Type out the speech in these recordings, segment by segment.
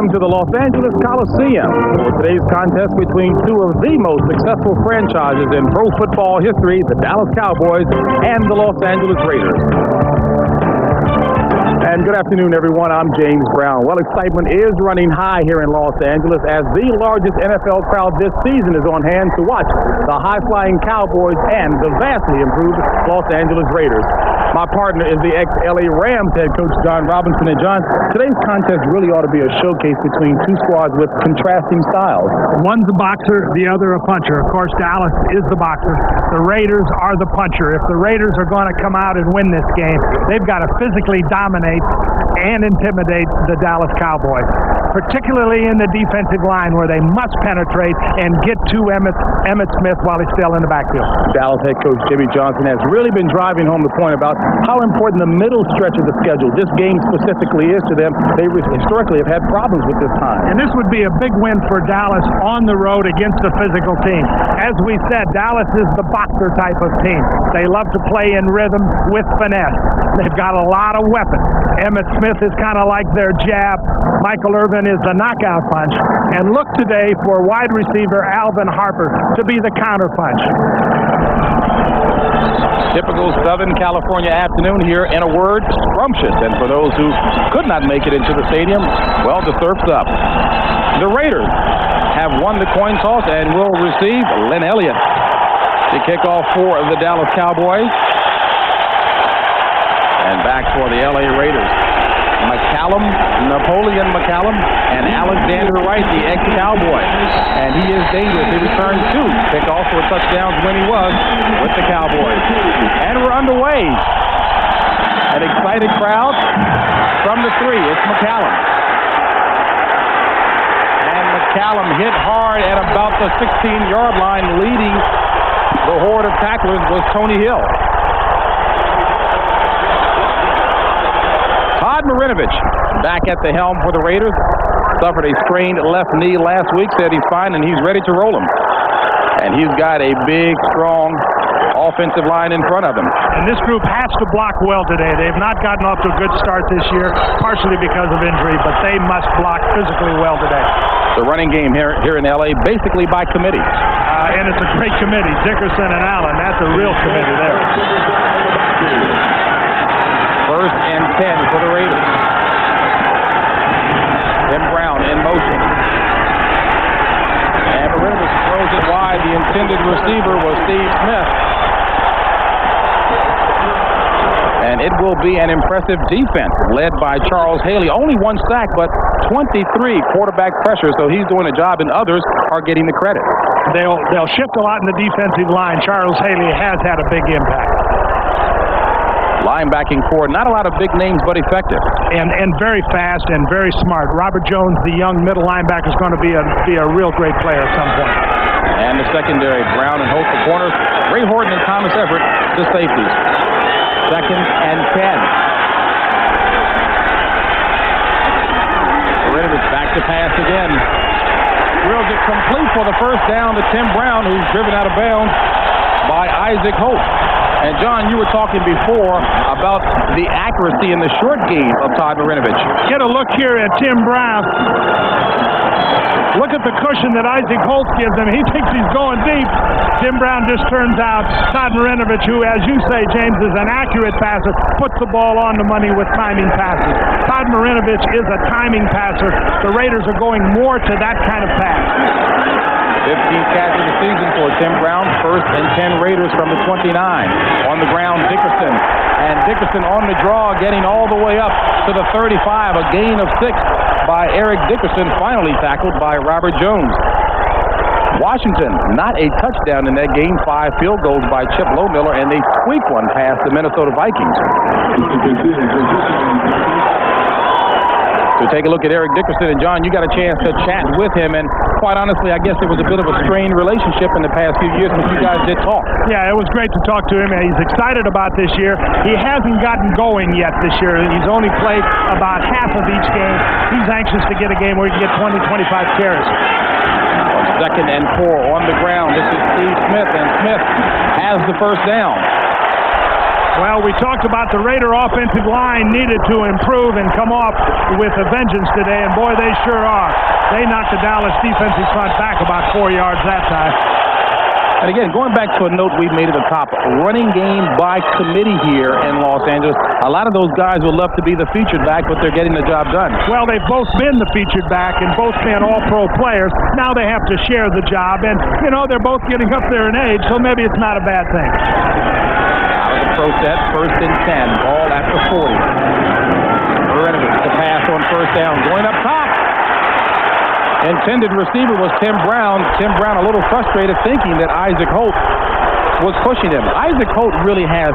welcome to the Los Angeles Coliseum for today's contest between two of the most successful franchises in pro football history, the Dallas Cowboys and the Los Angeles Raiders. And good afternoon, everyone. I'm James Brown. Well, excitement is running high here in Los Angeles as the largest NFL crowd this season is on hand to watch the high-flying Cowboys and the vastly improved Los Angeles Raiders. My partner is the ex-LA Rams head coach, John Robinson. And John, today's contest really ought to be a showcase between two squads with contrasting styles. One's a boxer, the other a puncher. Of course, Dallas is the boxer. The Raiders are the puncher. If the Raiders are going to come out and win this game, they've got to physically dominate and intimidate the Dallas Cowboys, particularly in the defensive line where they must penetrate and get to Emmitt Smith while he's still in the backfield. Dallas head coach Jimmy Johnson has really been driving home the point about how important the middle stretch of the schedule, this game specifically, is to them. They historically have had problems with this time. And this would be a big win for Dallas on the road against a physical team. As we said, Dallas is the boxer type of team. They love to play in rhythm with finesse. They've got a lot of weapons. Emmitt Smith is kind of like their jab. Michael Irvin is the knockout punch. And look today for wide receiver Alvin Harper to be the counter punch. Typical Southern California afternoon here. In a word, scrumptious. And for those who could not make it into the stadium, well, the surf's up. The Raiders have won the coin toss and will receive Lynn Elliott to kick off for the Dallas Cowboys. And back for the LA Raiders, Napoleon McCallum, and Alexander Wright, the ex-Cowboy. And he is dangerous. He returned two kickoffs for touchdowns when he was with the Cowboys. And we're underway. An excited crowd from the three. It's McCallum. And McCallum hit hard at about the 16-yard line, leading the horde of tacklers was Tony Hill. Todd Marinovich back at the helm for the Raiders. Suffered a sprained left knee last week, said he's fine and he's ready to roll him. And he's got a big, strong offensive line in front of him. And this group has to block well today. They've not gotten off to a good start this year, partially because of injury, but they must block physically well today. The running game here in L.A. basically by committee. And it's a great committee. Dickerson and Allen, that's a real committee there. First and 10 for the Raiders. Tim Brown in motion. And Marinovich throws it wide. The intended receiver was Steve Smith. And it will be an impressive defense led by Charles Haley. Only one sack, but 23 quarterback pressure, so he's doing a job, and others are getting the credit. They'll shift a lot in the defensive line. Charles Haley has had a big impact. Linebacking core, not a lot of big names, but effective. And very fast and very smart. Robert Jones, the young middle linebacker, is going to be a real great player at some point. And the secondary, Brown and Holt, the corners. Ray Horton and Thomas Everett, the safeties. Second and 10. Marinovich back to pass again. Drills it complete for the first down to Tim Brown, who's driven out of bounds by Isaac Holt. And, John, you were talking before about the accuracy in the short game of Todd Marinovich. Get a look here at Tim Brown. Look at the cushion that Isaac Holt gives him. He thinks he's going deep. Tim Brown just turns out Todd Marinovich, who, as you say, James, is an accurate passer, puts the ball on the money with timing passes. Todd Marinovich is a timing passer. The Raiders are going more to that kind of pass. 15th catch of the season for Tim Brown. First and 10 Raiders from the 29. On the ground, Dickerson. And Dickerson on the draw, getting all the way up to the 35. A gain of 6 by Eric Dickerson, finally tackled by Robert Jones. Washington, not a touchdown in that game. 5 field goals by Chip Lowmiller, and they squeak one past the Minnesota Vikings. So take a look at Eric Dickerson, and John, you got a chance to chat with him, and quite honestly, I guess there was a bit of a strained relationship in the past few years, but you guys did talk. Yeah, it was great to talk to him, and he's excited about this year. He hasn't gotten going yet this year. He's only played about half of each game. He's anxious to get a game where he can get 20, 25 carries. Second and 4 on the ground. This is Steve Smith, and Smith has the first down. Well, we talked about the Raider offensive line needed to improve and come off with a vengeance today, and boy, they sure are. They knocked the Dallas defensive front back about 4 yards that time. And again, going back to a note we made at the top, running game by committee here in Los Angeles. A lot of those guys would love to be the featured back, but they're getting the job done. Well, they've both been the featured back and both been all-pro players. Now they have to share the job, and, you know, they're both getting up there in age, so maybe it's not a bad thing. Out of the pro set, 1st and 10, ball at the 40. Marinovich to pass on 1st down, going up top. Intended receiver was Tim Brown. Tim Brown a little frustrated, thinking that Isaac Holt was pushing him. Isaac Holt really has,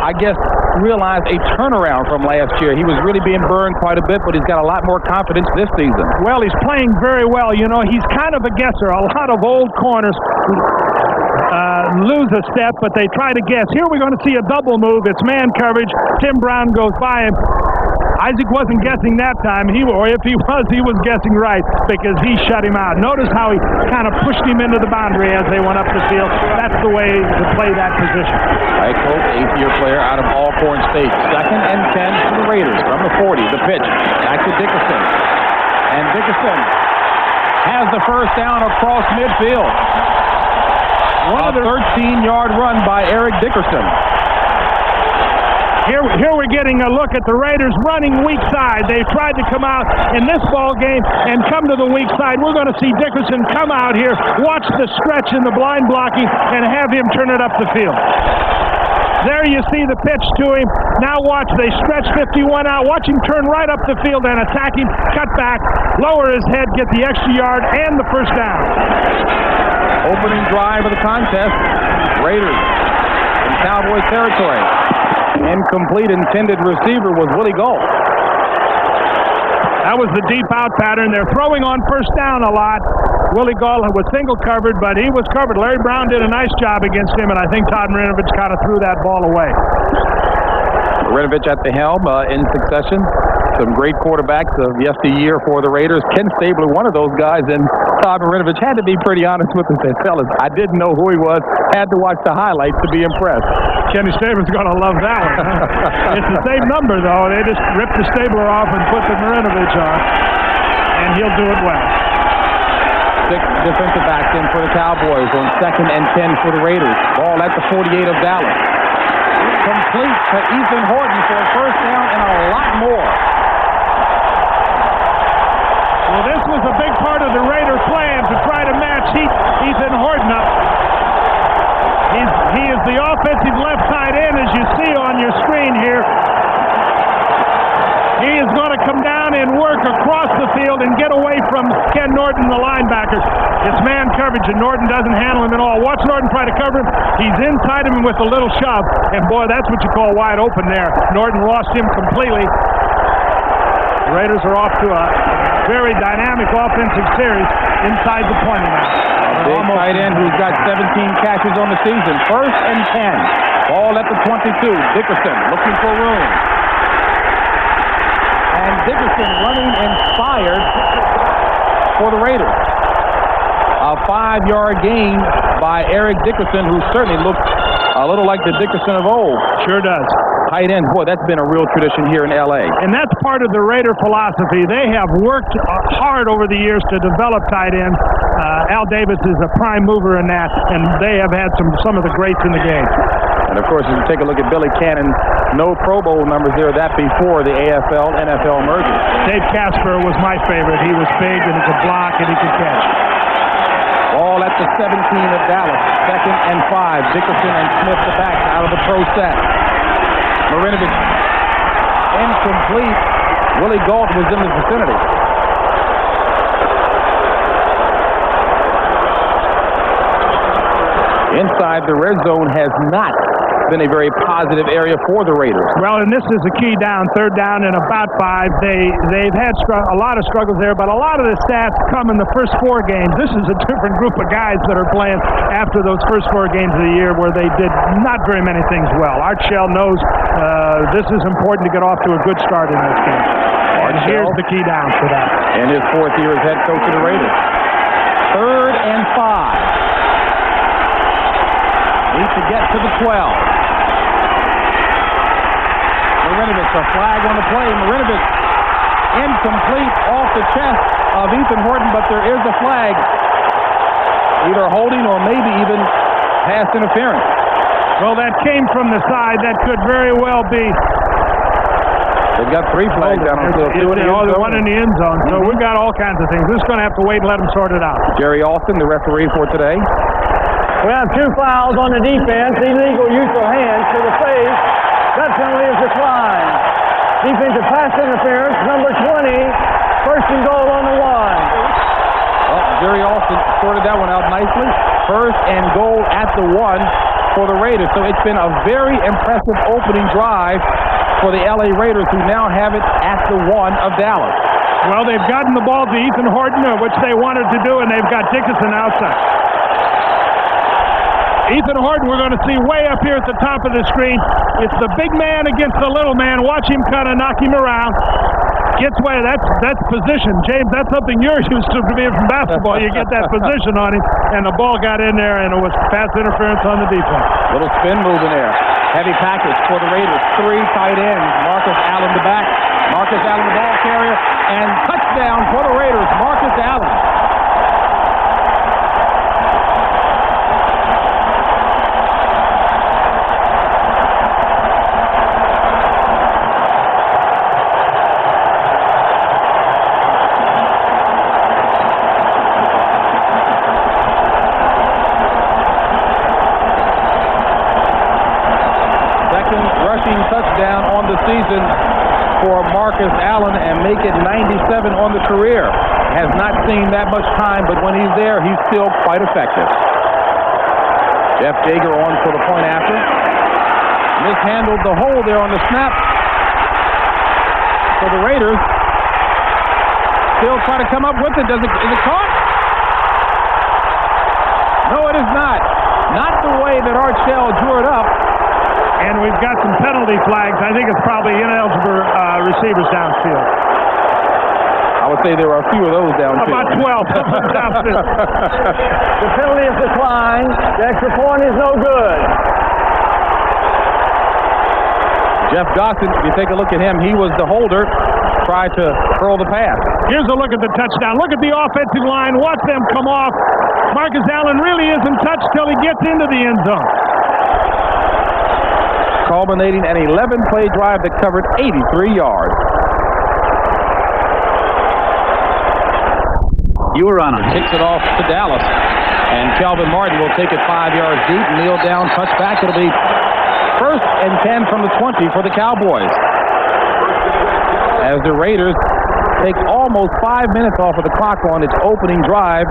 I guess, realized a turnaround from last year. He was really being burned quite a bit, but he's got a lot more confidence this season. Well, he's playing very well. You know, he's kind of a guesser. A lot of old corners lose a step, but they try to guess. Here we're going to see a double move. It's man coverage. Tim Brown goes by him. Isaac wasn't guessing that time, or if he was guessing right, because he shut him out. Notice how he kind of pushed him into the boundary as they went up the field. That's the way to play that position. Ike Holt, 8th-year player out of Alcorn State. 2nd and 10 for the Raiders from the 40. The pitch back to Dickerson. And Dickerson has the 1st down across midfield. A 13-yard run by Eric Dickerson. Here we're getting a look at the Raiders running weak side. They tried to come out in this ball game and come to the weak side. We're going to see Dickerson come out here, watch the stretch in the blind blocking, and have him turn it up the field. There you see the pitch to him. Now watch, they stretch 51 out. Watch him turn right up the field and attack him, cut back, lower his head, get the extra yard and the 1st down. Opening drive of the contest. Raiders in Cowboy territory. Incomplete intended receiver was Willie Galt. That was the deep out pattern. They're throwing on 1st down a lot. Willie Galt was single covered, but he was covered. Larry Brown did a nice job against him, and I think Todd Marinovich kind of threw that ball away. Marinovich at the helm in succession. Some great quarterbacks of yesteryear for the Raiders. Ken Stabler, one of those guys, and Todd Marinovich had to be pretty honest with us. They said, fellas, I didn't know who he was. Had to watch the highlights to be impressed. Kenny Stabler's going to love that one. Huh? It's the same number, though. They just ripped the Stabler off and put the Marinovich on, and he'll do it well. 6 defensive backs in for the Cowboys on 2nd and 10 for the Raiders. Ball at the 48 of Dallas. Complete to Ethan Horton for a 1st down and a lot more. Well, this was a big part of the Raider plan to try to match Ethan Horton up. He is the offensive left tight end, as you see on your screen here. He is going to come down and work across the field and get away from Ken Norton, the linebacker. It's man coverage, and Norton doesn't handle him at all. Watch Norton try to cover him. He's inside him with a little shove, and boy, that's what you call wide open there. Norton lost him completely. The Raiders are off to a very dynamic offensive series inside the 20 now. Big tight end who's got 17 catches on the season. 1st and 10. Ball at the 22. Dickerson looking for room. And Dickerson running inspired for the Raiders. A 5-yard gain by Eric Dickerson, who certainly looks a little like the Dickerson of old. Sure does. Tight end, boy, that's been a real tradition here in L.A. And that's part of the Raider philosophy. They have worked hard over the years to develop tight ends. Al Davis is a prime mover in that, and they have had some of the greats in the game. And, of course, if you take a look at Billy Cannon, no Pro Bowl numbers there. That before the AFL-NFL merger. Dave Casper was my favorite. He was big, and he could block, and he could catch. Ball at the 17 of Dallas. 2nd and 5. Dickerson and Smith the backs out of the pro set. Marinovich incomplete. Willie Galt was in the vicinity. Inside the red zone has not been a very positive area for the Raiders. Well, and this is a key down, 3rd down and about 5. They've had a lot of struggles there, but a lot of the stats come in the first 4 games. This is a different group of guys that are playing after those first 4 games of the year where they did not very many things well. Art Shell knows this is important to get off to a good start in this game. And here's the key down for that. In his 4th year as head coach of the Raiders. 3rd and 5. Need to get to the 12. Marinovich, a flag on the play. Marinovich incomplete off the chest of Ethan Horton, but there is a flag. Either holding or maybe even pass interference. Well, that came from the side. That could very well be. They've got 3 flags down on the field. One in the end zone. So we've got all kinds of things. We're just going to have to wait and let them sort it out. Jerry Alston, the referee for today. We have 2 fouls on the defense. Illegal use of hands to the face. That penalty is declined. Defensive pass interference, number 20. First and goal on the 1. Well, Jerry Alston sorted that one out nicely. First and goal at the 1 for the Raiders. So it's been a very impressive opening drive for the LA Raiders, who now have it at the 1 of Dallas. Well, they've gotten the ball to Ethan Horton, which they wanted to do, and they've got Dickerson outside. Ethan Horton, we're going to see way up here at the top of the screen. It's the big man against the little man. Watch him kind of knock him around. Gets way. That's position. James, that's something you're used to being from basketball. You get that position on him, and the ball got in there, and it was pass interference on the defense. Little spin move in there. Heavy package for the Raiders. 3 tight ends. Marcus Allen the back. Marcus Allen the ball carrier. And touchdown for the Raiders. Marcus Allen. Touchdown on the season for Marcus Allen, and make it 97 on the career. Has not seen that much time, but when he's there, he's still quite effective. Jeff Jager on for the point after. Mishandled the hole there on the snap for the Raiders. Still trying to come up with it. Is it caught? No, it is not. Not the way that Art Shell drew it up. And we've got some penalty flags. I think it's probably ineligible receivers downfield. I would say there are a few of those downfield. About 12 downfield. The penalty is declined. The extra point is no good. Jeff Dawson, if you take a look at him, he was the holder. Tried to hurl the pass. Here's a look at the touchdown. Look at the offensive line. Watch them come off. Marcus Allen really isn't touched till he gets into the end zone. Culminating an 11-play drive that covered 83 yards. You were on. Kicks it off to Dallas. And Calvin Martin will take it 5 yards deep. Kneel down, touchback. It'll be 1st and 10 from the 20 for the Cowboys. As the Raiders take almost 5 minutes off of the clock on its opening drive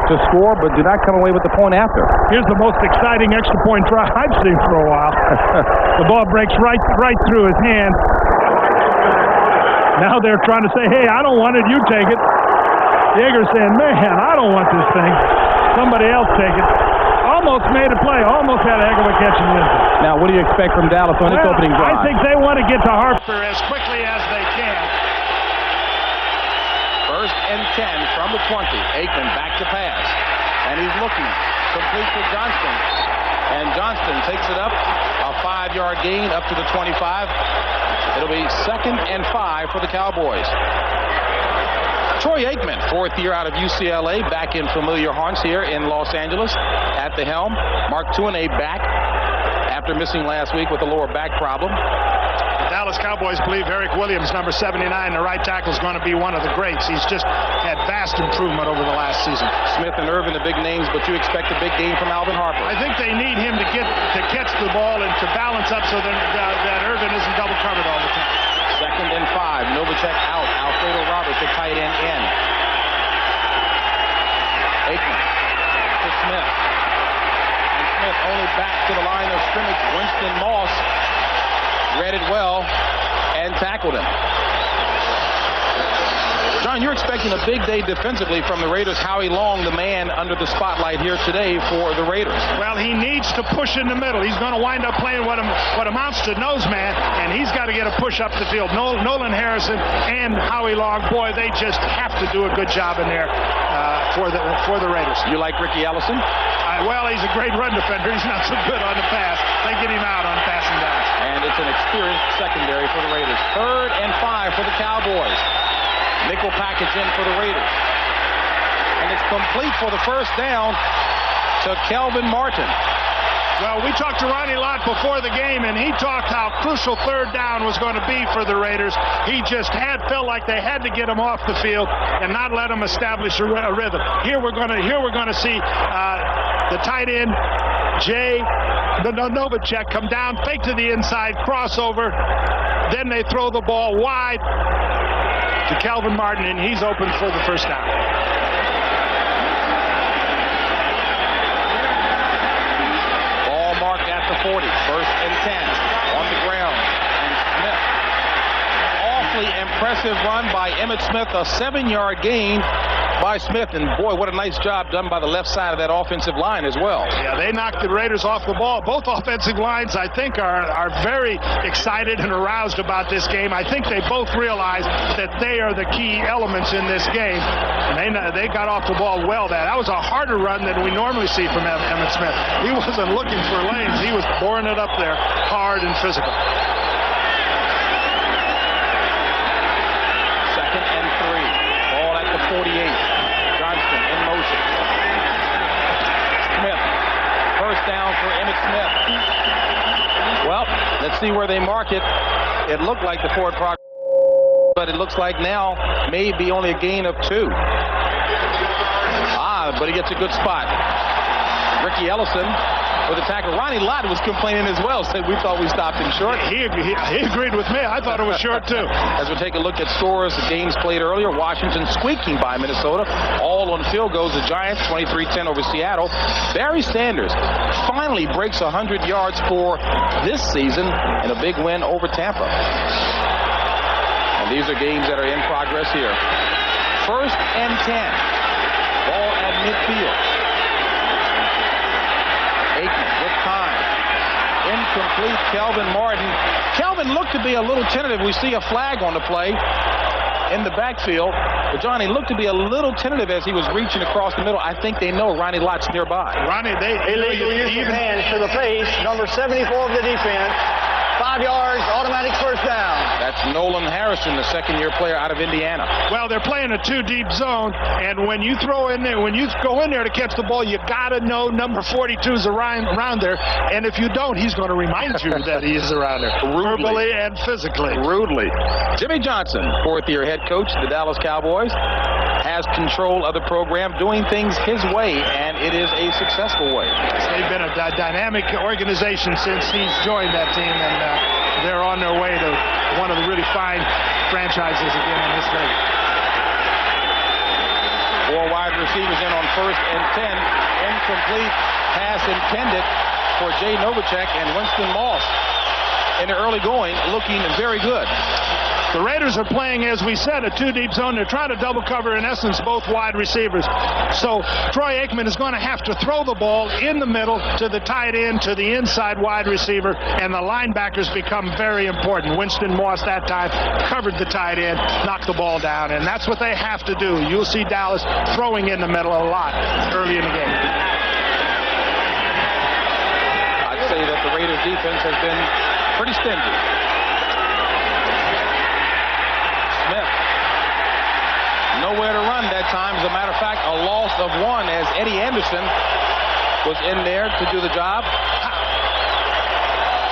to score, but do not come away with the point after. Here's the most exciting extra point drive I've seen for a while. The ball breaks right through his hand. Now they're trying to say, hey, I don't want it, you take it. Yeager's saying, man, I don't want this thing. Somebody else take it. Almost made a play, almost had a heck of a catch and win. Now, what do you expect from Dallas on its opening drive? I think they want to get to Harper as quickly as they can. 1st and 10 from the 20. Aikman back to pass. And he's looking. Complete to Johnston. And Johnston takes it up. A 5-yard gain up to the 25. It'll be 2nd and 5 for the Cowboys. Troy Aikman, 4th year out of UCLA, back in familiar haunts here in Los Angeles at the helm. Mark Tuinei back after missing last week with a lower back problem. The Dallas Cowboys believe Eric Williams, number 79, the right tackle, is going to be one of the greats. He's just had vast improvement over the last season. Smith and Irvin, the big names, but you expect a big game from Alvin Harper. I think they need him to catch the ball and to balance up so that Irvin isn't double covered all the time. 2nd and 5. Novacek out. Alfredo Roberts, the tight end, in. Aikman to Smith. And Smith only back to the line of scrimmage. Winston Moss read it well and tackled him. John, you're expecting a big day defensively from the Raiders. Howie Long, the man under the spotlight here today for the Raiders. Well, he needs to push in the middle. He's going to wind up playing what amounts to nose man, and he's got to get a push up the field. Nolan Harrison and Howie Long, boy, they just have to do a good job in there for the Raiders. You like Ricky Ellison? Well, he's a great run defender. He's not so good on the pass. They get him out on passing downs. And it's an experienced secondary for the Raiders. 3rd and 5 for the Cowboys. Nickel package in for the Raiders. And it's complete for the first down to Kelvin Martin. Well, we talked to Ronnie Lott before the game, and he talked how crucial 3rd down was going to be for the Raiders. He just felt like they had to get him off the field and not let him establish a rhythm. Here we're going to see the tight end Novacek come down, fake to the inside, crossover. Then they throw the ball wide to Kelvin Martin, and he's open for the first down. Ball marked at the 40. 1st and 10 on the ground. And Smith. Awfully impressive run by Emmitt Smith. A 7-yard gain by Smith. And boy, what a nice job done by the left side of that offensive line as well. Yeah, they knocked the Raiders off the ball. Both offensive lines, I think, are very excited and aroused about this game. I think they both realize that they are the key elements in this game. And they got off the ball well. That was a harder run than we normally see from Emmitt Smith. He wasn't looking for lanes. He was boring it up there hard and physical. 2nd and 3. Ball at the 48. Johnston in motion. Smith. 1st down for Emmitt Smith. Well, let's see where they mark it. It looked like the forward progress, but it looks like now maybe only a gain of 2. But he gets a good spot. Ricky Ellison with the tackle. Ronnie Lott was complaining as well, said we thought we stopped him short. He agreed with me. I thought it was short too. As we take a look at scores, the games played earlier, Washington squeaking by Minnesota. All on field goals, the Giants 23-10 over Seattle. Barry Sanders finally breaks 100 yards for this season in a big win over Tampa. And these are games that are in progress here. 1st and 10. Ball at midfield. Aikman with time. Incomplete. Kelvin Martin. Kelvin looked to be a little tentative. We see a flag on the play in the backfield. But Johnny looked to be a little tentative as he was reaching across the middle. I think they know Ronnie Lott's nearby. Ronnie, illegal use of hands to the face. Number 74 of the defense. 5 yards, automatic first down. That's Nolan Harrison, the 2nd-year player out of Indiana. Well, they're playing a 2-deep zone, and when you go in there to catch the ball, you gotta know number 42 is around there, and if you don't, he's going to remind you that he is around there, verbally and physically. Rudely. Jimmy Johnson, 4th-year head coach of the Dallas Cowboys, has control of the program, doing things his way, and it is a successful way. They've been a dynamic organization since he's joined that team, and they're on their way to one of the really fine franchises again in this league. 4 wide receivers in on 1st and 10. Incomplete pass intended for Jay Novacek, and Winston Moss in the early going looking very good. The Raiders are playing, as we said, a 2-deep zone. They're trying to double cover, in essence, both wide receivers. So Troy Aikman is going to have to throw the ball in the middle to the tight end, to the inside wide receiver, and the linebackers become very important. Winston Moss that time covered the tight end, knocked the ball down, and that's what they have to do. You'll see Dallas throwing in the middle a lot early in the game. I'd say that the Raiders defense has been pretty stingy. Smith. Nowhere to run that time. As a matter of fact, a loss of 1 as Eddie Anderson was in there to do the job.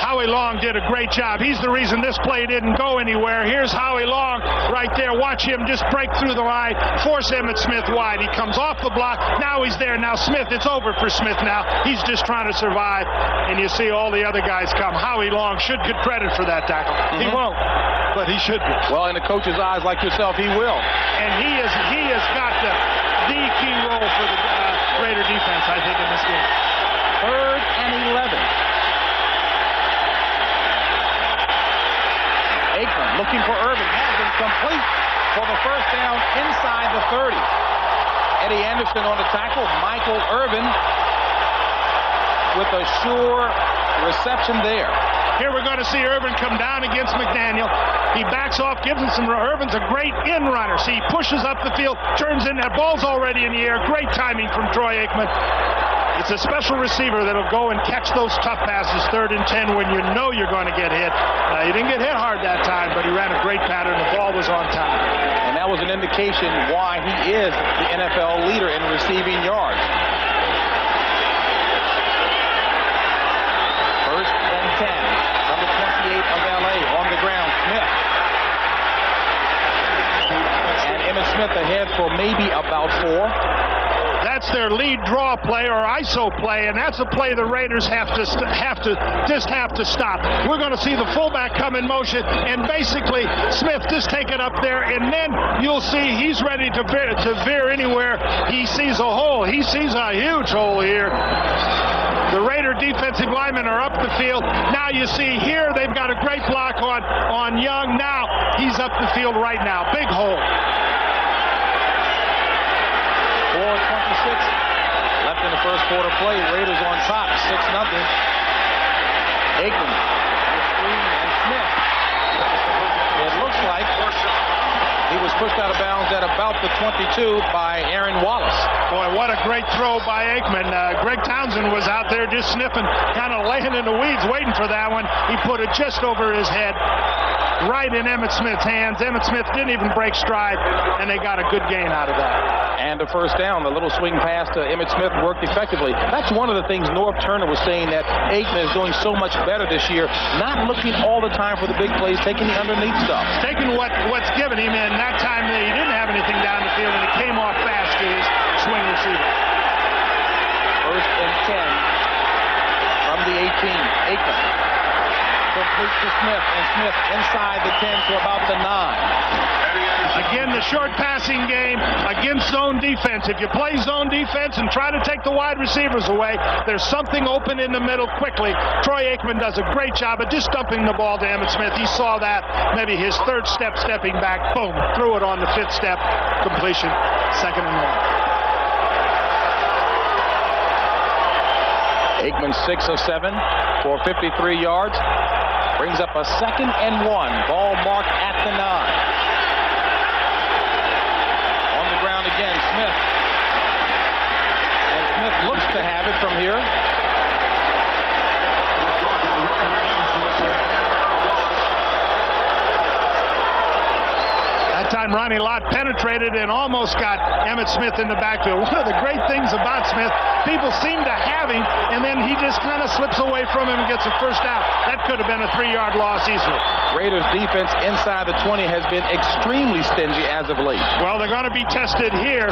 Howie Long did a great job. He's the reason this play didn't go anywhere. Here's Howie Long right there. Watch him just break through the line, force Emmitt Smith wide. He comes off the block. Now he's there. Now Smith, it's over for Smith now. He's just trying to survive. And you see all the other guys come. Howie Long should get credit for that tackle. He won't, but he should be. Well, in the coach's eyes like yourself, he will. And he has got the key role for the Raider defense, I think, in this game. 3rd and 11. Aikman looking for Irvin, has him complete for the first down inside the 30. Eddie Anderson on the tackle. Michael Irvin with a sure reception there. Here we're going to see Irvin come down against McDaniel. He backs off, gives him some. Irvin's a great in runner. See, he pushes up the field, turns in. That ball's already in the air. Great timing from Troy Aikman. It's a special receiver that'll go and catch those tough passes, 3rd and 10, when you know you're going to get hit. He didn't get hit hard that time, but he ran a great pattern. The ball was on time. And that was an indication why he is the NFL leader in receiving yards. 1st and 10 from the 28 of LA on the ground. Smith. And Emmitt Smith ahead for maybe about 4. That's their lead draw play or ISO play, and that's a play the Raiders have to stop. We're going to see the fullback come in motion, and basically Smith just take it up there, and then you'll see he's ready to veer anywhere he sees a hole. He sees a huge hole here. The Raider defensive linemen are up the field. Now you see here they've got a great block on Young. Now he's up the field right now. Big hole. 4:26 left in the first quarter play. Raiders on top, 6-0. Aikman, and Smith. It looks like he was pushed out of bounds at about the 22 by Aaron Wallace. Boy, what a great throw by Aikman. Greg Townsend was out there just sniffing, kind of laying in the weeds, waiting for that one. He put it just over his head, right in Emmitt Smith's hands. Emmitt Smith didn't even break stride, and they got a good gain out of that. And a first down. The little swing pass to Emmitt Smith worked effectively. That's one of the things Norv Turner was saying, that Aikman is doing so much better this year, not looking all the time for the big plays, taking the underneath stuff. Taking what's given him, and that time he didn't have anything down the field, and it came off fast to his swing receiver. 1st and 10 from the 18. Aikman completes to Smith, and Smith inside the 10 to about the 9. Again, the short passing game against zone defense. If you play zone defense and try to take the wide receivers away, there's something open in the middle quickly. Troy Aikman does a great job of just dumping the ball to Emmitt Smith. He saw that, maybe his 3rd step, stepping back, boom, threw it on the 5th step, completion, 2nd and 1. Aikman 6 of 7 for 53 yards. Brings up a 2nd and 1. Ball marked at the 9. On the ground again, Smith. And Smith looks to have it from here. That time Ronnie Lott penetrated and almost got Emmitt Smith in the backfield. One of the great things about Smith, people seem to have him, and then he just kind of slips away from him and gets a first down. That could have been a 3-yard loss easily. Raiders defense inside the 20 has been extremely stingy as of late. Well, they're going to be tested here,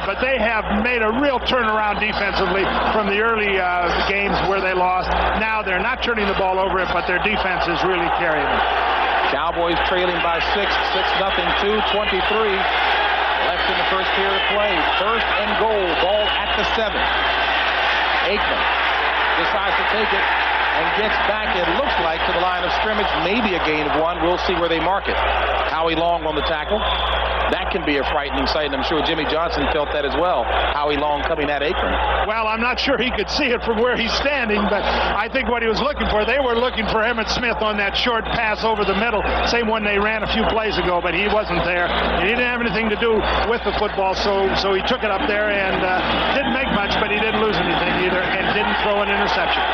but they have made a real turnaround defensively from the early games where they lost. Now they're not turning the ball over, but their defense is really carrying them. Cowboys trailing by 6, 6-0, 2:23 left in the first period of play. 1st and goal, ball at the 7. Aikman decides to take it and gets back, it looks like, to the line of scrimmage, maybe a gain of 1. We'll see where they mark it. Howie Long on the tackle. That can be a frightening sight, and I'm sure Jimmy Johnson felt that as well. Howie Long coming at Aikman. Well, I'm not sure he could see it from where he's standing, but I think what he was looking for, they were looking for Emmitt Smith on that short pass over the middle, same one they ran a few plays ago, but he wasn't there. He didn't have anything to do with the football, so he took it up there and didn't make much, but he didn't lose anything either, and didn't throw an interception.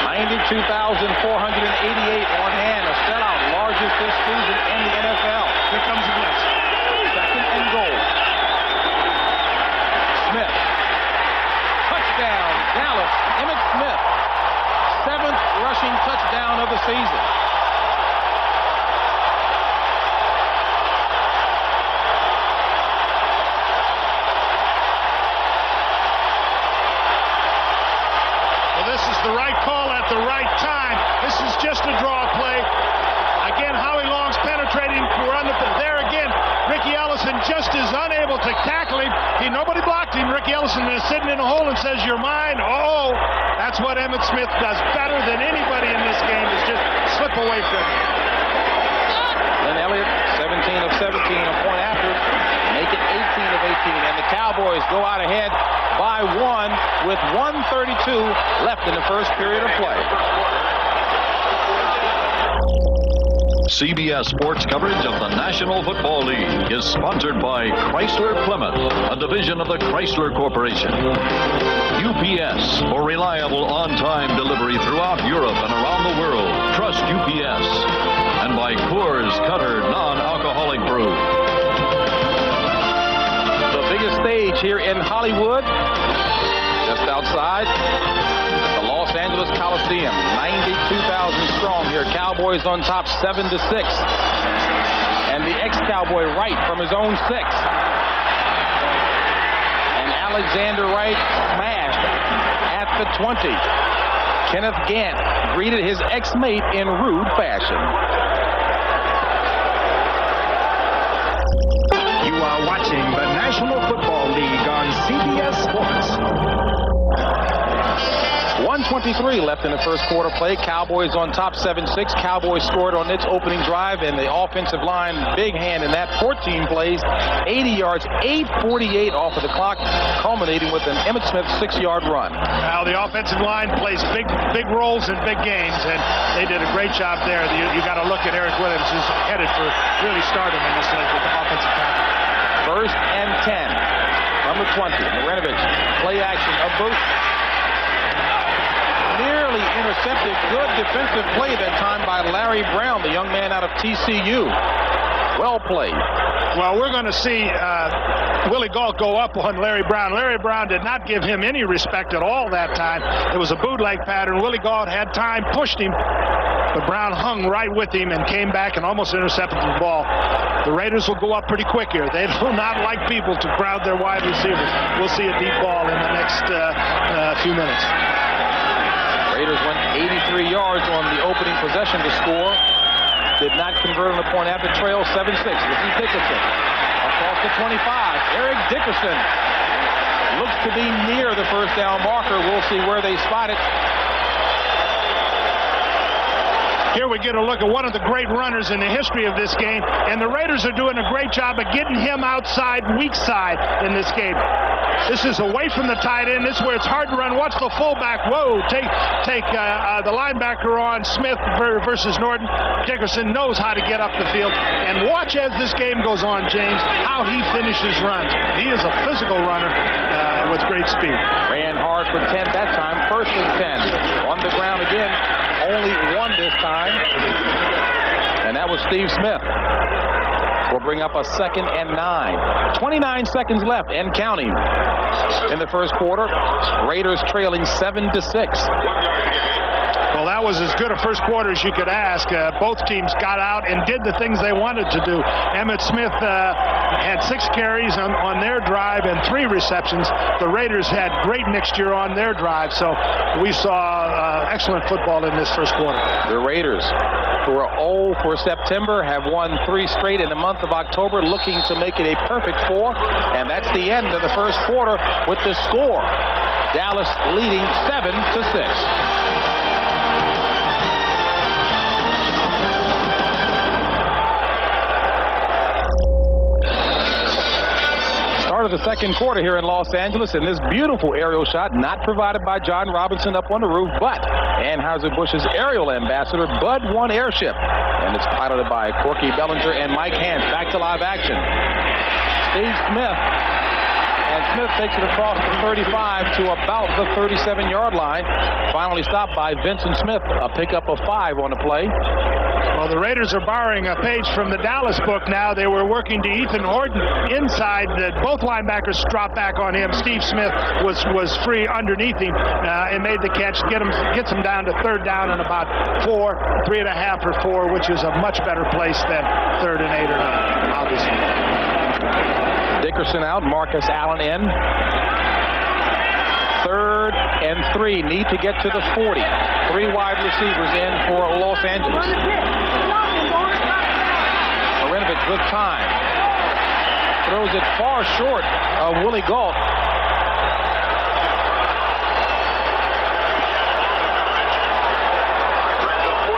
92,488 on hand, a sellout, largest this season in the NFL. Here comes the blitz. 2nd and goal. Smith. Touchdown, Dallas. Emmitt Smith. 7th rushing touchdown of the season. This is the right call at the right time. This is just a draw play. Again, Howie Long's penetrating. There again, Ricky Ellison just is unable to tackle him. Nobody blocked him. Ricky Ellison is sitting in a hole and says, "You're mine." Oh, that's what Emmitt Smith does better than anybody in this game, is just slip away from him. And Elliott, 17 of 17, a point after, make it 18 of 18. And the Cowboys go out ahead by 1. with 1:32 left in the first period of play. CBS Sports coverage of the National Football League is sponsored by Chrysler Plymouth, a division of the Chrysler Corporation. UPS, for reliable on-time delivery throughout Europe and around the world. Trust UPS. And by Coors Cutter non-alcoholic brew. The biggest stage here in Hollywood, just outside the Los Angeles Coliseum, 92,000 strong here. Cowboys on top 7-6. And the ex-Cowboy Wright from his own 6. And Alexander Wright smashed at the 20. Kenneth Gant greeted his ex-mate in rude fashion. You are watching the National Football League on CBS Sports. 1:23 left in the first quarter play. Cowboys on top 7-6. Cowboys scored on its opening drive, and the offensive line, big hand in that. 14 plays, 80 yards, 8:48 off of the clock, culminating with an Emmitt Smith 6-yard run. Now the offensive line plays big roles in big games, and they did a great job there. You got to look at Eric Williams, who's headed for really stardom in this league with the offensive tackle. First and 10 from the 20. Marinovich, play action, a boot. Nearly intercepted. Good defensive play that time by Larry Brown, the young man out of TCU. Well played. Well, we're going to see Willie Gault go up on Larry Brown. Larry Brown did not give him any respect at all that time. It was a bootleg pattern. Willie Gault had time, pushed him, but Brown hung right with him and came back and almost intercepted the ball. The Raiders will go up pretty quick here. They will not like people to crowd their wide receivers. We'll see a deep ball in the next few minutes. Raiders went 83 yards on the opening possession to score. Did not convert on the point after trail 7-6. Ricky Dickerson across the 25. Eric Dickerson looks to be near the first down marker. We'll see where they spot it. Here we get a look at one of the great runners in the history of this game, and the Raiders are doing a great job of getting him outside, weak side in this game. This is away from the tight end. This is where it's hard to run. Watch the fullback. Whoa, take the linebacker on Smith versus Norton. Dickerson knows how to get up the field. And watch as this game goes on, James, how he finishes runs. He is a physical runner with great speed. Ran hard for 10 that time. First and 10. On the ground again. Only one this time. And that was Steve Smith. Will bring up a 2nd and 9. 29 seconds left and counting in the first quarter. Raiders trailing 7-6. Well, that was as good a first quarter as you could ask. Both teams got out and did the things they wanted to do. Emmitt Smith had 6 carries on their drive and 3 receptions. The Raiders had great mixture on their drive, so we saw excellent football in this first quarter. The Raiders, who are 0 for September, have won 3 straight in the month of October, looking to make it a perfect 4. And that's the end of the first quarter with the score. Dallas leading 7-6. Start of the second quarter here in Los Angeles, and this beautiful aerial shot not provided by John Robinson up on the roof, but Anheuser-Busch's aerial ambassador, Bud One Airship, and it's piloted by Corky Bellinger and Mike Hance. Back to live action. Steve Smith, and Smith takes it across the 35 to about the 37-yard line. Finally stopped by Vincent Smith, a pickup of 5 on the play. Well, the Raiders are borrowing a page from the Dallas book now. They were working to Ethan Horton inside. Both linebackers dropped back on him. Steve Smith was free underneath him and made the catch, gets him down to 3rd down and about 3.5 or 4, which is a much better place than 3rd and 8 or 9, obviously. Dickerson out, Marcus Allen in. 3rd and 3, need to get to the 40. 3 wide receivers in for Los Angeles. Marinovich with time. Throws it far short of Willie Gault.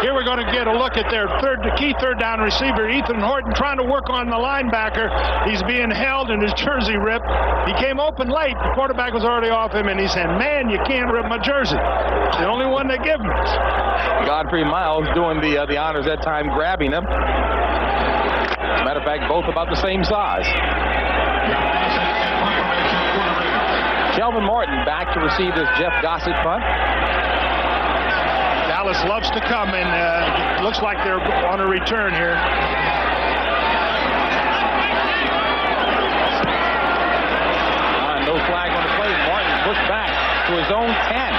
Here we going to get a look at their key third down receiver, Ethan Horton, trying to work on the linebacker. He's being held and his jersey ripped. He came open late. The quarterback was already off him, and he said, "Man, you can't rip my jersey." It's the only one they give me. Godfrey Miles doing the honors that time, grabbing him. Matter of fact, both about the same size. Kelvin Martin back to receive this Jeff Gossett punt. Dallas loves to come, and looks like they're on a return here. No flag on the play. Martin pushed back to his own 10.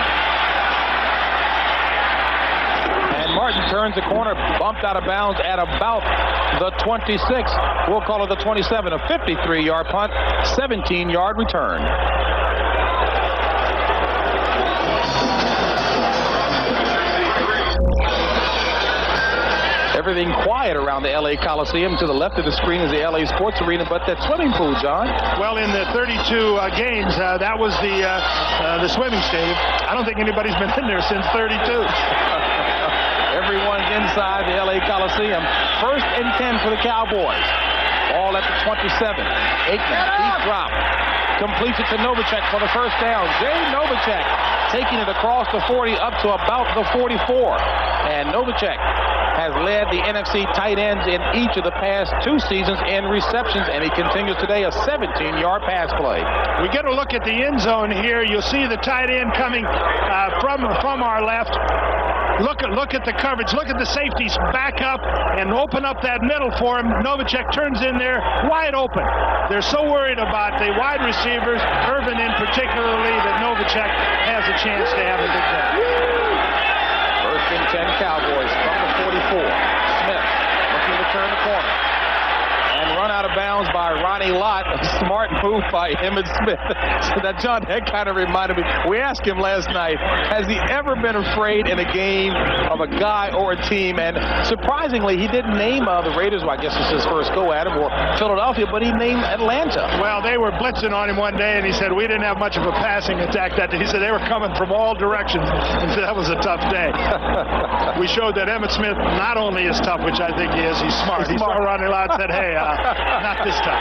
And Martin turns the corner, bumped out of bounds at about the 26. We'll call it the 27. A 53-yard punt, 17-yard return. Everything quiet around the L.A. Coliseum. To the left of the screen is the L.A. Sports Arena, but that swimming pool, John. Well, in the 32 games, that was the swimming stadium. I don't think anybody's been in there since 32. Everyone's inside the L.A. Coliseum. 1st and 10 for the Cowboys. Ball at the 27. Aikman, deep drop. Completes it to Novacek for the first down. Jay Novacek taking it across the 40 up to about the 44. And Novacek has led the NFC tight ends in each of the past 2 seasons in receptions, and he continues today a 17-yard pass play. We get a look at the end zone here. You'll see the tight end coming from our left. Look at the coverage. Look at the safeties back up and open up that middle for him. Novacek turns in there wide open. They're so worried about the wide receivers, Irvin in particularly, that Novacek has a chance to have a big day. 1st and 10 Cowboys from the 44. Smith looking to turn the corner. And run out of bounds by Ronnie Lott. A smart move by Emmitt Smith. So that, John, that kind of reminded me. We asked him last night, has he ever been afraid in a game of a guy or a team? And surprisingly, he didn't name the Raiders. Well, I guess it's his first go at him, or Philadelphia, but he named Atlanta. Well, they were blitzing on him one day, and he said, we didn't have much of a passing attack that day. He said they were coming from all directions, and said that was a tough day. We showed that Emmitt Smith not only is tough, which I think he is, he's smart. He saw Ronnie Lott and said, hey, not this time.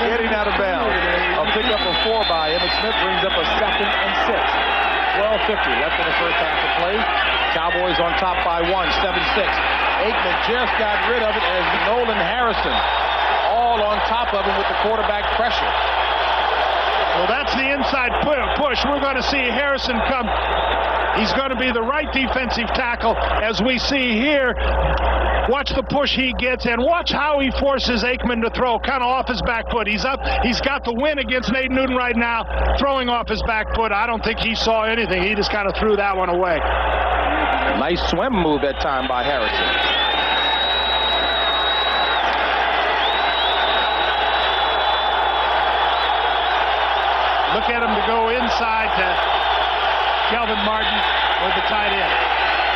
Getting out of bounds. A pickup of 4 by Emmitt Smith brings up a 2nd and 6. 12:50 left in the first half of play. Cowboys on top by 1, 7-6. Aikman just got rid of it as Nolan Harrison all on top of him with the quarterback pressure. Well, that's the inside push. We're going to see Harrison come. He's going to be the right defensive tackle, as we see here. Watch the push he gets, and watch how he forces Aikman to throw, kind of off his back foot. He's up. He's got the win against Nate Newton right now, throwing off his back foot. I don't think he saw anything. He just kind of threw that one away. Nice swim move that time by Harrison. Look at him to go inside to Kelvin Martin with the tight end.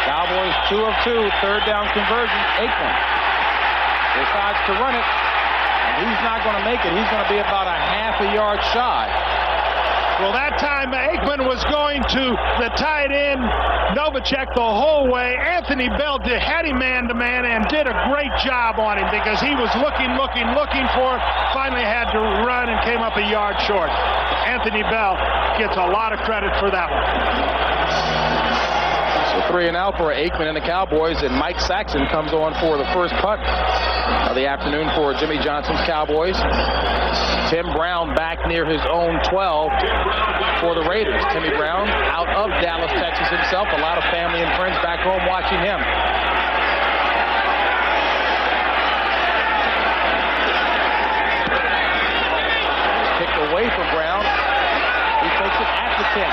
Cowboys 2 of 2, 3rd down conversion. Aikman decides to run it, and he's not going to make it. He's going to be about a half a yard shy. Well, that time Aikman was going to the tight end, Novacek, the whole way. Anthony Bell had him man-to-man and did a great job on him because he was looking for it, finally had to run and came up a yard short. Anthony Bell gets a lot of credit for that one. So 3 and out for Aikman and the Cowboys, and Mike Saxon comes on for the first punt of the afternoon for Jimmy Johnson's Cowboys. Tim Brown back near his own 12 for the Raiders. Timmy Brown out of Dallas, Texas himself. A lot of family and friends back home watching him. Kicked away from Brown. He takes it at the 10.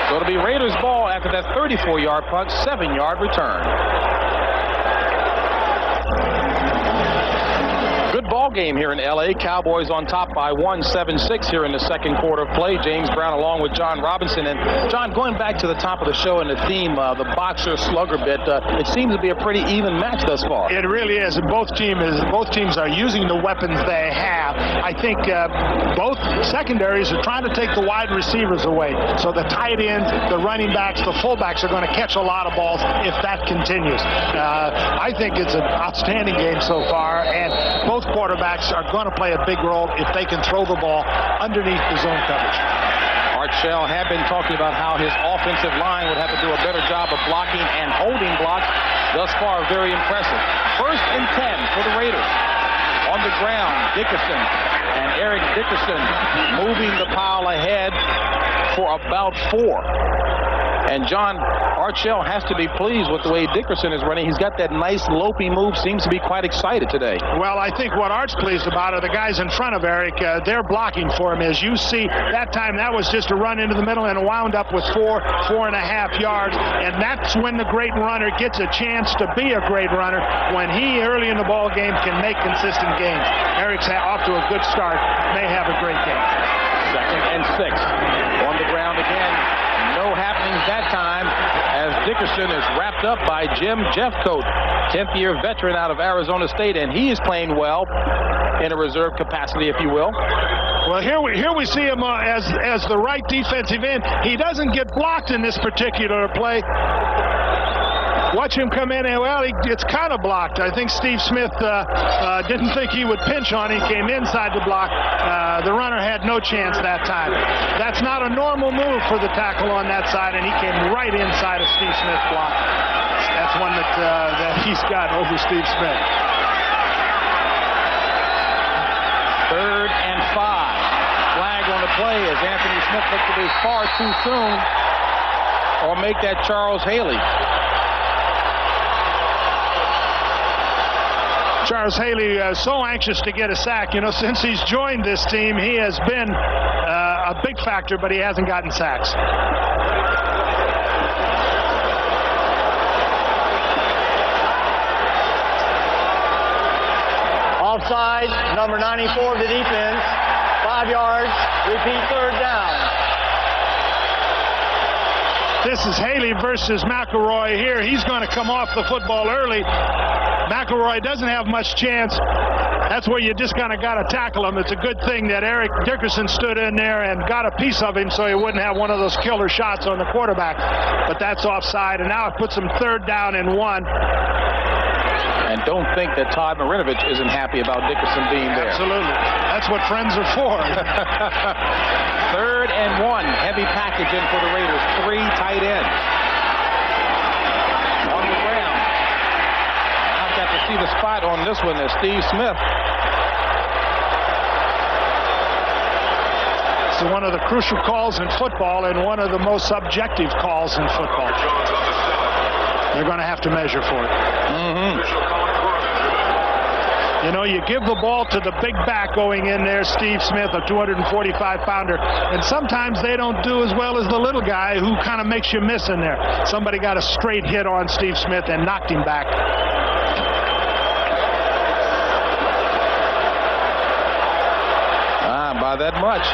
So it'll be Raiders ball after that 34-yard punt, 7-yard return. Good ball. ball game here in L.A. Cowboys on top by 7-6 here in the second quarter of play. James Brown along with John Robinson. And John, going back to the top of the show and the theme, the boxer slugger bit, it seems to be a pretty even match thus far. It really is. And both teams are using the weapons they have. I think both secondaries are trying to take the wide receivers away. So the tight ends, the running backs, the fullbacks are going to catch a lot of balls if that continues. I think it's an outstanding game so far, and both quarterbacks are going to play a big role if they can throw the ball underneath the zone coverage. Art Shell had been talking about how his offensive line would have to do a better job of blocking and holding blocks. Thus far, very impressive. 1st and 10 for the Raiders. On the ground, Dickerson and Eric Dickerson moving the pile ahead for about 4. And John, Art Shell has to be pleased with the way Dickerson is running. He's got that nice lopey move, seems to be quite excited today. Well, I think what Art's pleased about are the guys in front of Eric. They're blocking for him. As you see, that time that was just a run into the middle and wound up with 4.5 yards. And that's when the great runner gets a chance to be a great runner, when he early in the ball game can make consistent gains. Eric's off to a good start. May have a great game. 2nd and 6. On the ground again. No happenings that time as Dickerson is wrapped up by Jim Jeffcoat, 10th-year veteran out of Arizona State, and he is playing well in a reserve capacity, if you will. Well, here we see him as the right defensive end. He doesn't get blocked in this particular play. Watch him come in, and well, it's kind of blocked. I think Steve Smith didn't think he would pinch on him. He came inside the block. The runner had no chance that time. That's not a normal move for the tackle on that side, and he came right inside of Steve Smith's block. That's one that he's got over Steve Smith. 3rd and 5. Flag on the play as Anthony Smith looks to be far too soon, or make that Charles Haley. Charles Haley so anxious to get a sack. You know, since he's joined this team, he has been a big factor, but he hasn't gotten sacks. Offside, number 94 of the defense. 5 yards. Repeat, 3rd down. This is Haley versus McElroy here. He's going to come off the football early. McElroy doesn't have much chance. That's where you just kind of got to tackle him. It's a good thing that Eric Dickerson stood in there and got a piece of him so he wouldn't have one of those killer shots on the quarterback. But that's offside, and now it puts him 3rd down and 1. And don't think that Todd Marinovich isn't happy about Dickerson being there. Absolutely. That's what friends are for. 3rd and 1. Heavy package in for the Raiders. 3 tight ends. On the ground. I've got to see the spot on this one as Steve Smith. It's one of the crucial calls in football and one of the most subjective calls in football. They're going to have to measure for it. You know, you give the ball to the big back going in there, Steve Smith, a 245-pounder, and sometimes they don't do as well as the little guy who kind of makes you miss in there. Somebody got a straight hit on Steve Smith and knocked him back. By that much.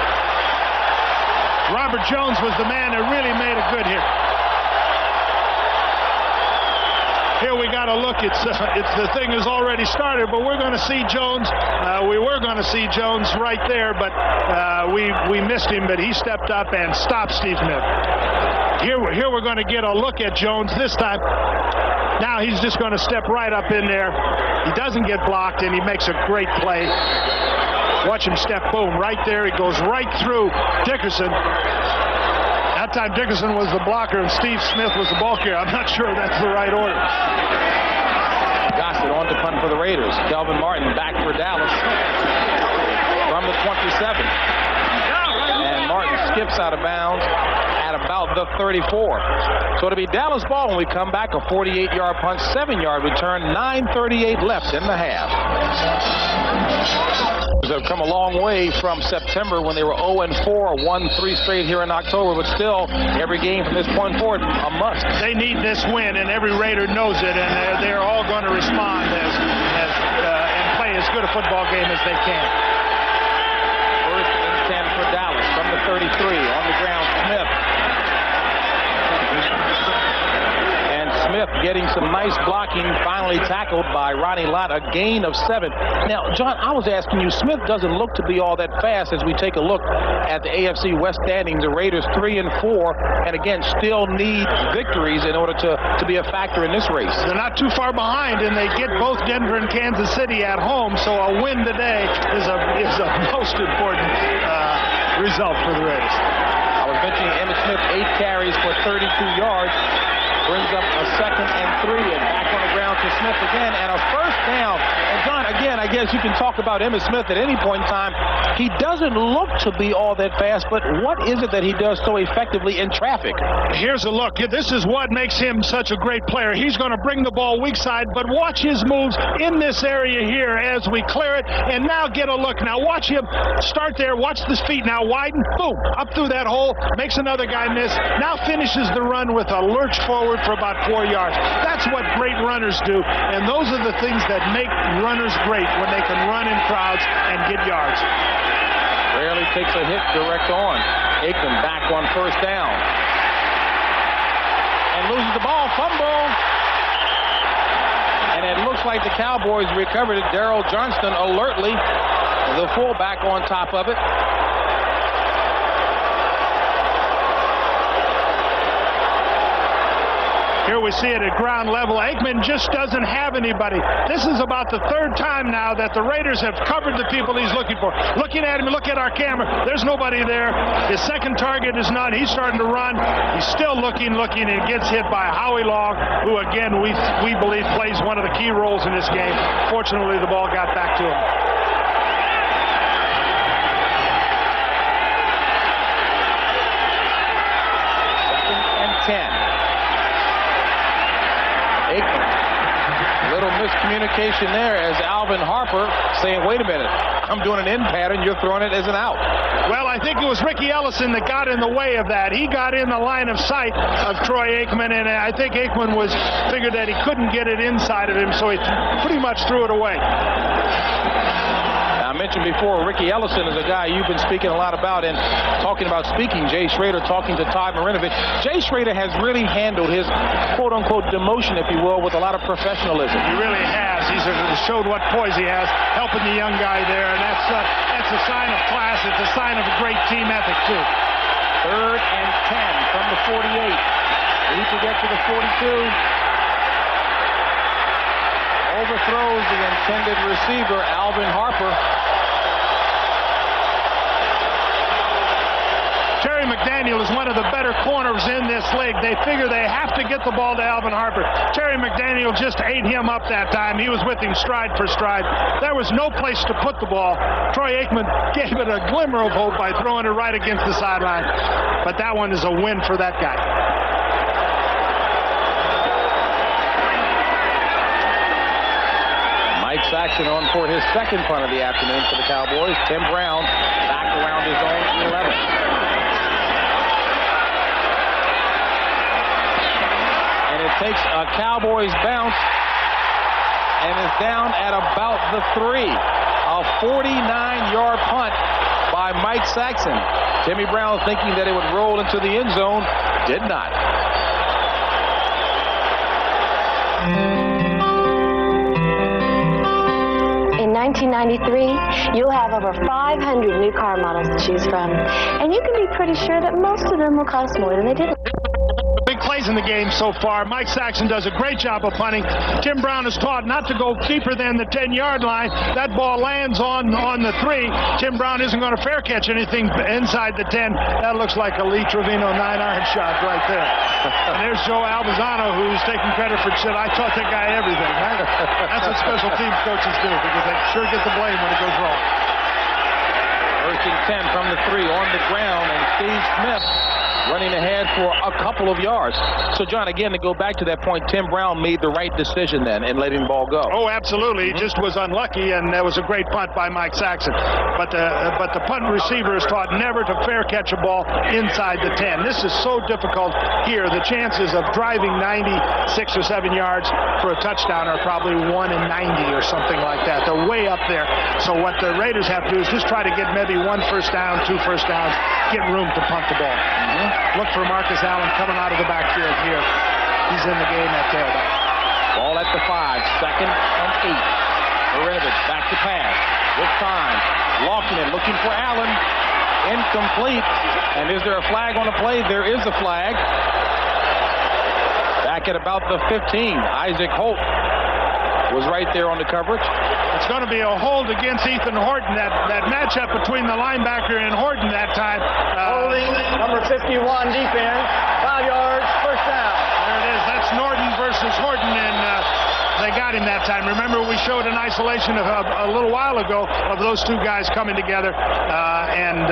Robert Jones was the man that really made a good hit. Here we got to look. It's the thing has already started, but we're going to see Jones. We were going to see Jones right there, but we missed him. But he stepped up and stopped Steve Smith. Here we're going to get a look at Jones this time. Now he's just going to step right up in there. He doesn't get blocked, and he makes a great play. Watch him step, boom, right there. He goes right through Dickerson. That time Dickerson was the blocker and Steve Smith was the ball carrier. I'm not sure that's the right order. Gossett on to punt for the Raiders. Kelvin Martin back for Dallas from the 27. And Martin skips out of bounds at about the 34. So it'll be Dallas ball when we come back. A 48-yard punt, 7-yard return, 9:38 left in the half. Have come a long way from September when they were 0-4, won 3 straight here in October, but still every game from this point forward a must. They need this win, and every Raider knows it, and they're all going to respond and play as good a football game as they can. First and 10 for Dallas from the 33. On the ground, Smith. And Smith getting some nice blocking, finally tackled by Ronnie Lott, a gain of 7. Now, John, I was asking you, Smith doesn't look to be all that fast as we take a look at the AFC West standings. The Raiders 3 and 4, and again, still need victories in order to be a factor in this race. They're not too far behind, and they get both Denver and Kansas City at home, so a win today is a most important result for the Raiders. I was mentioning Emmitt Smith, 8 carries for 32 yards. Brings up a 2nd and 3, and back on the ground to Smith again, and a first down. And John, again, I guess you can talk about Emmitt Smith at any point in time. He doesn't look to be all that fast, but what is it that he does so effectively in traffic? Here's a look. This is what makes him such a great player. He's going to bring the ball weak side, but watch his moves in this area here as we clear it, and now get a look. Now watch him start there. Watch his feet now widen. Boom, up through that hole, makes another guy miss. Now finishes the run with a lurch forward for about 4 yards. That's what great runners do, and those are the things that make runners great, when they can run in crowds and get yards. Rarely takes a hit direct on. Aikman back on first down. And loses the ball, fumble. And it looks like the Cowboys recovered it. Darrell Johnston alertly, the fullback on top of it. Here we see it at ground level. Aikman just doesn't have anybody. This is about the 3rd time now that the Raiders have covered the people he's looking for. Looking at him, look at our camera. There's nobody there. His second target is not. He's starting to run. He's still looking, and gets hit by Howie Long, who again we believe plays one of the key roles in this game. Fortunately, the ball got back to him. Second and 10. Aikman. Little miscommunication there as Alvin Harper saying, wait a minute, I'm doing an in pattern, you're throwing it as an out. Well, I think it was Ricky Ellison that got in the way of that. He got in the line of sight of Troy Aikman, and I think Aikman figured that he couldn't get it inside of him, so he pretty much threw it away. I mentioned before, Ricky Ellison is a guy you've been speaking a lot about, and talking about speaking, Jay Schrader talking to Todd Marinovich. Jay Schrader has really handled his quote-unquote demotion, if you will, with a lot of professionalism. He really has. He's showed what poise he has, helping the young guy there, and that's a sign of class. It's a sign of a great team ethic, too. 3rd and 10 from the 48. Need to get to the 42. Overthrows the intended receiver, Alvin Harper. Terry McDaniel is one of the better corners in this league. They figure they have to get the ball to Alvin Harper. Terry McDaniel just ate him up that time. He was with him stride for stride. There was no place to put the ball. Troy Aikman gave it a glimmer of hope by throwing it right against the sideline. But that one is a win for that guy. Mike Saxon on for his second punt of the afternoon for the Cowboys. Tim Brown back around his own 11. And it takes a Cowboys bounce and is down at about the 3. A 49-yard punt by Mike Saxon. Timmy Brown thinking that it would roll into the end zone. Did not. In 1993, you'll have over 500 new car models to choose from. And you can be pretty sure that most of them will cost more than they did. Big plays in the game so far. Mike Saxon does a great job of punting. Tim Brown is taught not to go deeper than the 10-yard line. That ball lands on the 3. Tim Brown isn't going to fair catch anything inside the 10. That looks like a Lee Trevino 9-iron shot right there. And there's Joe Albizano, who's taking credit for shit. I taught that guy everything. Right? That's what special teams coaches do, because they sure get the blame when it goes wrong. 1st and 10 from the 3 on the ground, and Steve Smith running ahead for a couple of yards. So, John, again, to go back to that point, Tim Brown made the right decision then in letting the ball go. Oh, absolutely. He just was unlucky, and that was a great punt by Mike Saxon. But the punt receiver is taught never to fair catch a ball inside the 10. This is so difficult here. The chances of driving 96 or 7 yards for a touchdown are probably 1 in 90 or something like that. They're way up there. So what the Raiders have to do is just try to get maybe 1 first down, 2 first downs, get room to punt the ball. Look for Marcus Allen coming out of the backfield here. He's in the game at tailback. Ball at the 5, 2nd and 8. Marinovich back to pass. This time, locking it, looking for Allen. Incomplete. And is there a flag on the play? There is a flag. Back at about the 15. Isaac Holt was right there on the coverage. It's going to be a hold against Ethan Horton. That matchup between the linebacker and Horton that time. Holding number 51 defense, 5 yards, first down. There it is. That's Norton versus Horton, and they got him that time. Remember, we showed an isolation a little while ago of those two guys coming together, and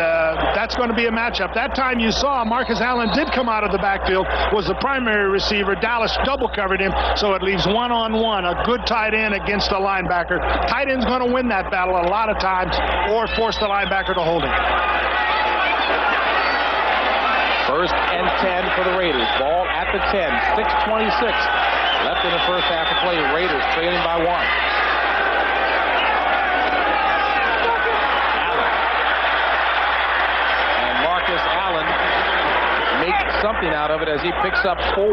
that's going to be a matchup. That time you saw Marcus Allen did come out of the backfield, was the primary receiver. Dallas double covered him, so it leaves 1-on-1, a good tight end against a linebacker. Tight end's going to win that battle a lot of times, or force the linebacker to hold him. 1st and 10 for the Raiders. Ball at the 10. 6:26 left in the first half of play. Raiders trailing by 1. Allen. And Marcus Allen makes something out of it as he picks up 4.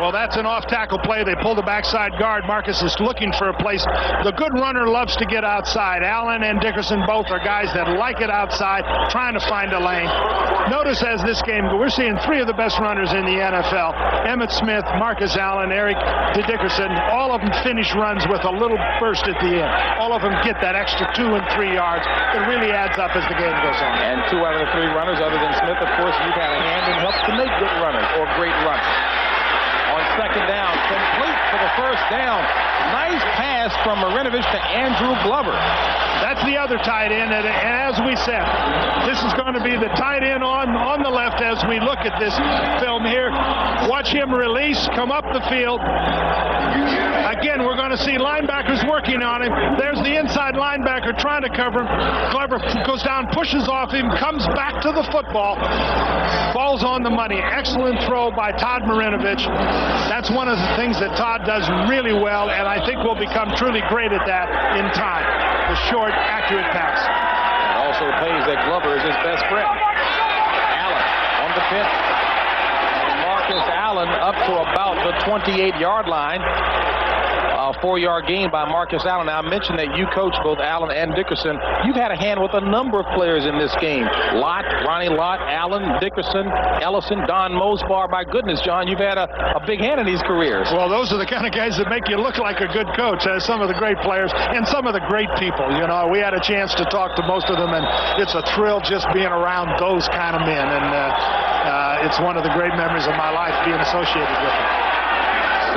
Well, that's an off-tackle play. They pull the backside guard. Marcus is looking for a place. The good runner loves to get outside. Allen and Dickerson both are guys that like it outside, trying to find a lane. Notice as this game, we're seeing 3 of the best runners in the NFL. Emmitt Smith, Marcus Allen, Eric Dickerson, all of them finish runs with a little burst at the end. All of them get that extra 2 and 3 yards. It really adds up as the game goes on. And 2 out of the 3 runners, other than Smith, of course, you've had a hand in help to make good runners or great runners. On 2nd down, complete for the first down. Nice pass from Marinovich to Andrew Glover. That's the other tight end, and as we said, this is going to be the tight end on the left as we look at this film here. Watch him release, come up the field. Again, we're going to see linebackers working on him. There's the inside linebacker trying to cover him. Glover goes down, pushes off him, comes back to the football. Ball's on the money. Excellent throw by Todd Marinovich. That's one of the things that Todd does really well, and I think will become truly great at that in time. The short, accurate pass. It also pays that Glover is his best friend. Allen on the pitch. And Marcus Allen up to about the 28-yard line. A 4-yard gain by Marcus Allen. Now, I mentioned that you coach both Allen and Dickerson. You've had a hand with a number of players in this game. Lott, Ronnie Lott, Allen, Dickerson, Ellison, Don Mosbar. My goodness, John, you've had a big hand in these careers. Well, those are the kind of guys that make you look like a good coach. Some of the great players and some of the great people. You know, we had a chance to talk to most of them, and it's a thrill just being around those kind of men. And it's one of the great memories of my life being associated with them.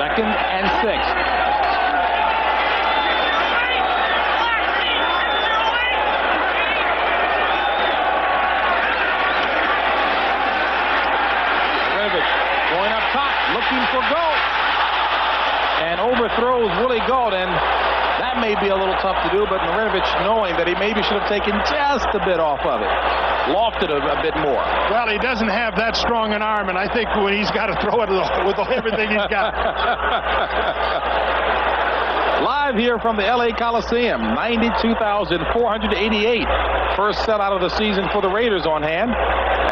2nd and 6. Going up top, looking for Galt. And overthrows Willie Galt, and that may be a little tough to do, but Marinovich, knowing that he maybe should have taken just a bit off of it, lofted a bit more. Well, he doesn't have that strong an arm, and I think when he's got to throw it with everything he's got. Live here from the LA Coliseum, 92,488. First sellout of the season for the Raiders on hand,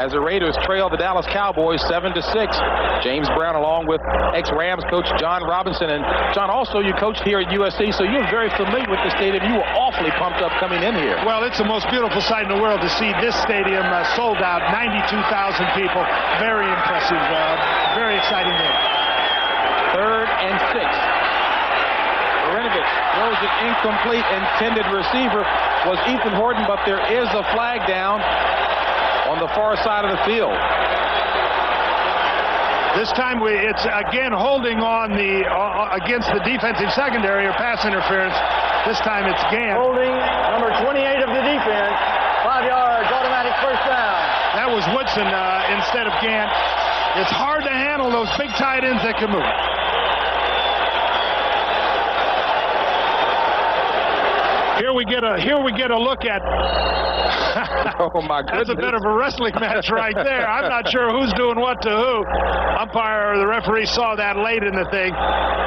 as the Raiders trail the Dallas Cowboys 7-6. James Brown along with ex-Rams coach John Robinson. And John, also you coached here at USC, so you're very familiar with the stadium. You were awfully pumped up coming in here. Well, it's the most beautiful sight in the world to see this stadium sold out, 92,000 people. Very impressive, very exciting game. 3rd and 6. Marinovich throws it incomplete. Intended receiver was Ethan Horton, but there is a flag down on the far side of the field. This time it's again holding on against the defensive secondary or pass interference. This time it's Gant. Holding number 28 of the defense, 5 yards, automatic first down. That was Woodson It's hard to handle those big tight ends that can move. Here we get a look at. Oh my goodness! That's a bit of a wrestling match right there. I'm not sure who's doing what to who. Umpire or the referee saw that late in the thing.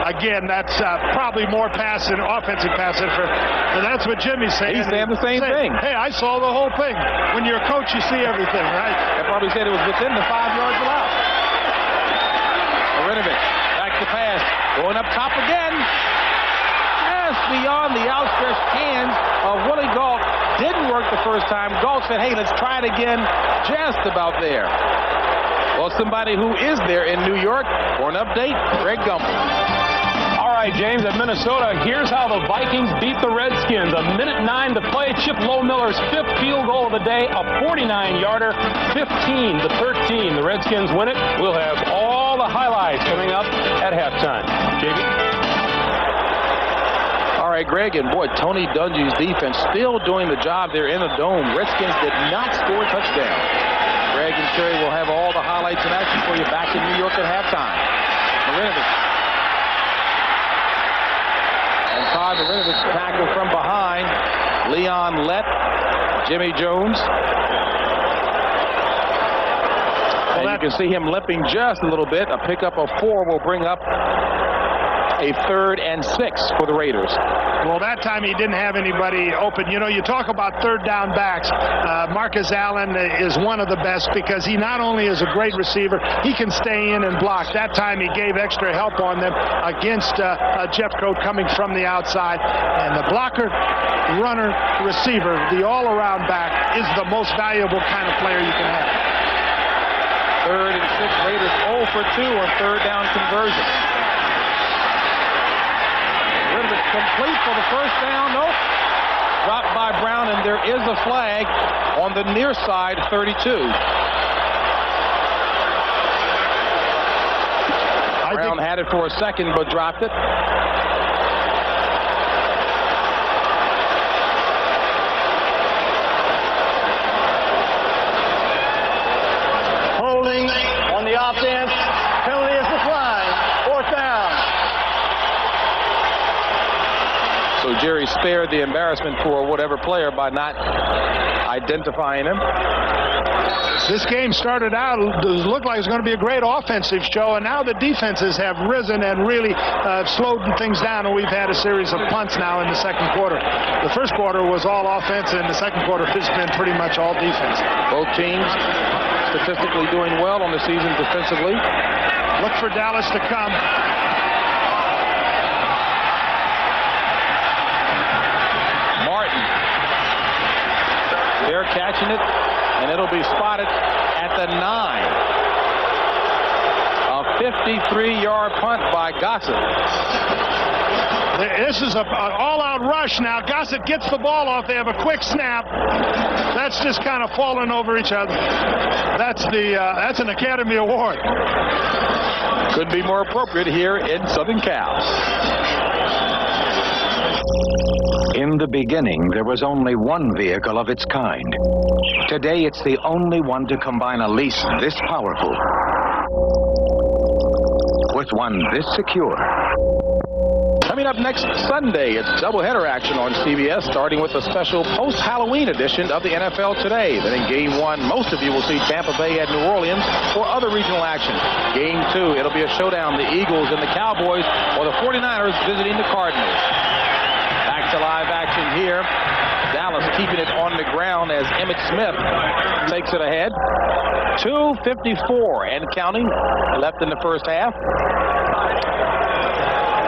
Again, that's probably more offensive pass interference. And that's what Jimmy's saying. He's saying the same thing. Hey, I saw the whole thing. When you're a coach, you see everything, right? They probably said it was within the 5 yards allowed. Marinovich, back to pass, going up top again. Just beyond the outstretched hands of Willie Gault. Didn't work the first time. Gault said, hey, let's try it again. Just about there. Well, somebody who is there in New York for an update, Greg Gumbel. All right, James, at Minnesota, here's how the Vikings beat the Redskins. 1:09 to play. Chip Lohmiller's 5th field goal of the day, a 49-yarder, 15-13. The Redskins win it. We'll have all the highlights coming up at halftime. JB? All right, Greg, and boy, Tony Dungy's defense still doing the job there in the dome. Redskins did not score a touchdown. Greg and Sherry will have all the highlights in action for you back in New York at halftime. Marinovich. And Todd Marinovich tackled from behind. Leon Lett, Jimmy Jones. And you can see him limping just a little bit. A pickup of 4 will bring up a 3rd and 6 for the Raiders. Well, that time he didn't have anybody open. You know, you talk about third down backs. Marcus Allen is one of the best because he not only is a great receiver, he can stay in and block. That time he gave extra help on them against Jeff Coat coming from the outside. And the blocker, runner, receiver, the all-around back is the most valuable kind of player you can have. 3rd and 6, Raiders 0 for 2 on third down conversion. Complete for the first down. Nope. Dropped by Brown, and there is a flag on the near side, 32. Brown had it for a second, but dropped it. Holding on the offense. Penalty is declined. 4th down. So Jerry spared the embarrassment for whatever player by not identifying him. This game started out, looked like it was going to be a great offensive show, and now the defenses have risen and really slowed things down, and we've had a series of punts now in the second quarter. The first quarter was all offense, and the second quarter has been pretty much all defense. Both teams statistically doing well on the season defensively. Look for Dallas to come. They're catching it, and it'll be spotted at the 9. A 53-yard punt by Gossett. This is an all-out rush now. Gossett gets the ball off. They have a quick snap. That's just kind of falling over each other. That's an Academy Award. Could be more appropriate here in Southern Cal. In the beginning, there was only one vehicle of its kind. Today, it's the only one to combine a lease this powerful with one this secure. Coming up next Sunday, it's doubleheader action on CBS, starting with a special post-Halloween edition of the NFL Today. Then in Game 1, most of you will see Tampa Bay at New Orleans for other regional action. Game 2, it'll be a showdown, the Eagles and the Cowboys, or the 49ers visiting the Cardinals. Back to live action here. Dallas keeping it on the ground as Emmitt Smith takes it ahead. 2:54 and counting left in the first half.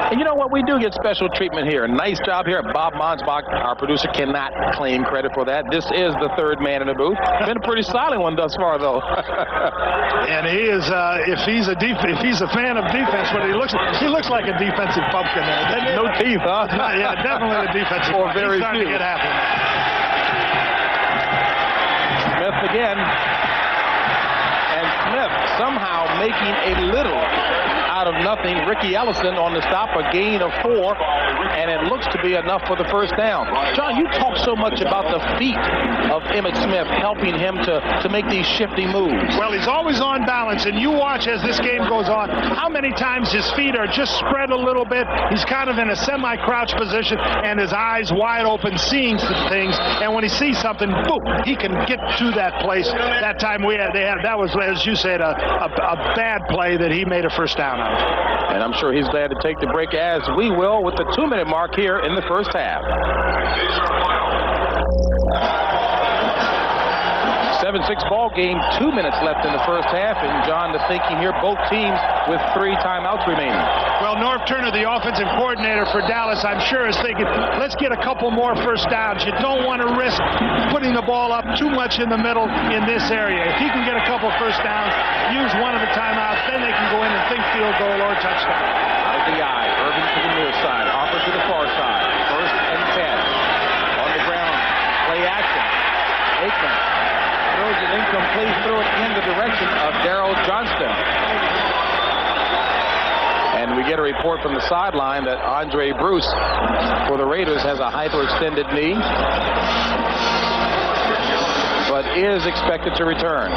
And you know what? We do get special treatment here. Nice job here. Bob Monsbach, our producer, cannot claim credit for that. This is the third man in the booth. Been a pretty solid one thus far, though. And he is, if he's a fan of defense, but he looks like a defensive pumpkin there. No teeth, huh? Yeah, definitely a defensive or pumpkin. very He's starting few. to get happy. Smith again. And Smith somehow making a little out of Ricky Ellison on the stop, a gain of 4, and it looks to be enough for the first down. John, you talk so much about the feet of Emmitt Smith helping him to make these shifty moves. Well, he's always on balance, and you watch as this game goes on how many times his feet are just spread a little bit. He's kind of in a semi-crouch position, and his eyes wide open, seeing some things, and when he sees something, boom, he can get to that place. That time that was, as you said, a bad play that he made a first down on. And I'm sure he's glad to take the break, as we will, with the 2-minute mark here in the first half. 7-6 ball game, 2 minutes left in the first half, and John, the thinking here, both teams with 3 timeouts remaining. Well, Norv Turner, the offensive coordinator for Dallas, I'm sure is thinking, let's get a couple more first downs. You don't want to risk putting the ball up too much in the middle in this area. If he can get a couple first downs, use one of the timeouts, then they can go in and think field goal or touchdown. Out of the eye, Irvin to the near side, Harper to the far side. 1st and 10. On the ground, play action. Aikman throws it incomplete, throw it in the direction of Darryl Johnston. And we get a report from the sideline that Andre Bruce for the Raiders has a hyperextended knee, but is expected to return.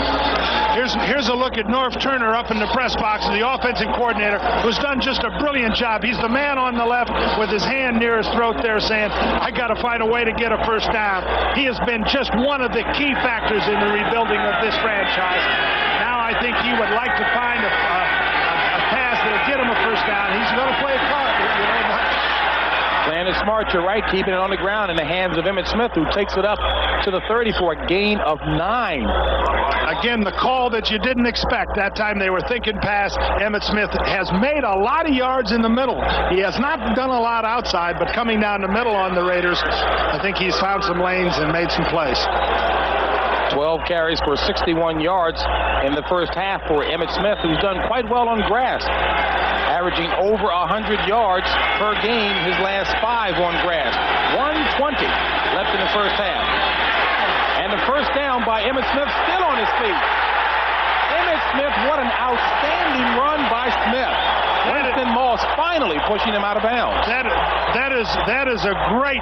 Here's a look at Norv Turner up in the press box, the offensive coordinator, who's done just a brilliant job. He's the man on the left with his hand near his throat there saying, I got to find a way to get a first down. He has been just one of the key factors in the rebuilding of this franchise. Now I think he would like to find a pass that'll get him a first down. He's going to play a card, Playing it smart, you're right, keeping it on the ground in the hands of Emmitt Smith, who takes it up to the 30 for a gain of 9. Again, the call that you didn't expect. That time they were thinking pass. Emmitt Smith has made a lot of yards in the middle. He has not done a lot outside, but coming down the middle on the Raiders, I think he's found some lanes and made some plays. 12 carries for 61 yards in the first half for Emmitt Smith, who's done quite well on grass, averaging over 100 yards per game his last 5 on grass. 120 left in the first half. And the first down by Emmitt Smith, still on his feet. Emmitt Smith, what an outstanding run by Smith. Winston Moss finally pushing him out of bounds. That is a great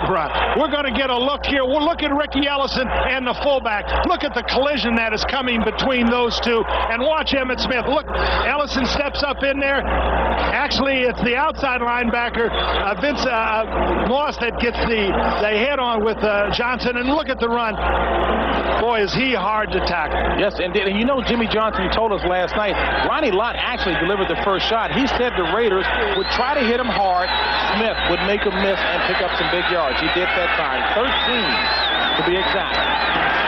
run. We're going to get a look here. We'll look at Ricky Ellison and the fullback. Look at the collision that is coming between those two, and watch Emmitt Smith. Look, Ellison steps up in there. Actually, it's the outside linebacker, Vince Moss, that gets the head on with Johnson, and look at the run. Boy, is he hard to tackle. Yes, and you know, Jimmy Johnson told us last night, Ronnie Lott actually delivered the first shot. He said the Raiders would try to hit him hard. Smith would make him miss and pick up some big yards. He did that time. 13 to be exact.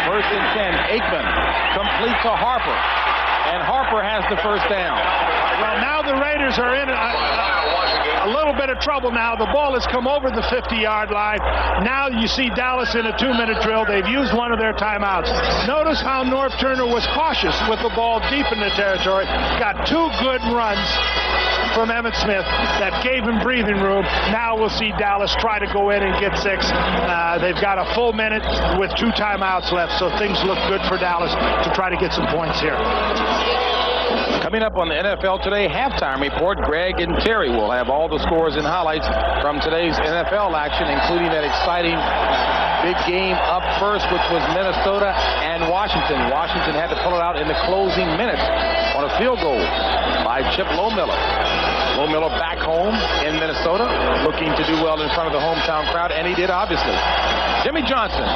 1st and 10. Aikman complete to Harper. And Harper has the first down. Well, now the Raiders are in a little bit of trouble now. The ball has come over the 50-yard line. Now you see Dallas in a 2-minute drill. They've used one of their timeouts. Notice how Norv Turner was cautious with the ball deep in the territory. Got 2 good runs from Emmitt Smith that gave him breathing room. Now we'll see Dallas try to go in and get 6. They've got a full minute with 2 timeouts left, so things look good for Dallas to try to get some points here. Coming up on the NFL Today halftime report, Greg and Terry will have all the scores and highlights from today's NFL action, including that exciting big game up first, which was Minnesota and Washington. Washington had to pull it out in the closing minutes on a field goal by Chip Lomiller. Lomiller back home in Minnesota, looking to do well in front of the hometown crowd, and he did, obviously. Jimmy Johnson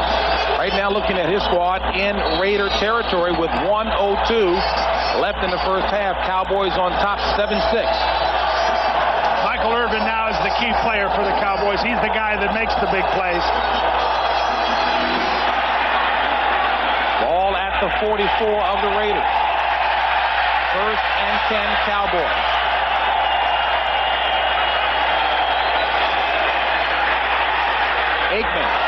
right now looking at his squad in Raider territory with 1:02 left in the first half. Cowboys on top 7-6. Michael Irvin now is the key player for the Cowboys. He's the guy that makes the big plays. Ball at the 44 of the Raiders. 1st and 10 Cowboys. Aikman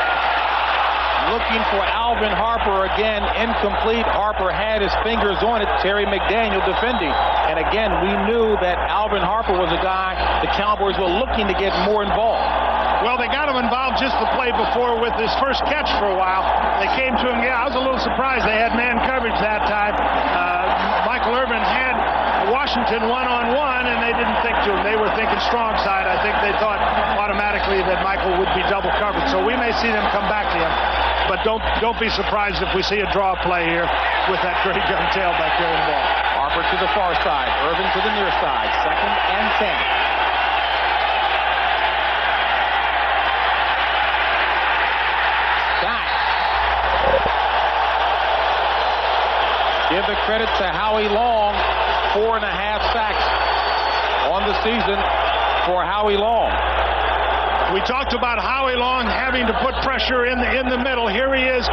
looking for Alvin Harper again, incomplete. Harper had his fingers on it. Terry McDaniel defending. And again, we knew that Alvin Harper was a guy the Cowboys were looking to get more involved. Well, they got him involved just the play before with his first catch for a while. They came to him. Yeah, I was a little surprised they had man coverage that time. Michael Irvin had Washington one-on-one, and they didn't think to. They were thinking strong side. I think they thought automatically that Michael would be double covered. So we may see them come back to him. But don't be surprised if we see a draw play here with that great young tailback there in the ball. Harper to the far side. Irvin to the near side. 2nd and 10. Give the credit to Howie Long. 4.5 sacks on the season for Howie Long. We talked about Howie Long having to put pressure in the middle. Here he is.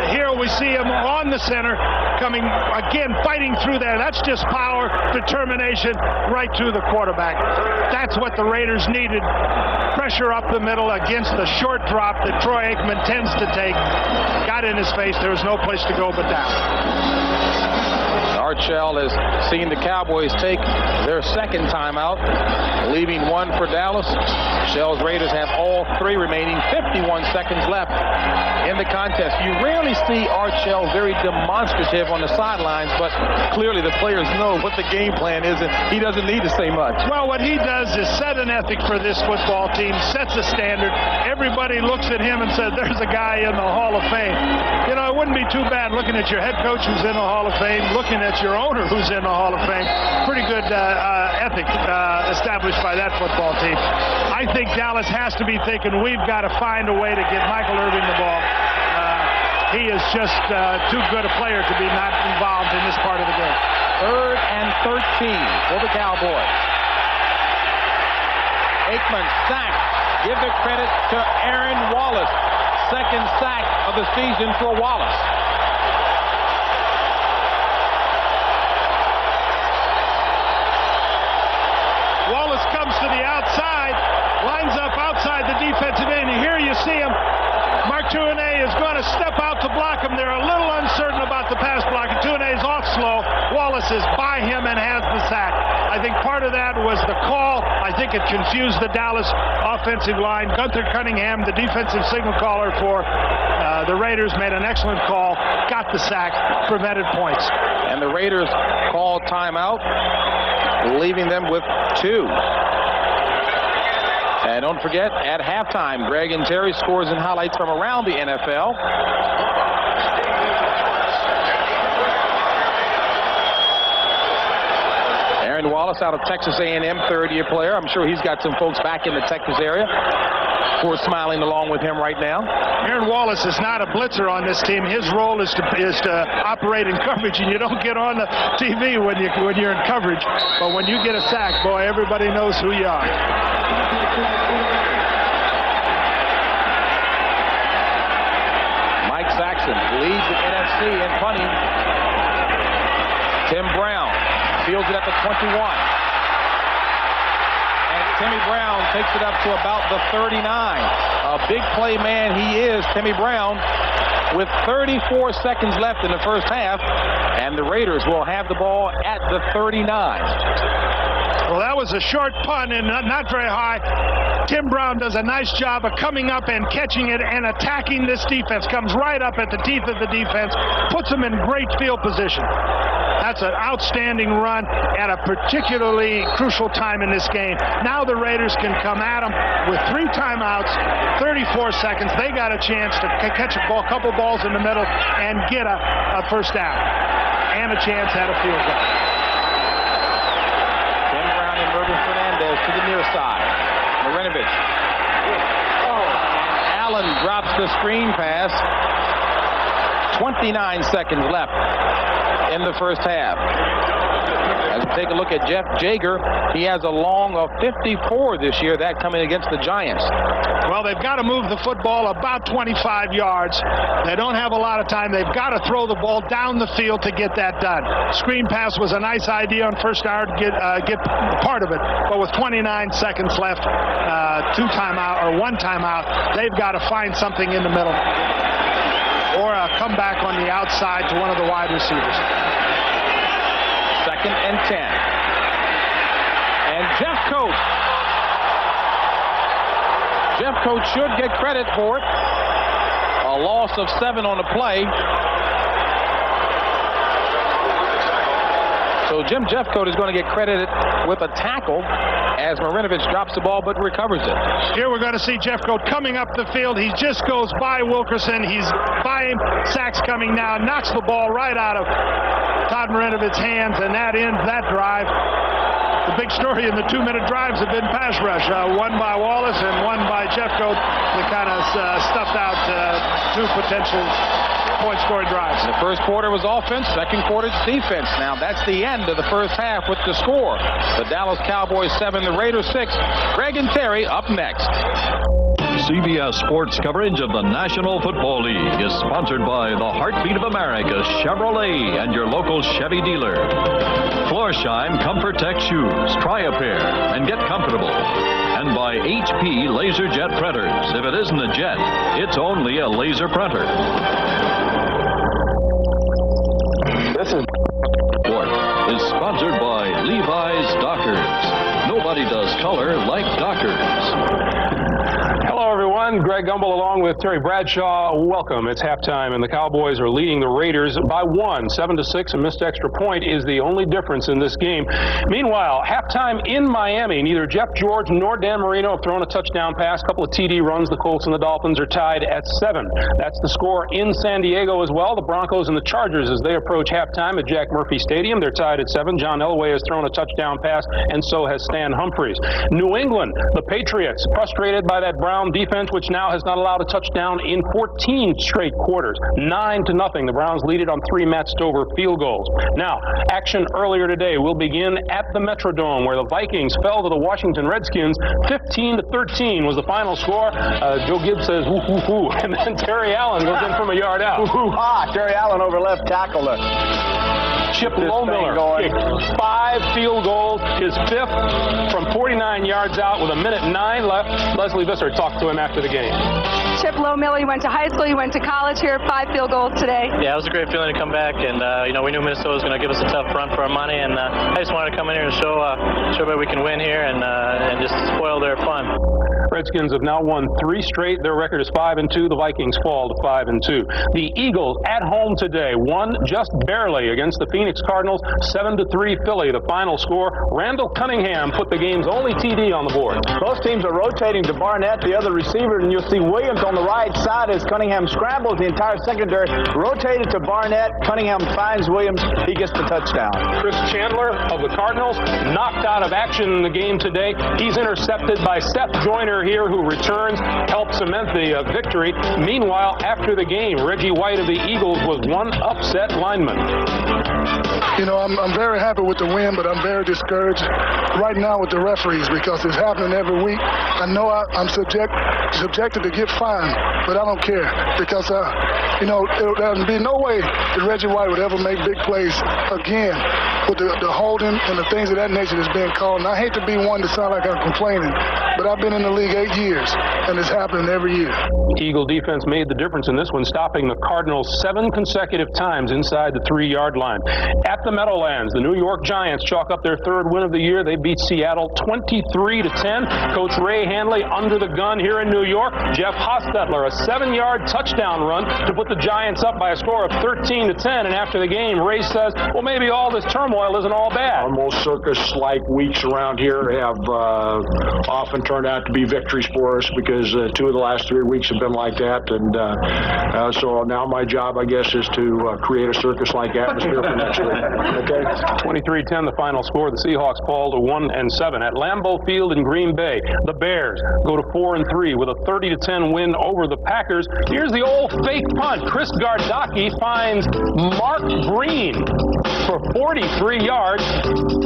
Here we see him on the center, coming again, fighting through there. That's just power, determination, right through the quarterback. That's what the Raiders needed. Pressure up the middle against the short drop that Troy Aikman tends to take. Got in his face. There was no place to go but down. Art Shell has seen the Cowboys take their 2nd timeout, leaving 1 for Dallas. Shell's Raiders have all 3 remaining, 51 seconds left in the contest. You rarely see Art Shell very demonstrative on the sidelines, but clearly the players know what the game plan is, and he doesn't need to say much. Well, what he does is set an ethic for this football team, sets a standard. Everybody looks at him and says, there's a guy in the Hall of Fame. You know, it wouldn't be too bad looking at your head coach who's in the Hall of Fame, looking at your owner who's in the Hall of Fame. Pretty good ethic established by that football team. I think Dallas has to be thinking we've got to find a way to get Michael Irvin the ball. He is just too good a player to be not involved in this part of the game. 3rd and 13 for the Cowboys. Aikman sacked. Give the credit to Aaron Wallace. 2nd sack of the season for Wallace. Wallace comes to the outside, lines up outside the defensive end, and here you see him. Mark Tuinei is going to step out to block him. They're a little uncertain about the pass block. Tuinei's off slow. Wallace is by him and has the sack. I think part of that was the call. I think it confused the Dallas offensive line. Gunther Cunningham, the defensive signal caller for the Raiders, made an excellent call, got the sack, prevented points. And the Raiders call timeout, leaving them with 2. And don't forget, at halftime, Greg and Terry scores and highlights from around the NFL. Aaron Wallace out of Texas A&M, 3rd-year player. I'm sure he's got some folks back in the Texas area who are smiling along with him right now. Aaron Wallace is not a blitzer on this team. His role is to operate in coverage, and you don't get on the TV when you're in coverage. But when you get a sack, boy, everybody knows who you are. Mike Saxon leads the NFC in punting. Tim Brown fields it at the 21. And Timmy Brown takes it up to about the 39. A big play man he is, Timmy Brown, with 34 seconds left in the first half. And the Raiders will have the ball at the 39. Well, that was a short punt and not very high. Tim Brown does a nice job of coming up and catching it and attacking this defense. Comes right up at the teeth of the defense, puts them in great field position. That's an outstanding run at a particularly crucial time in this game. Now the Raiders can come at them with 3 timeouts, 34 seconds. They got a chance to catch a couple balls in the middle and get a first down and a chance at a field goal. Tim Brown and Mervin Fernandez to the near side. Marinovich. And Allen drops the screen pass. 29 seconds left in the first half. As we take a look at Jeff Jager, he has a long of 54 this year, that coming against the Giants. Well, they've got to move the football about 25 yards. They don't have a lot of time. They've got to throw the ball down the field to get that done. Screen pass was a nice idea on first down to get part of it. But with 29 seconds left, 1 timeout, they've got to find something in the middle or a comeback on the outside to one of the wide receivers. 2nd and 10. And Jeff Coates should get credit for it. A loss of 7 on the play. So So Jim Jeffcoat is going to get credited with a tackle as Marinovich drops the ball but recovers it. Here we're going to see Jeffcoat coming up the field. He just goes by Wilkerson. He's by him. Sachs coming now, knocks the ball right out of Todd Marinovich's hands, and that ends that drive. The big story in the 2-minute drives have been pass rush, one by Wallace and one by Jeffcoat that kind of stuffed out two potential point-scoring drives. The first quarter was offense, second quarter defense. Now that's the end of the first half with the score. The Dallas Cowboys 7, the Raiders 6. Greg and Terry up next. CBS Sports coverage of the National Football League is sponsored by the Heartbeat of America, Chevrolet, and your local Chevy dealer. Florsheim ComfortTech shoes. Try a pair and get comfortable. And by HP LaserJet printers. If it isn't a jet, it's only a laser printer. This is sponsored by Levi's Dockers. Nobody does color like Dockers. Hello, everyone. Greg Gumbel along with Terry Bradshaw. Welcome. It's halftime, and the Cowboys are leading the Raiders by 1, 7-6. A missed extra point is the only difference in this game. Meanwhile, halftime in Miami, neither Jeff George nor Dan Marino have thrown a touchdown pass. A couple of TD runs. The Colts and the Dolphins are tied at 7. That's the score in San Diego as well. The Broncos and the Chargers, as they approach halftime at Jack Murphy Stadium, they're tied at 7. John Elway has thrown a touchdown pass, and so has Stan Humphries. New England, the Patriots, frustrated by that Brown defense, which now has not allowed a touchdown in 14 straight quarters. 9-0. The Browns lead it on 3 Matt Stover field goals. Now, action earlier today will begin at the Metrodome, where the Vikings fell to the Washington Redskins. 15-13 was the final score. Joe Gibbs says, woo, woo, woo. And then Terry Allen goes in from a yard out. Terry Allen over left tackle there. Chip Lohmiller kicked 5 field goals, his 5th from 49 yards out with 1:09 left. Leslie Visser talked to him after the game. Chip Lohmiller, he went to high school, he went to college here, 5 field goals today. Yeah, it was a great feeling to come back, and we knew Minnesota was going to give us a tough run for our money, and I just wanted to come in here and show everybody we can win here and just spoil their fun. Redskins have now won 3 straight. Their record is 5-2. The Vikings fall to 5-2. The Eagles at home today won just barely against the Phoenix Cardinals, 7-3 Philly. The final score. Randall Cunningham put the game's only TD on the board. Both teams are rotating to Barnett, the other receiver, and you'll see Williams on the right side as Cunningham scrambles the entire secondary. Rotated to Barnett. Cunningham finds Williams. He gets the touchdown. Chris Chandler of the Cardinals knocked out of action in the game today. He's intercepted by Seth Joyner here, who returns, helps cement the victory. Meanwhile, after the game, Reggie White of the Eagles was one upset lineman. You know, I'm very happy with the win, but I'm very discouraged right now with the referees because it's happening every week. I know I'm subjected to get fined, but I don't care because, there'll be no way that Reggie White would ever make big plays again with the holding and the things of that nature that's being called. And I hate to be one to sound like I'm complaining, but I've been in the league 8 years, and it's happening every year. Eagle defense made the difference in this one, stopping the Cardinals 7 consecutive times inside the 3-yard line. At the Meadowlands, the New York Giants chalk up their 3rd win of the year. They beat Seattle 23-10. Coach Ray Handley under the gun here in New York. Jeff Hostetler, a 7-yard touchdown run to put the Giants up by a score of 13-10. And after the game, Ray says, well, maybe all this turmoil isn't all bad. Almost circus-like weeks around here have often turned out to be victories for us because 2 of the last 3 weeks have been like that. And so now my job, I guess, is to create a circus-like atmosphere for next week. Okay. 23-10 the final score. The Seahawks fall to 1-7. At Lambeau Field in Green Bay, the Bears go to 4-3 with a 30-10 win over the Packers. Here's the old fake punt. Chris Gardocki finds Mark Green for 43 yards.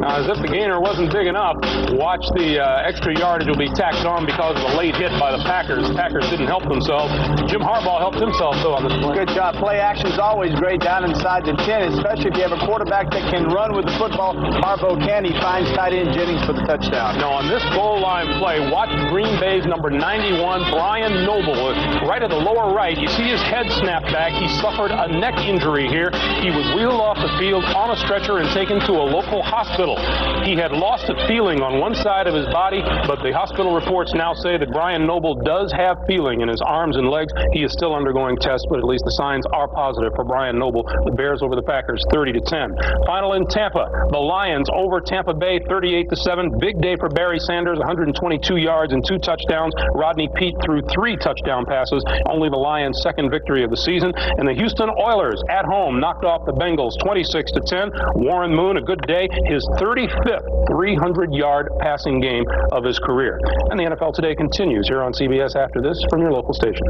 Now, as if the gainer wasn't big enough, watch the extra yardage will be tacked on because of a late hit by the Packers. The Packers didn't help themselves. Jim Harbaugh helped himself, though, on this play. Good job. Play action's always great down inside the 10, especially if you have a quarterback that can run with the football. Harbaugh can. He finds tight end Jennings for the touchdown. Now, on this goal line play, watch Green Bay's number 91, Brian Noble, right at the lower right. You see his head snapped back. He suffered a neck injury here. He was wheeled off the field on a stretcher and taken taken to a local hospital. He had lost a feeling on one side of his body, but the hospital reports now say that Brian Noble does have feeling in his arms and legs. He is still undergoing tests, but at least the signs are positive for Brian Noble. The Bears over the Packers 30-10. Final in Tampa, the Lions over Tampa Bay 38-7. Big day for Barry Sanders, 122 yards and 2 touchdowns. Rodney Peete threw 3 touchdown passes, only the Lions' second victory of the season. And the Houston Oilers at home knocked off the Bengals 26-10. Warren Moon, a good day, his 35th 300-yard passing game of his career. And the NFL Today continues here on CBS after this from your local station.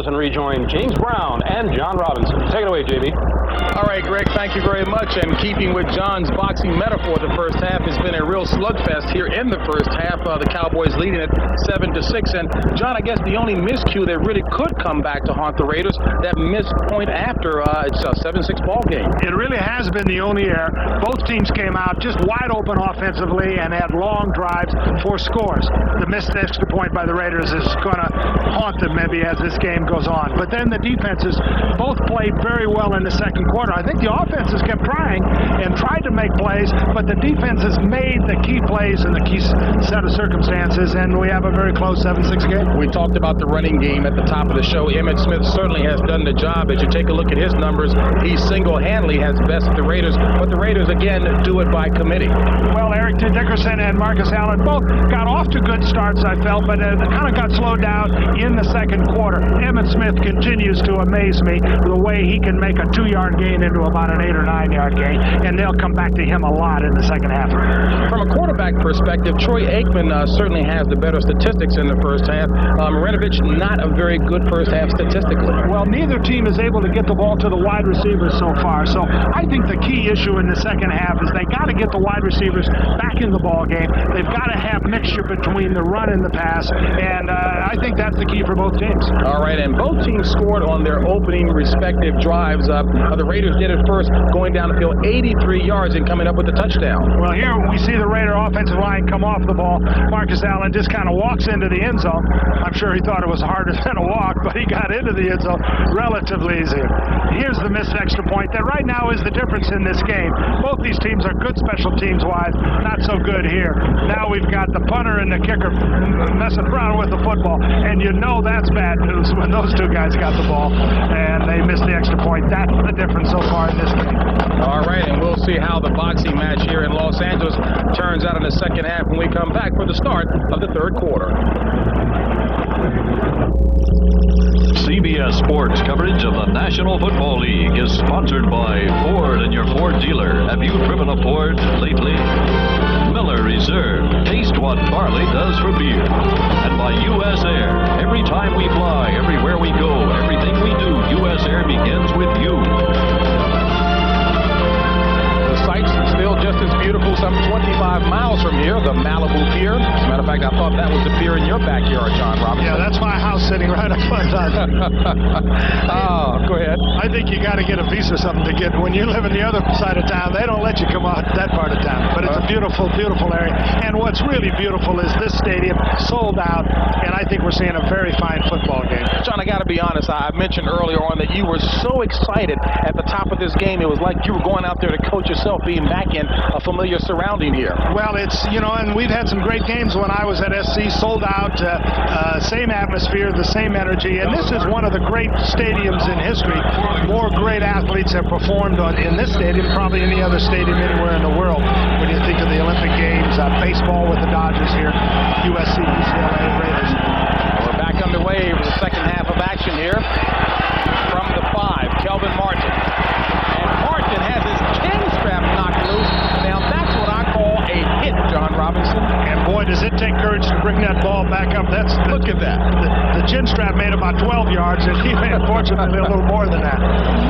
And rejoin James Brown and John Robinson. Take it away, JB. All right, Greg, thank you very much. And keeping with John's boxing metaphor, the first half has been a real slugfest here in the first half. The Cowboys leading it 7-6. And, John, I guess the only miscue that really could come back to haunt the Raiders, that missed point after it's a 7-6 ball game. It really has been the only error. Both teams came out just wide open offensively and had long drives for scores. The missed extra point by the Raiders is going to haunt them maybe as this game goes on. But then the defenses both played very well in the second quarter. I think the offenses kept trying and tried to make plays, but the defenses made the key plays in the key set of circumstances, and we have a very close 7-6 game. We talked about the running game at the top of the show. Emmitt Smith certainly has done the job. As you take a look at his numbers, he single-handedly has bested the Raiders, but the Raiders, again, do it by committee. Well, Eric Dickerson and Marcus Allen both got off to good starts, I felt, but kind of got slowed down in the second quarter. Emmitt Smith continues to amaze me the way he can make a 2-yard gain into about an 8 or 9 yard gain, and they'll come back to him a lot in the second half. From a quarterback perspective, Troy Aikman certainly has the better statistics in the first half. Marinovich, not a very good first half statistically. Well, neither team is able to get the ball to the wide receivers so far, so I think the key issue in the second half is they got to get the wide receivers back in the ball game. They've got to have mixture between the run and the pass, and I think that's the key for both teams. All right, and both teams scored on their opening respective drives. The Raiders did it first, going down the field 83 yards and coming up with the touchdown. Well, here we see the Raider offensive line come off the ball. Marcus Allen just kind of walks into the end zone. I'm sure he thought it was harder than a walk, but he got into the end zone relatively easy. Here's the missed extra point that right now is the difference in this game. Both these teams are good special teams-wise, not so good here. Now we've got the punter and the kicker messing around with the football, and you know that's bad news when those two guys got the ball and they missed the extra point. That's the difference so far in this game. All right, and we'll see how the boxing match here in Los Angeles turns out in the second half when we come back for the start of the third quarter. CBS Sports coverage of the National Football League is sponsored by Ford and your Ford dealer. Have you driven a Ford lately? Miller Reserve. Taste what barley does for beer. And by U.S. Air. Every time we fly, everywhere we go, everything we do, U.S. Air begins with you. The site's still just as beautiful some 25 miles from here, the Malibu Pier. As a matter of fact, I thought that was the pier in your backyard, John Robinson. Yeah, that's my house sitting right up on that. Oh, go ahead. I think you got to get a visa or something to get. When you live in the other side of town, they don't let you come out that part of town. But it's a beautiful, beautiful area. And what's really beautiful is this stadium sold out, and I think we're seeing a very fine football game. John, I got to be honest. I mentioned earlier on that you were so excited at the top of this game. It was like you were going out there to coach yourself, being back in a familiar surrounding here. Well, it's, and we've had some great games when I was at SC, sold out, same atmosphere, the same energy, and this is one of the great stadiums in history. More great athletes have performed in this stadium, probably any other stadium anywhere in the world. When you think of the Olympic Games, baseball with the Dodgers here, USC, UCLA, Raiders. We're back underway for the second half of action here. From the 5, Kelvin Martin. And Martin has his chin strap knocked loose. Now that's what I call a hit, John Robinson. And boy, does it take courage to bring that ball back up. Look at that. The chin strap made about 12 yards, and he made, unfortunately, a little more than that.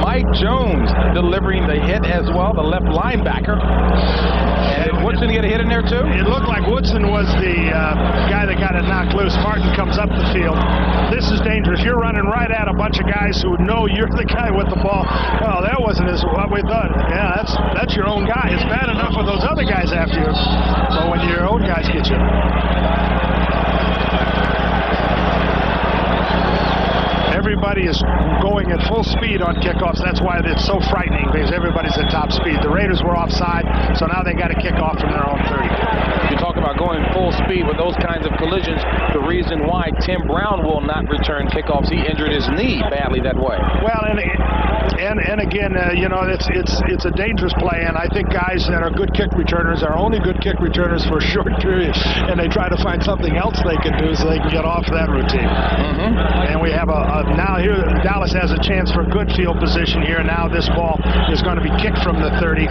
Mike Jones delivering the hit as well, the left linebacker. And did Woodson get a hit in there, too? It looked like Woodson was the guy that got it knocked loose. Martin comes up the field. This is dangerous. You're running right at a bunch of guys who know you're the guy with the ball. Well, that wasn't what we thought. Yeah, that's your own guy. It's bad enough with those other guys after you, but when your own guys get you. Everybody everybody is going at full speed on kickoffs. That's why it's so frightening, because everybody's at top speed. The Raiders were offside, so now they got to kick off from their own 30. You talk about going full speed with those kinds of collisions. The reason why Tim Brown will not return kickoffs, he injured his knee badly that way. Well, and again, it's a dangerous play, and I think guys that are good kick returners are only good kick returners for a short period, and they try to find something else they can do so they can get off that routine. And we have now here Dallas has a chance for good field position here. Now this ball is going to be kicked from the 30.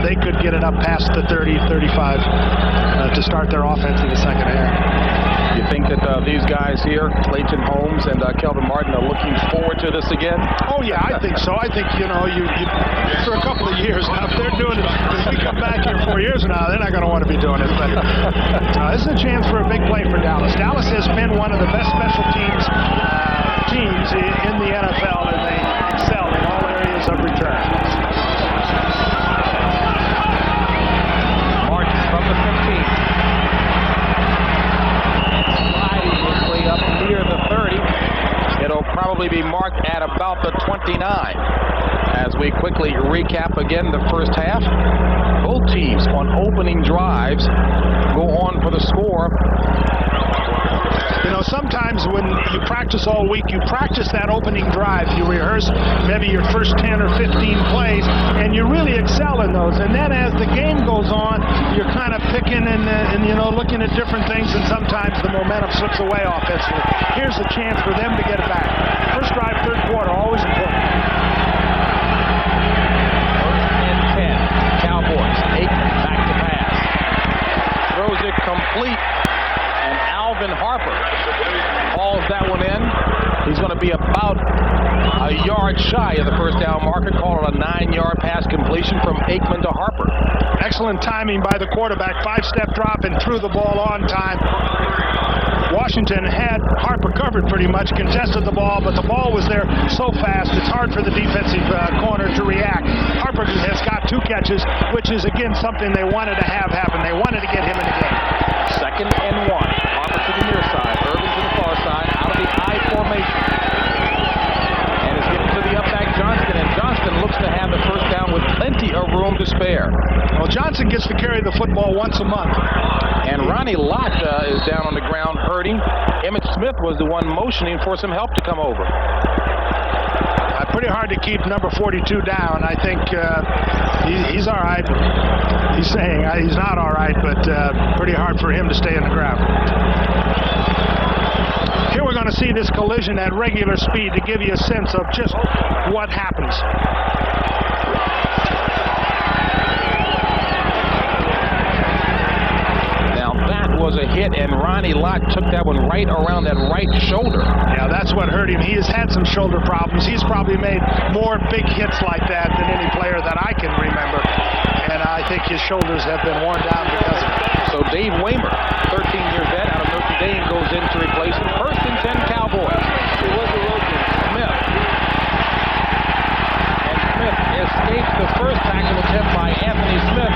They could get it up past the 30, 35 to start their offense in the second half. You think that these guys here, Clayton Holmes and Kelvin Martin, are looking forward to this again? Oh, yeah, I think so. I think, you for a couple of years now, if they're doing it, if we come back here 4 years from now, they're not going to want to be doing it. But this is a chance for a big play for Dallas. Dallas has been one of the best special teams in the NFL, and they excel in all areas of return. Martin from the 15. Up near the 30. It'll probably be marked at about the 29. As we quickly recap again the first half, both teams on opening drives go on for the score. Sometimes when you practice all week, you practice that opening drive. You rehearse maybe your first 10 or 15 plays, and you really excel in those. And then as the game goes on, you're kind of picking and looking at different things, and sometimes the momentum slips away offensively. Here's a chance for them to get it back. First drive, third quarter, always important. First and 10. Cowboys. Aikman back to pass. Throws it complete. And Alvin Harper hauls that one in. He's going to be about a yard shy of the first down marker. Call it a 9-yard pass completion from Aikman to Harper. Excellent timing by the quarterback. 5-step drop and threw the ball on time. Washington had Harper covered pretty much, contested the ball, but the ball was there so fast it's hard for the defensive corner to react. Harper has got 2 catches, which is, again, something they wanted to have happen. They wanted to get him in the game. Second and 1. Harper to the near side. Irvin to the far side. Out of the I formation. And is given to the up-back Johnston. And Johnston looks to have the first down with plenty of room to spare. Well, Johnson gets to carry the football once a month. And Ronnie Lott is down on the ground hurting. Emmitt Smith was the one motioning for some help to come over. Pretty hard to keep number 42 down. I think he's all right. He's saying he's not all right, but pretty hard for him to stay in the ground. Here we're going to see this collision at regular speed to give you a sense of just what happens. Was a hit, and Ronnie Lott took that one right around that right shoulder. Yeah, that's what hurt him. He has had some shoulder problems. He's probably made more big hits like that than any player that I can remember, and I think his shoulders have been worn down because of it. So Dave Waymer, 13-year vet out of Notre Dame, goes in to replace him. First and 10 Cowboys. Smith. And Smith escapes the first tackle attempt by Anthony Smith,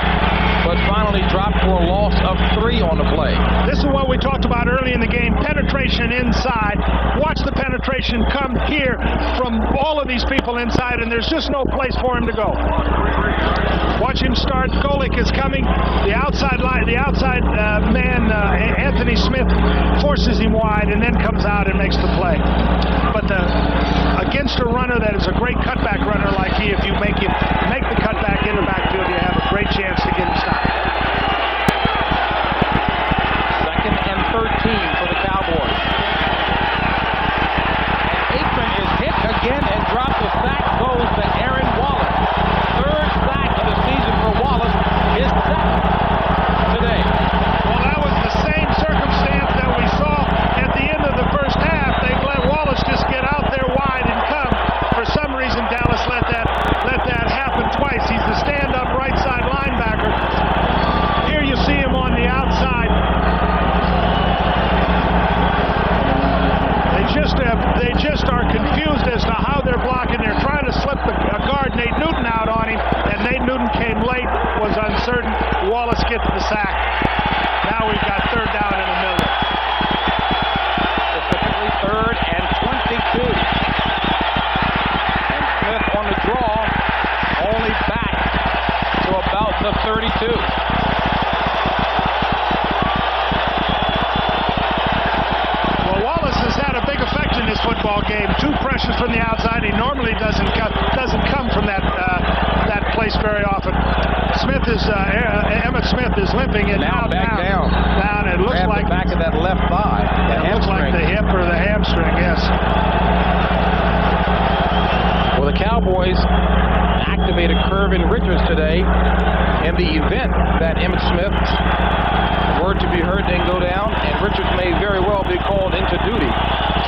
but finally dropped for a loss of 3 on the play. This is what we talked about early in the game, penetration inside. Watch the penetration come here from all of these people inside, and there's just no place for him to go. Watch him start. Golick is coming. The outside line, man, Anthony Smith forces him wide and then comes out and makes the play. But against a runner that is a great cutback runner like he, if you make the cutback in the backfield, you have a great chance to get him stopped. Second and 13 for the Cowboys. And Aikman is hit again and dropped. The sack goes to Aaron Wallace. Third sack of the season for Wallace. His second today. Well, that was the same circumstance that we saw at the end of the first half. They let Wallace just get out there wide and come. For some reason, Dallas let that happen twice. He's the stand-up right side. protection from the outside. He normally doesn't come from that place very often. Emmitt Smith is limping and now back down. It looks like the back of that left thigh. It looks like the hip or the hamstring. Yes. Well, the Cowboys activated Curvin Richards today in the event that Emmitt Smith's word to be heard didn't go down, and Richards may very well be called into duty.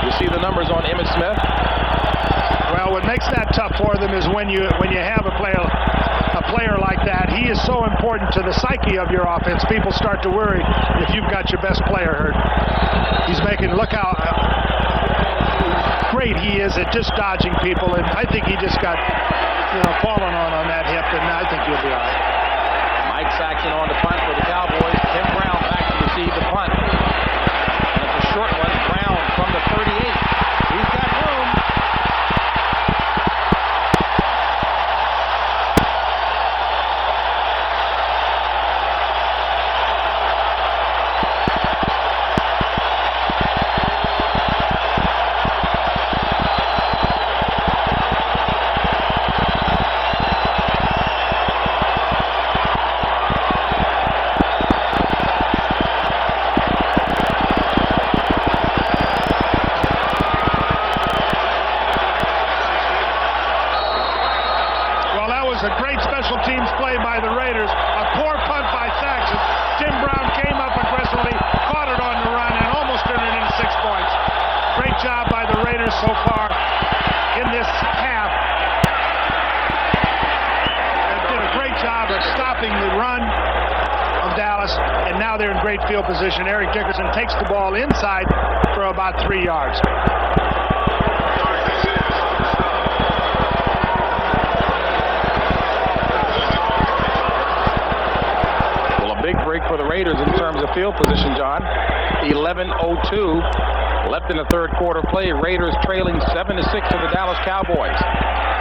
You see the numbers on Emmitt Smith. Well, what makes that tough for them is when you have a player like that. He is so important to the psyche of your offense. People start to worry if you've got your best player hurt. Look how great he is at just dodging people, and I think he just got fallen on that hip, and I think he'll be all right. Mike Saxon on the punt for the Cowboys. Tim Brown back to receive the punt. And it's a short one. Brown from the 38. He's got room. A great special teams play by the Raiders. A poor punt by Saxon. Tim Brown came up aggressively, caught it on the run, and almost turned it into 6 points. Great job by the Raiders so far in this half. They did a great job of stopping the run of Dallas, and now they're in great field position. Eric Dickerson takes the ball inside for about 3 yards. Big break for the Raiders in terms of field position, John. 11:02 left in the third quarter play. Raiders trailing 7-6 to the Dallas Cowboys.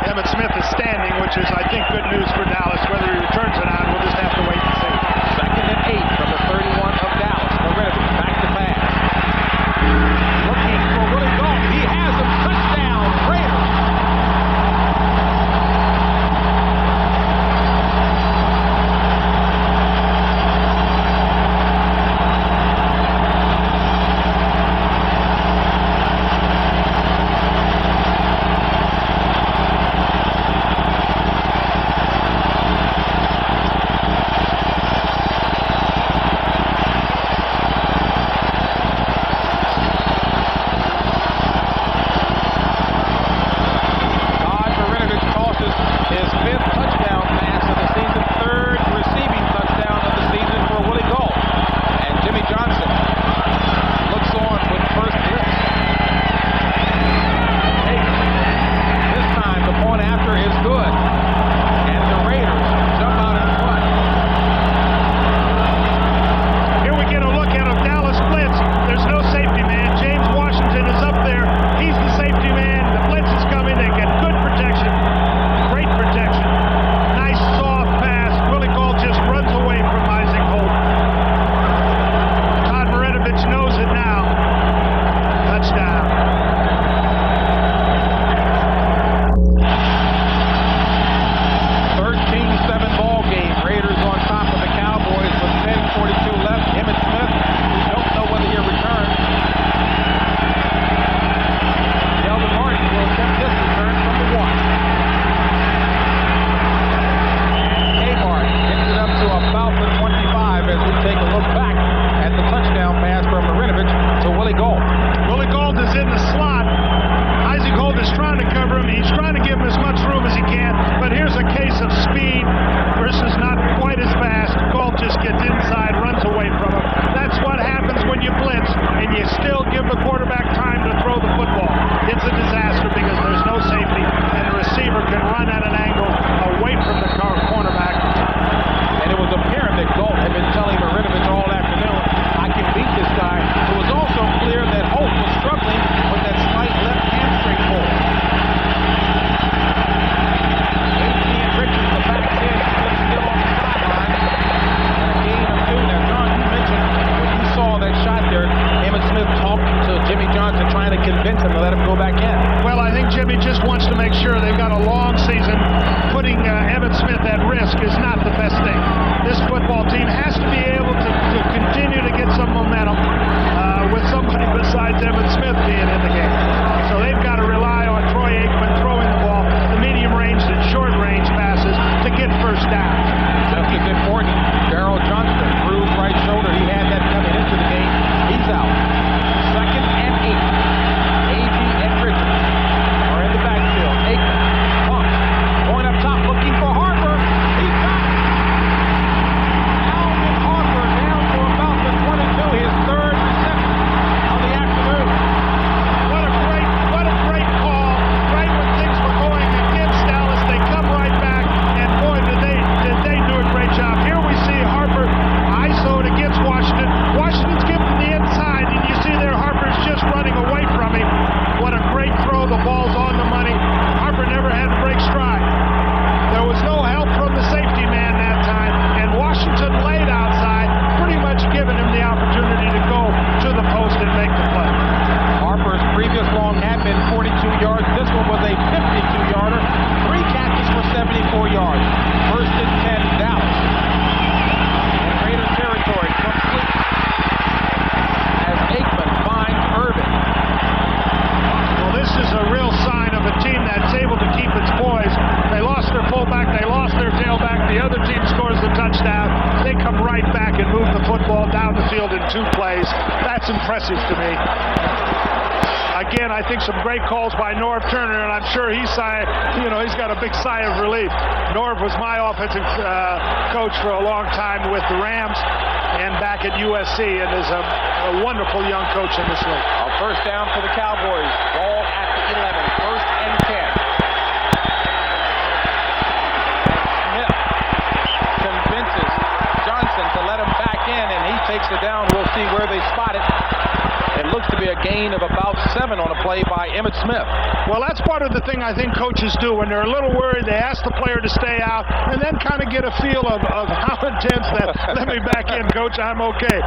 Emmitt Smith is standing, which is, I think, good news for Dallas. Whether he returns or not, we'll just have to wait and see. 2nd and 8 from the 31 of Dallas. Marinovich back to pass. Looking for Willie Galt. He has him. Touchdown, Raiders. So Jimmy Johnson trying to convince him to let him go back in. Well, I think Jimmy just wants to make sure they've got a long season. Putting Emmitt Smith at risk is not the best thing. This football team has to be able to continue to get some momentum with somebody besides Emmitt Smith being in the game. So they've got to rely on Troy Aikman throwing the ball, the medium range and short range passes to get first down. Just as important, Darrell Johnston, bruised right shoulder. He had that coming into the game. He's out. 2nd and 8. Agee and Richards are in the backfield. Aikman pumps, going up top, looking for Harper. He's got it. Alvin Harper down for about the 22, his 3rd reception of the afternoon. What a great call. Right when things were going against Dallas, they come right back, and boy, did they do a great job. Here we see Harper ISO'd against Washington. Washington's given to the inside, and you see there Harper's just running away from him. What a great throw. The ball's on the money. Harper never had to break stride. There was no help from the safety man that time, and Washington laid outside, pretty much giving him the opportunity to go to the post and make the play. Harper's previous long had been 42 yards. This one was a 52-yarder. 3 catches for 74 yards. 1st and 10, Dallas. In Raider territory, complete. As Aikman finds Irvin. Well, this is a real sign of a team that's able to keep its poise. They lost their fullback, they lost their tailback. The other team scores the touchdown. They come right back and move the football down the field in 2 plays. That's impressive to me. Again, I think some great calls by Norv Turner, and I'm sure he's got a big sigh of relief. Norv was my offensive coach for a long time with the Rams and back at USC, and is a wonderful young coach in this league. A first down for the Cowboys. Ball at the 11. 1st and 10. Smith convinces Johnson to let him back in, and he takes it down. We'll see where they spot it. It looks to be a gain of about 7 on a play by Emmitt Smith. Well, that's part of the thing I think coaches do. When they're a little worried, they ask the player to stay out and then kind of get a feel of how intense that, let me back in, coach, I'm okay.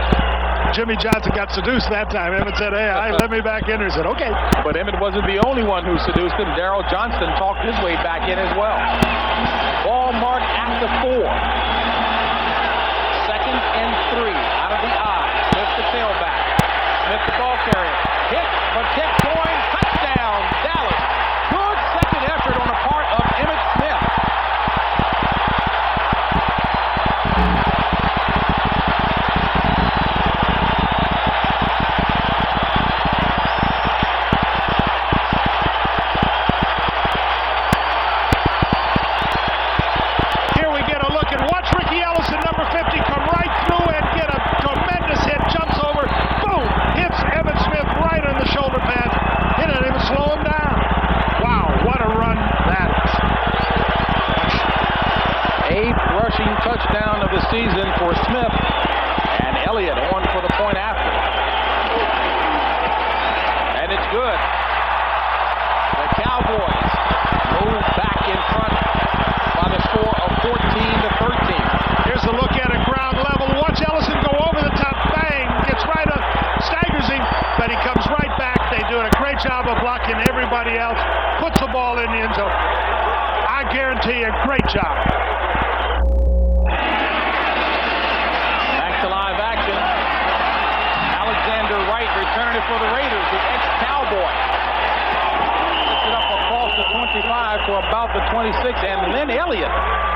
Jimmy Johnson got seduced that time. Emmitt said, hey, let me back in. He said, okay. But Emmitt wasn't the only one who seduced him. Darrell Johnston talked his way back in as well. Ball marked at the 4. 2nd and 3 out of the I. Smith the tailback. Smith the ball carrier. Hit, but kept going. Touchdown, Dallas. Good second effort on the part of Emmitt Smith. Here we get a look and watch Ricky Ellison, number 50, come right through and get a tremendous hit. Jumps over. Boom! Hits Emmitt Smith right on the shoulder pad. Hit it and slow him down. Wow, what a run that is. 8th rushing touchdown of the season for Smith. And Elliott on for the point after. And it's good. The Cowboys move back in front by the score of 14-13. Here's a look at it ground level. Watch Ellison go over the top. Bang! Gets right up. Staggers him, but he comes right back. They do a great job of blocking everybody else. Puts the ball in the end zone. I guarantee you, great job. Back to live action. Alexander Wright returning it for the Raiders, the ex-Cowboy. Puts it up across the 25 for about the 26, and then Elliott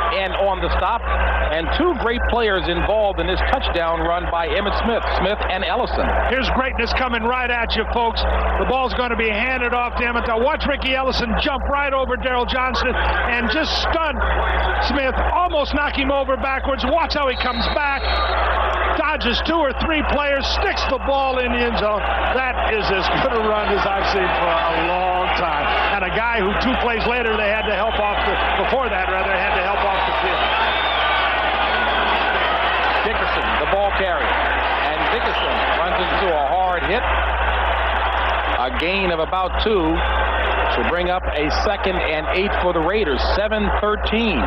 in on the stop. And 2 great players involved in this touchdown run by Emmitt Smith, Smith and Ellison. Here's greatness coming right at you, folks. The ball's going to be handed off to Emmitt. Now watch Ricky Ellison jump right over Darrell Johnston and just stun Smith, almost knock him over backwards. Watch how he comes back, dodges 2 or 3 players, sticks the ball in the end zone. That is as good a run as I've seen for a long time. And a guy who 2 plays later they had to help off before that had to help off the field. Dickerson, the ball carrier. And Dickerson runs into a hard hit. A gain of about 2 to bring up a 2nd and 8 for the Raiders. 7:13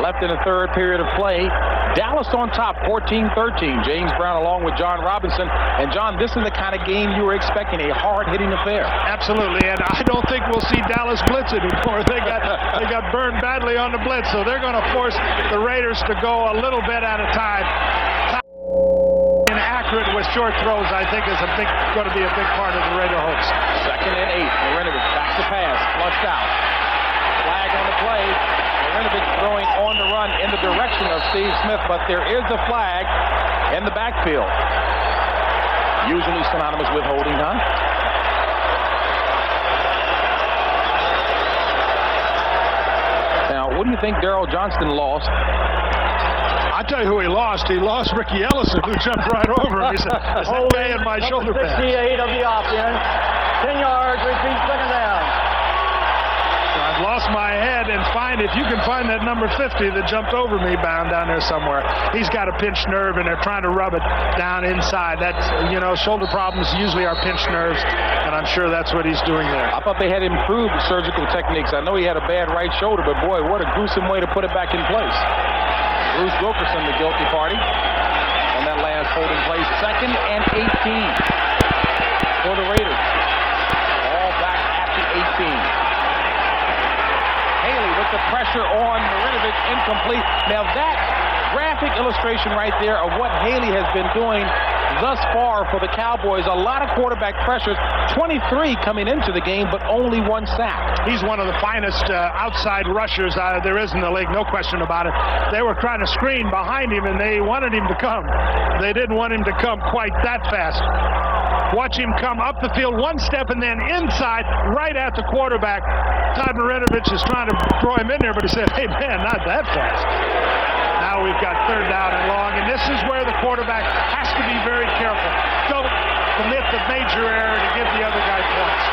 left in the 3rd period of play. Dallas on top, 14-13. James Brown along with John Robinson. And, John, this is the kind of game you were expecting, a hard-hitting affair. Absolutely, and I don't think we'll see Dallas blitz anymore. They got burned badly on the blitz, so they're going to force the Raiders to go a little bit at a time. Inaccurate with short throws, I think, is going to be a big part of the Raider hopes. 2nd and 8. Marinovich back to pass, flushed out. Flag on the play. Marinovich throwing on the run in the direction of Steve Smith, but there is a flag in the backfield. Usually synonymous with holding, huh? Now, what do you think Darryl Johnston lost? I'll tell you who he lost. He lost Ricky Ellison, who jumped right over him. He said, "Is that guy in my shoulder pad?" 68 of the offense. 10 yards, repeat, 2nd down. So I've lost my head, and if you can find that number 50 that jumped over me bound down there somewhere. He's got a pinched nerve, and they're trying to rub it down inside. That's, shoulder problems usually are pinched nerves, and I'm sure that's what he's doing there. I thought they had improved surgical techniques. I know he had a bad right shoulder, but boy, what a gruesome way to put it back in place. Bruce Wilkerson, the guilty party, on that last holding play. 2nd and 18 for the Raiders. All back at the 18. Haley with the pressure on Marinovich, incomplete. Now that graphic illustration right there of what Haley has been doing thus far for the Cowboys. A lot of quarterback pressures. 23 coming into the game, but only 1 sack. He's one of the finest outside rushers there is in the league, no question about it. They were trying to screen behind him, and they wanted him to come. They didn't want him to come quite that fast. Watch him come up the field 1 step and then inside right at the quarterback. Todd Marinovich is trying to throw him in there, but he said, "Hey, man, not that fast." Now we've got 3rd down and long, and this is where the quarterback has to be very careful. Don't commit the major error to give the other guy points.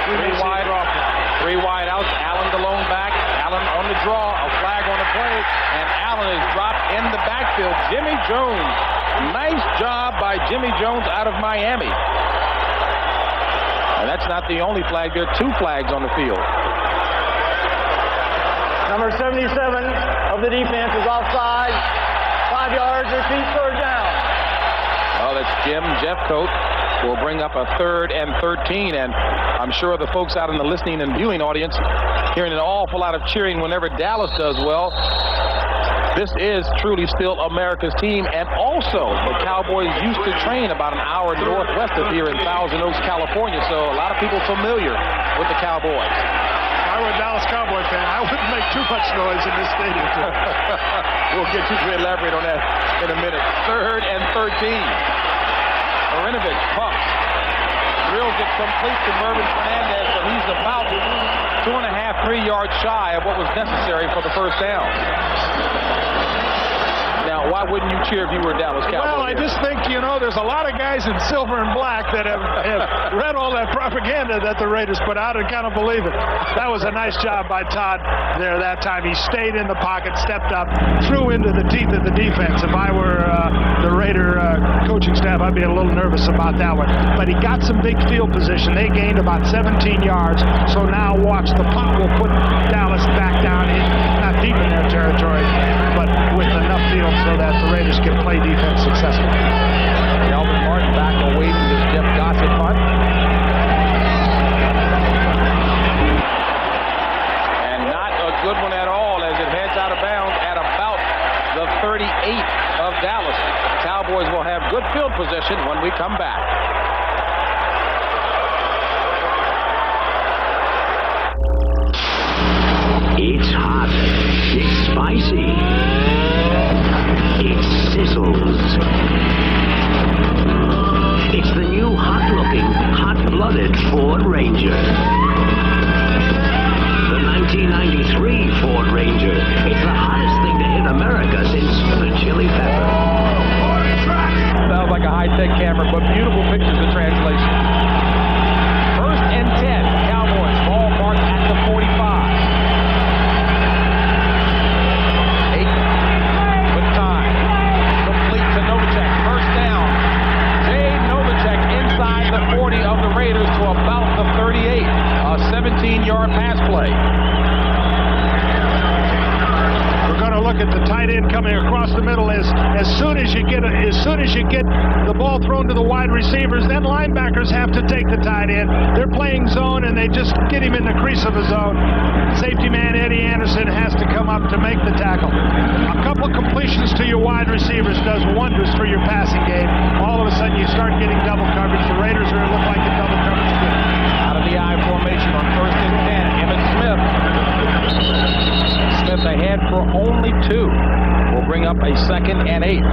3 wide out. Allen the lone back. Allen on the draw. A flag on the play, and Allen is dropped in the backfield. Jimmy Jones. Nice job by Jimmy Jones out of Miami. And that's not the only flag. There are 2 flags on the field. Number 77 of the defense is offside. 5 yards, repeat, 3rd down. Well, that's Jim Jeffcoat will bring up a 3rd and 13, and I'm sure the folks out in the listening and viewing audience hearing an awful lot of cheering whenever Dallas does well. This is truly still America's team, and also the Cowboys used to train about an hour northwest of here in Thousand Oaks, California, so a lot of people familiar with the Cowboys. If I were a Dallas Cowboy fan, I wouldn't make too much noise in this stadium. We'll get you to elaborate on that in a minute. 3rd and 13. Marinovich pumps. Drills it complete to Mervyn Fernandez, but he's about 2.5, 3 yards shy of what was necessary for the 1st down. Now, why wouldn't you cheer if you were a Dallas Cowboy? Well, I just think, there's a lot of guys in silver and black that have read all that propaganda that the Raiders put out and kind of believe it. That was a nice job by Todd there that time. He stayed in the pocket, stepped up, threw into the teeth of the defense. If I were the Raider coaching staff, I'd be a little nervous about that one. But he got some big field position. They gained about 17 yards. So now watch, the punt will put Dallas back down in, not deep in their territory, but with enough field so that the Raiders can play defense successfully. Calvin Martin back awaiting this Jeff Gossett punt. And not a good one at all as it heads out of bounds at about the 38 of Dallas. Cowboys will have good field position when we come back. It's hot. It's spicy. It sizzles. It's the new hot-looking, hot-blooded Ford Ranger. The 1993 Ford Ranger. It's the hottest thing to hit America since the chili pepper. Sounds like a high-tech camera, but beautiful pictures of translation. 1st and 10. Cowboys ball marked at the 45. Of the Raiders to about the 38, a 17-yard pass play. We're going to look look at the tight end coming across the middle. As soon as you get the ball thrown to the wide receivers, then linebackers have to take the tight end. They're playing zone, and they just get him in the crease of the zone. Safety man Eddie Anderson has to come up to make the tackle. A couple of completions to your wide receivers does wonders for your passing game. All of a sudden, you start getting double coverage. The Raiders are look like a double coverage team. Out of the I formation on 1st and 10, Emmitt Smith. Smith ahead for only 2. Will bring up a 2nd and 8.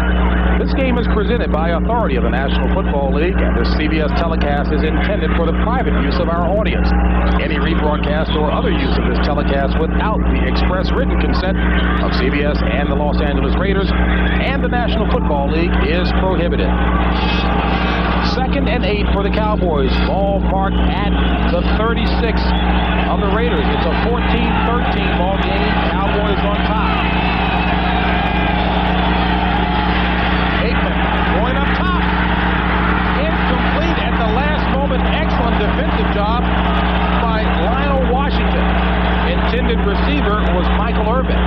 This game is presented by authority of the National Football League, and this CBS telecast is intended for the private use of our audience. Any rebroadcast or other use of this telecast without the express written consent of CBS and the Los Angeles Raiders and the National Football League is prohibited. 2nd and 8 for the Cowboys. Ball marked at the 36 of the Raiders. It's a 14-13 ball game. Cowboys on top. Going up top. Incomplete at the last moment. Excellent defensive job by Lionel Washington. Intended receiver was Michael Irvin.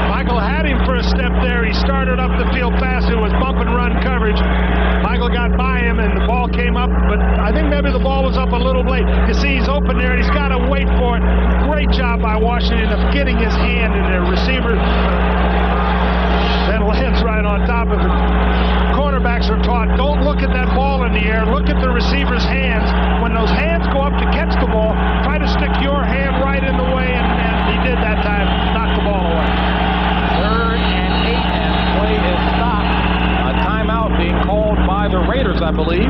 Michael had him for a step there. He started up the field fast. It was bump and run coverage. Michael got by him, and the ball came up, but I think maybe the ball was up a little late. You see, he's open there, and he's got to wait for it. Great job by Washington of getting his hand in there. Receiver then lands right on top of it. Cornerbacks are taught, don't look at that ball in the air. Look at the receiver's hands. When those hands go up to catch the ball, try to stick your hand right in the way, and he did that time. Knocked the ball away. 3rd and 8, and play is stopped. A timeout being called by the Raiders, I believe.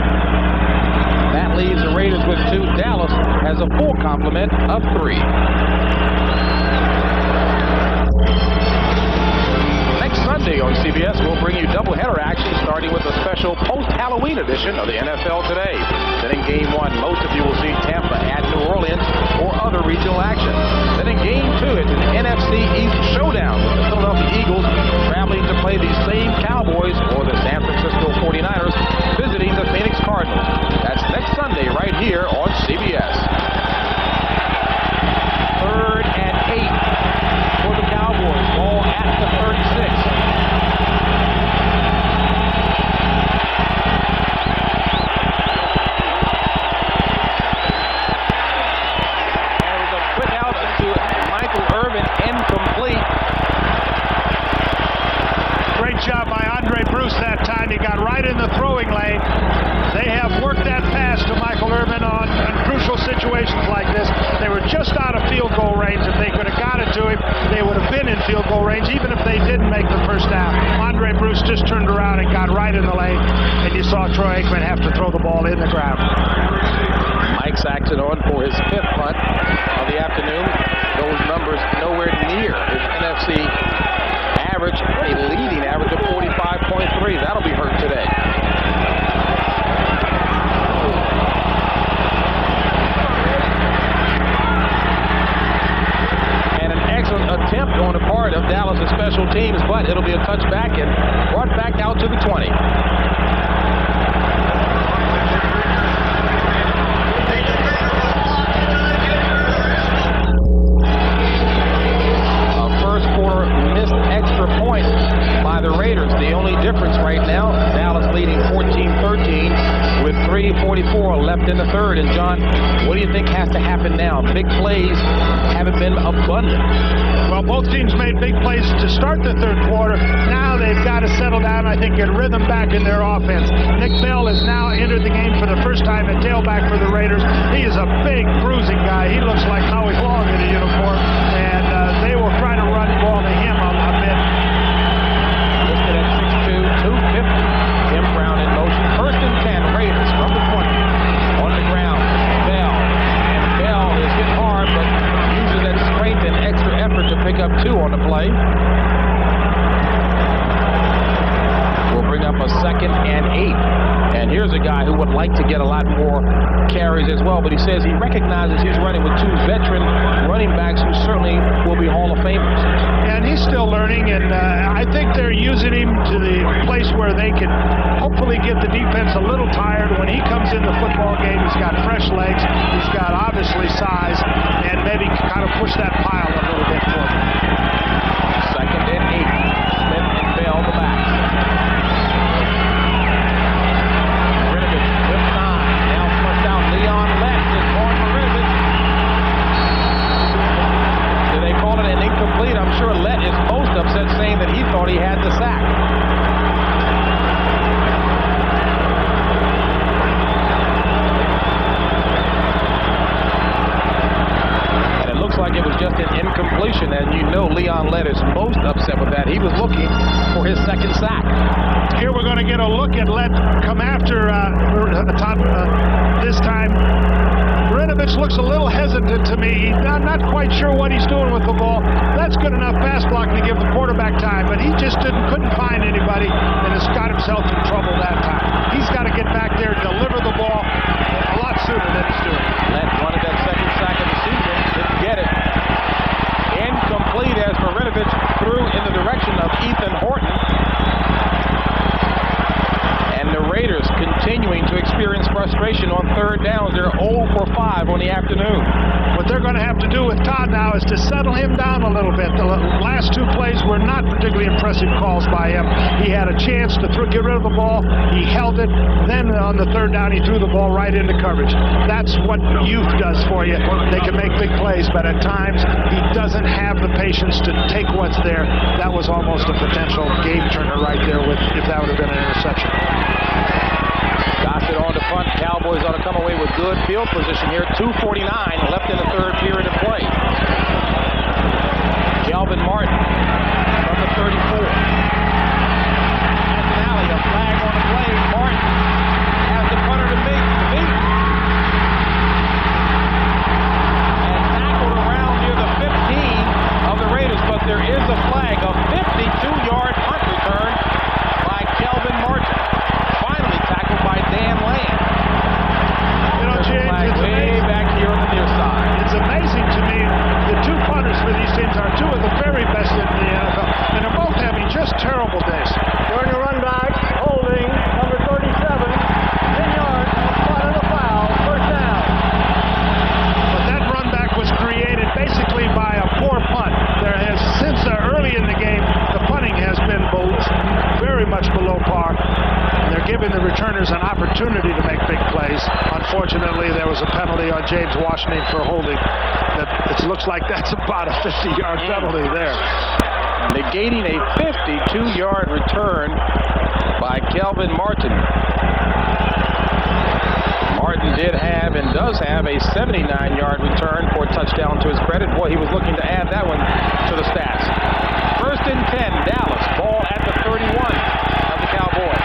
That leaves the Raiders with 2. Dallas has a full complement of 3. Sunday on CBS, we'll bring you doubleheader action starting with a special post-Halloween edition of the NFL Today. Then in Game 1, most of you will see Tampa at New Orleans or other regional action. Then in Game 2, it's an NFC East showdown with the Philadelphia Eagles traveling to play the same Cowboys or the San Francisco 49ers visiting the Phoenix Cardinals. That's next Sunday right here on CBS. 3rd and 8 for the Cowboys. Ball at the 36. Incomplete. Great job by Andre Bruce that time. He got right in the throwing lane. They have worked that pass to Michael Irvin on crucial situations like this. They were just out of field goal range. If they could have got it to him, they would have been in field goal range, even if they didn't make the first down. Andre Bruce just turned around and got right in the lane, and you saw Troy Aikman have to throw the ball in the ground. Mike Saxon on for his 5th punt of the afternoon. Those numbers nowhere near his NFC average, a leading average of 45.3. That'll be hurt today. And an excellent attempt on the part of Dallas' special teams, but it'll be a touchback and brought back out to the 20. Missed extra point by the Raiders. The only difference right now, Dallas leading 14-13 with 3:44 left in the 3rd. And John, what do you think has to happen now? Big plays haven't been abundant. Well, both teams made big plays to start the 3rd quarter. Now they've got to settle down, I think, get rhythm back in their offense. Nick Bell has now entered the game for the first time at tailback for the Raiders. He is a big, bruising guy. He looks like Howie Long in a uniform. And they will try to run the ball to him a bit. Listed at 6'2", 250. Tim Brown in motion. 1st and 10, Raiders from the 20. On the ground, Bell. And Bell is hit hard, but uses that strength and extra effort to pick up 2 on the play. We'll bring up a 2nd and 8. And here's a guy who would like to get a lot more carries as well, but he says he recognizes he's running with two veteran running backs who certainly will be Hall of Famers. And he's still learning, and I think they're using him to the place where they can hopefully get the defense a little tired. When he comes in the football game, he's got fresh legs, he's got obviously size, and maybe kind of push that pile a little bit for them. 2nd and 8. Smith and Bell the backs. Rinovich with 9. Now flushed out. Leon Lett is going for Rinovich. Do they call it an incomplete? I'm sure Lett is most upset, saying that he thought he had the sack. Like it was just an incompletion, and you know Leon Lett is most upset with that. He was looking for his second sack. Here we're going to get a look at Lett come after this time. Rinovich looks a little hesitant to me. I'm not quite sure what he's doing with the ball. That's good enough pass block to give the quarterback time, but he just couldn't find anybody and has got himself in trouble that time. He's got to get back there, deliver the ball a lot sooner than he's doing. Lett wanted that second sack of the season, didn't get it. Incomplete as Marinovich threw in the direction of Ethan Horton. And the Raiders continuing to experience frustration on 3rd downs. They're 0 for 5 on the afternoon. What they're going to have to do with Todd now is to settle him down a little bit. The last 2 plays were not particularly impressive calls by him. He had a chance to get rid of the ball. He held it. Then on the 3rd down, he threw the ball right into coverage. That's what youth does for you. They can make big plays, but at times he doesn't have the patience to take what's there. That was almost a potential game turner right there if that would have been an interception. Gossett on the punt. Cowboys ought to come away with good field position here. 2:49 left in the 3rd period of play. Kelvin Martin from the 34. Finale, a flag on the play. Martin has the punter to meet. And tackled around near the 15 of the Raiders, but there is a flag. A 52-yard punt return by Kelvin Martin. Finally tackled by Dan Land. You know, James, way back here on the near side. It's amazing to me. The 2 punters for these teams are 2 of the very best in the NFL, and they're both having just terrible days. During the run back, holding number 37, 10 yards, spot of the foul, 1st down. But that run back was created basically by a poor punt. There has, since early in the game, the punting has been very much below par. They're giving the returners an opportunity to make big plays. Unfortunately, there was a penalty on James Washington for holding. It looks like that's about a 50-yard penalty there. Negating a 52-yard return by Kelvin Martin. Martin did have and does have a 79-yard return for a touchdown to his credit. Boy, he was looking to add that one to the stats. 1st and 10, Dallas. Ball at the 31 of the Cowboys.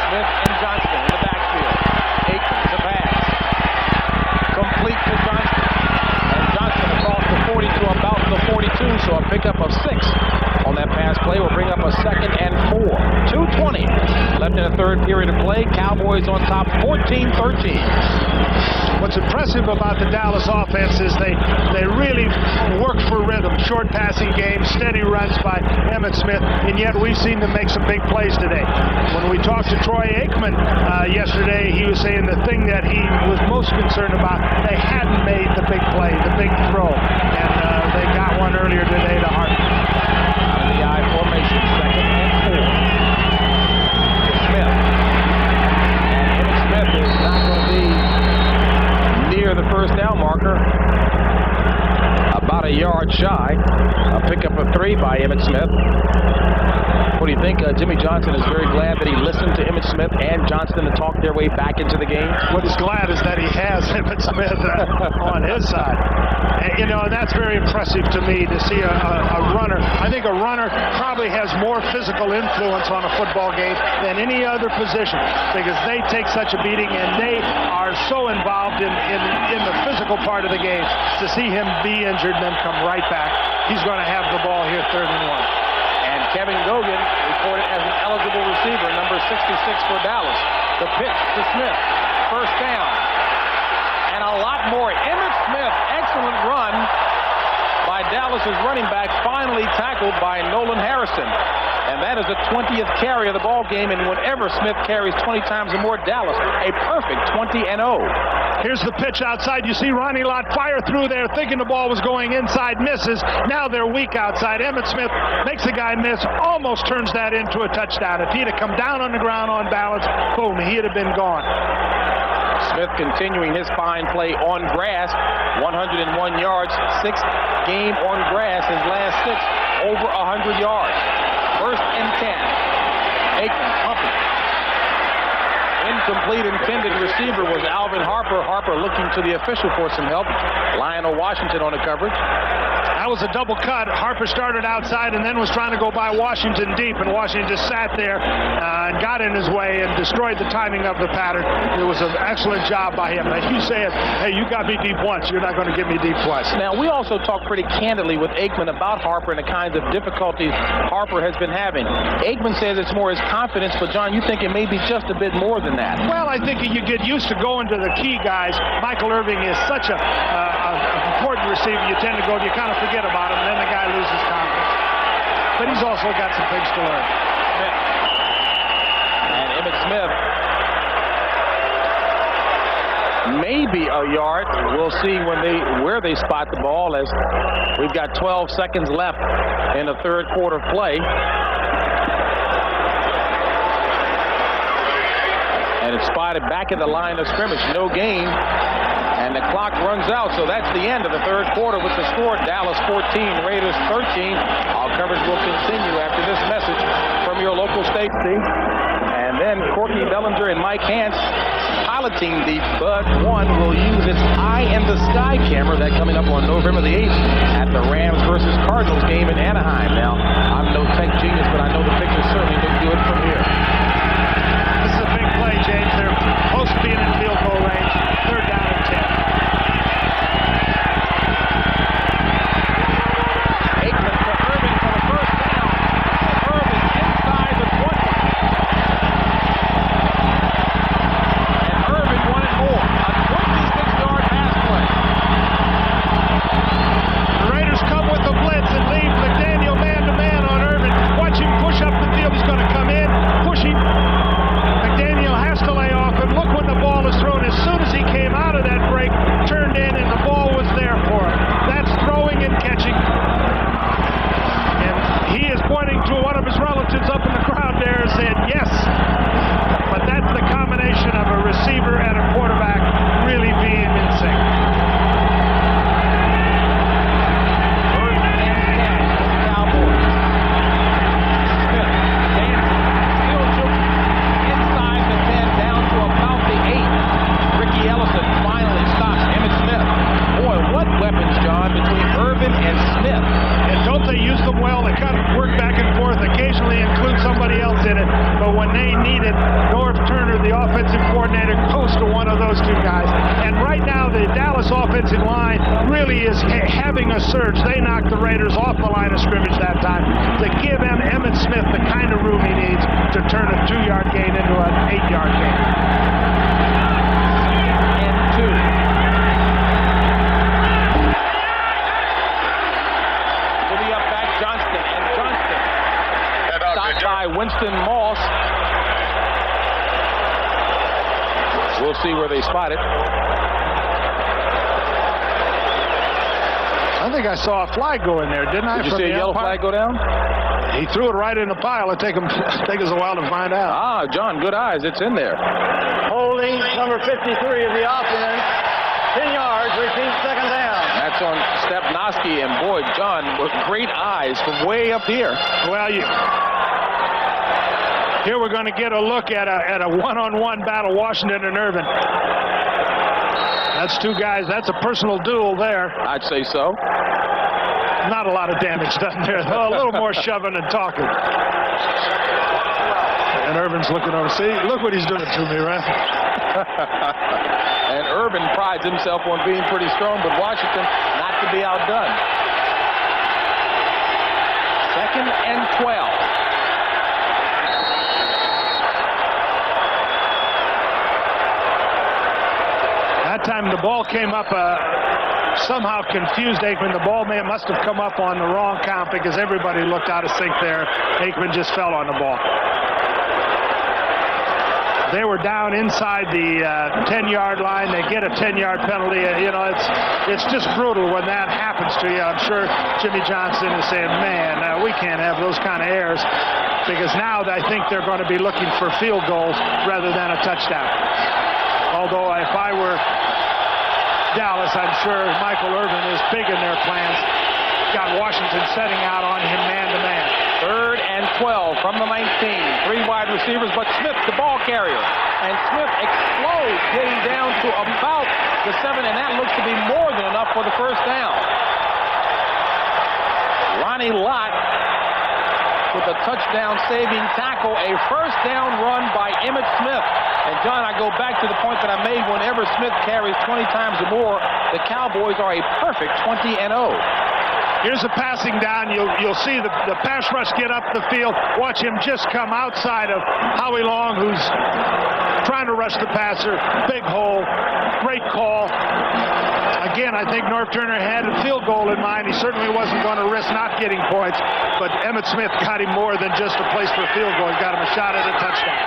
Smith and Johnston in the backfield. Aikman to pass. Complete to Johnston. And Johnston across the 40 to about the 42, so a pickup of 6 on that pass play will bring up a 2nd and 4. 2:20 left in the 3rd period of play. Cowboys on top 14-13. What's impressive about the Dallas offense is they really work for rhythm. Short passing games, steady runs by Emmitt Smith, and yet we've seen them make some big plays today. When we talked to Troy Aikman yesterday, he was saying the thing that he was most concerned about, they hadn't made the big play, the big throw, and they got one earlier today to Hart. Out of the I formation, 2nd and 4. Smith. And Emmitt Smith is not going to be near the 1st down marker. About a yard shy. A pickup of 3 by Emmitt Smith. What do you think? Jimmy Johnson is very glad that he listened to Emmitt Smith and Johnston to talk their way back into the game. What he's glad is that he has Emmitt Smith on his side. And, and that's very impressive to me to see a runner. I think a runner probably has more physical influence on a football game than any other position because they take such a beating and they are so involved in the physical part of the game. To see him be injured and then come right back, he's going to have the ball here 3rd and 1. And Kevin Gogan reported as an eligible receiver, number 66 for Dallas. The pitch to Smith. First down. And a lot more. Emmitt Smith, excellent run by Dallas's running back, finally tackled by Nolan Harrison. And that is the 20th carry of the ball game, and whenever Smith carries 20 times or more, Dallas, a perfect 20-0. Here's the pitch outside. You see Ronnie Lott fire through there, thinking the ball was going inside, misses. Now they're weak outside. Emmitt Smith makes the guy miss, almost turns that into a touchdown. If he'd have come down on the ground on balance, boom, he'd have been gone. Smith continuing his fine play on grass, 101 yards, 6th game on grass, his last 6, over 100 yards. First and 10. Aikman pumping. Incomplete intended receiver was Alvin Harper. Harper looking to the official for some help. Lionel Washington on the coverage. That was a double cut. Harper started outside and then was trying to go by Washington deep, and Washington just sat there and got in his way and destroyed the timing of the pattern. It was an excellent job by him. Like you said, hey, you got me deep once, you're not going to give me deep twice. Now, we also talked pretty candidly with Aikman about Harper and the kinds of difficulties Harper has been having. Aikman says it's more his confidence, but John, you think it may be just a bit more than that? Well, I think you get used to going to the key guys. Michael Irving is such an important receiver. You tend to go, you kind of forget about him, and then the guy loses confidence. But he's also got some things to learn. And Emmitt Smith, maybe a yard. We'll see where they spot the ball, as we've got 12 seconds left in the third quarter play. And it's spotted back at the line of scrimmage. No gain. And the clock runs out, so that's the end of the third quarter with the score. Dallas 14, Raiders 13. Our coverage will continue after this message from your local station. And then Corky Bellinger and Mike Hance piloting the Bud 1 will use its Eye in the Sky camera. That coming up on November the 8th at the Rams versus Cardinals game in Anaheim. Now, I'm no tech genius, but I know the pictures certainly look good from here. This is a big play, James. They're close to being in field goal range. Third down and 10. Aikman to Irvin for the first down. Irvin inside the 20. And Irvin wanted more. A 26-yard pass play. The Raiders come with a blitz and leave McDaniel man-to-man on Irvin. Watch him push up the field. He's going to come in, push him. McDaniel has to lay off, and look when the ball is thrown. As soon as he came out of that break, turned in, and the ball was there for him. That's throwing and catching. And he is pointing to one of his relatives up in the crowd there and saying, yes. But that's the combination of a receiver and a quarterback really being in sync. First and 10 for the Cowboys. Smith dancing, still joking. Inside the 10, down to about the 8. Ricky Ellison finally stops Emmitt Smith. Boy, what weapons, John, between Irvin and Smith. And don't they use them well? They kind of work back and forth, occasionally include somebody else in it. But when they need it, Norv Turner, the offensive coordinator, goes to one of those two guys. And right now, the Dallas offensive line really is having a surge. They knocked the Raiders off the line of scrimmage that time to give Emmitt Smith the kind of room he needs to turn a 2-yard gain into an 8-yard gain. And 2. To the up back, Johnston. And Johnston stopped by Winston Moss. We'll see where they spot it. I think I saw a flag go in there, didn't I? Did you see a yellow flag go down? He threw it right in the pile. It'll take us a while to find out. Ah, John, good eyes. It's in there. Holding number 53 of the offense. 10 yards, repeat second down. That's on Stepnoski, and boy, John, with great eyes from way up here. Well, here we're going to get a look at a one-on-one battle, Washington and Irvin. That's two guys. That's a personal duel there. I'd say so. Not a lot of damage done there, though. A little more shoving and talking. And Irvin's looking over. See, look what he's doing to me, right? And Irvin prides himself on being pretty strong, but Washington not to be outdone. 2nd and 12. That time the ball came up, somehow confused Aikman. The ball must have come up on the wrong count because everybody looked out of sync there. Aikman just fell on the ball. They were down inside the 10-yard line. They get a 10-yard penalty. You know, it's just brutal when that happens to you. I'm sure Jimmy Johnson is saying, man, we can't have those kind of errors, because now I think they're going to be looking for field goals rather than a touchdown. Although if I were Dallas, I'm sure Michael Irvin is big in their plans. Got Washington setting out on him man-to-man. 3rd and 12 from the 19. 3 wide receivers, but Smith, the ball carrier. And Smith explodes, getting down to about the 7, and that looks to be more than enough for the first down. Ronnie Lott with a touchdown-saving tackle, a first down run by Emmitt Smith. And, John, I go back to the point that I made. Whenever Smith carries 20 times or more, the Cowboys are a perfect 20-0. Here's a passing down. You'll see the pass rush get up the field. Watch him just come outside of Howie Long, who's trying to rush the passer. Big hole. Great call. Again, I think Norv Turner had a field goal in mind. He certainly wasn't going to risk not getting points, but Emmitt Smith got him more than just a place for a field goal. He got him a shot at a touchdown.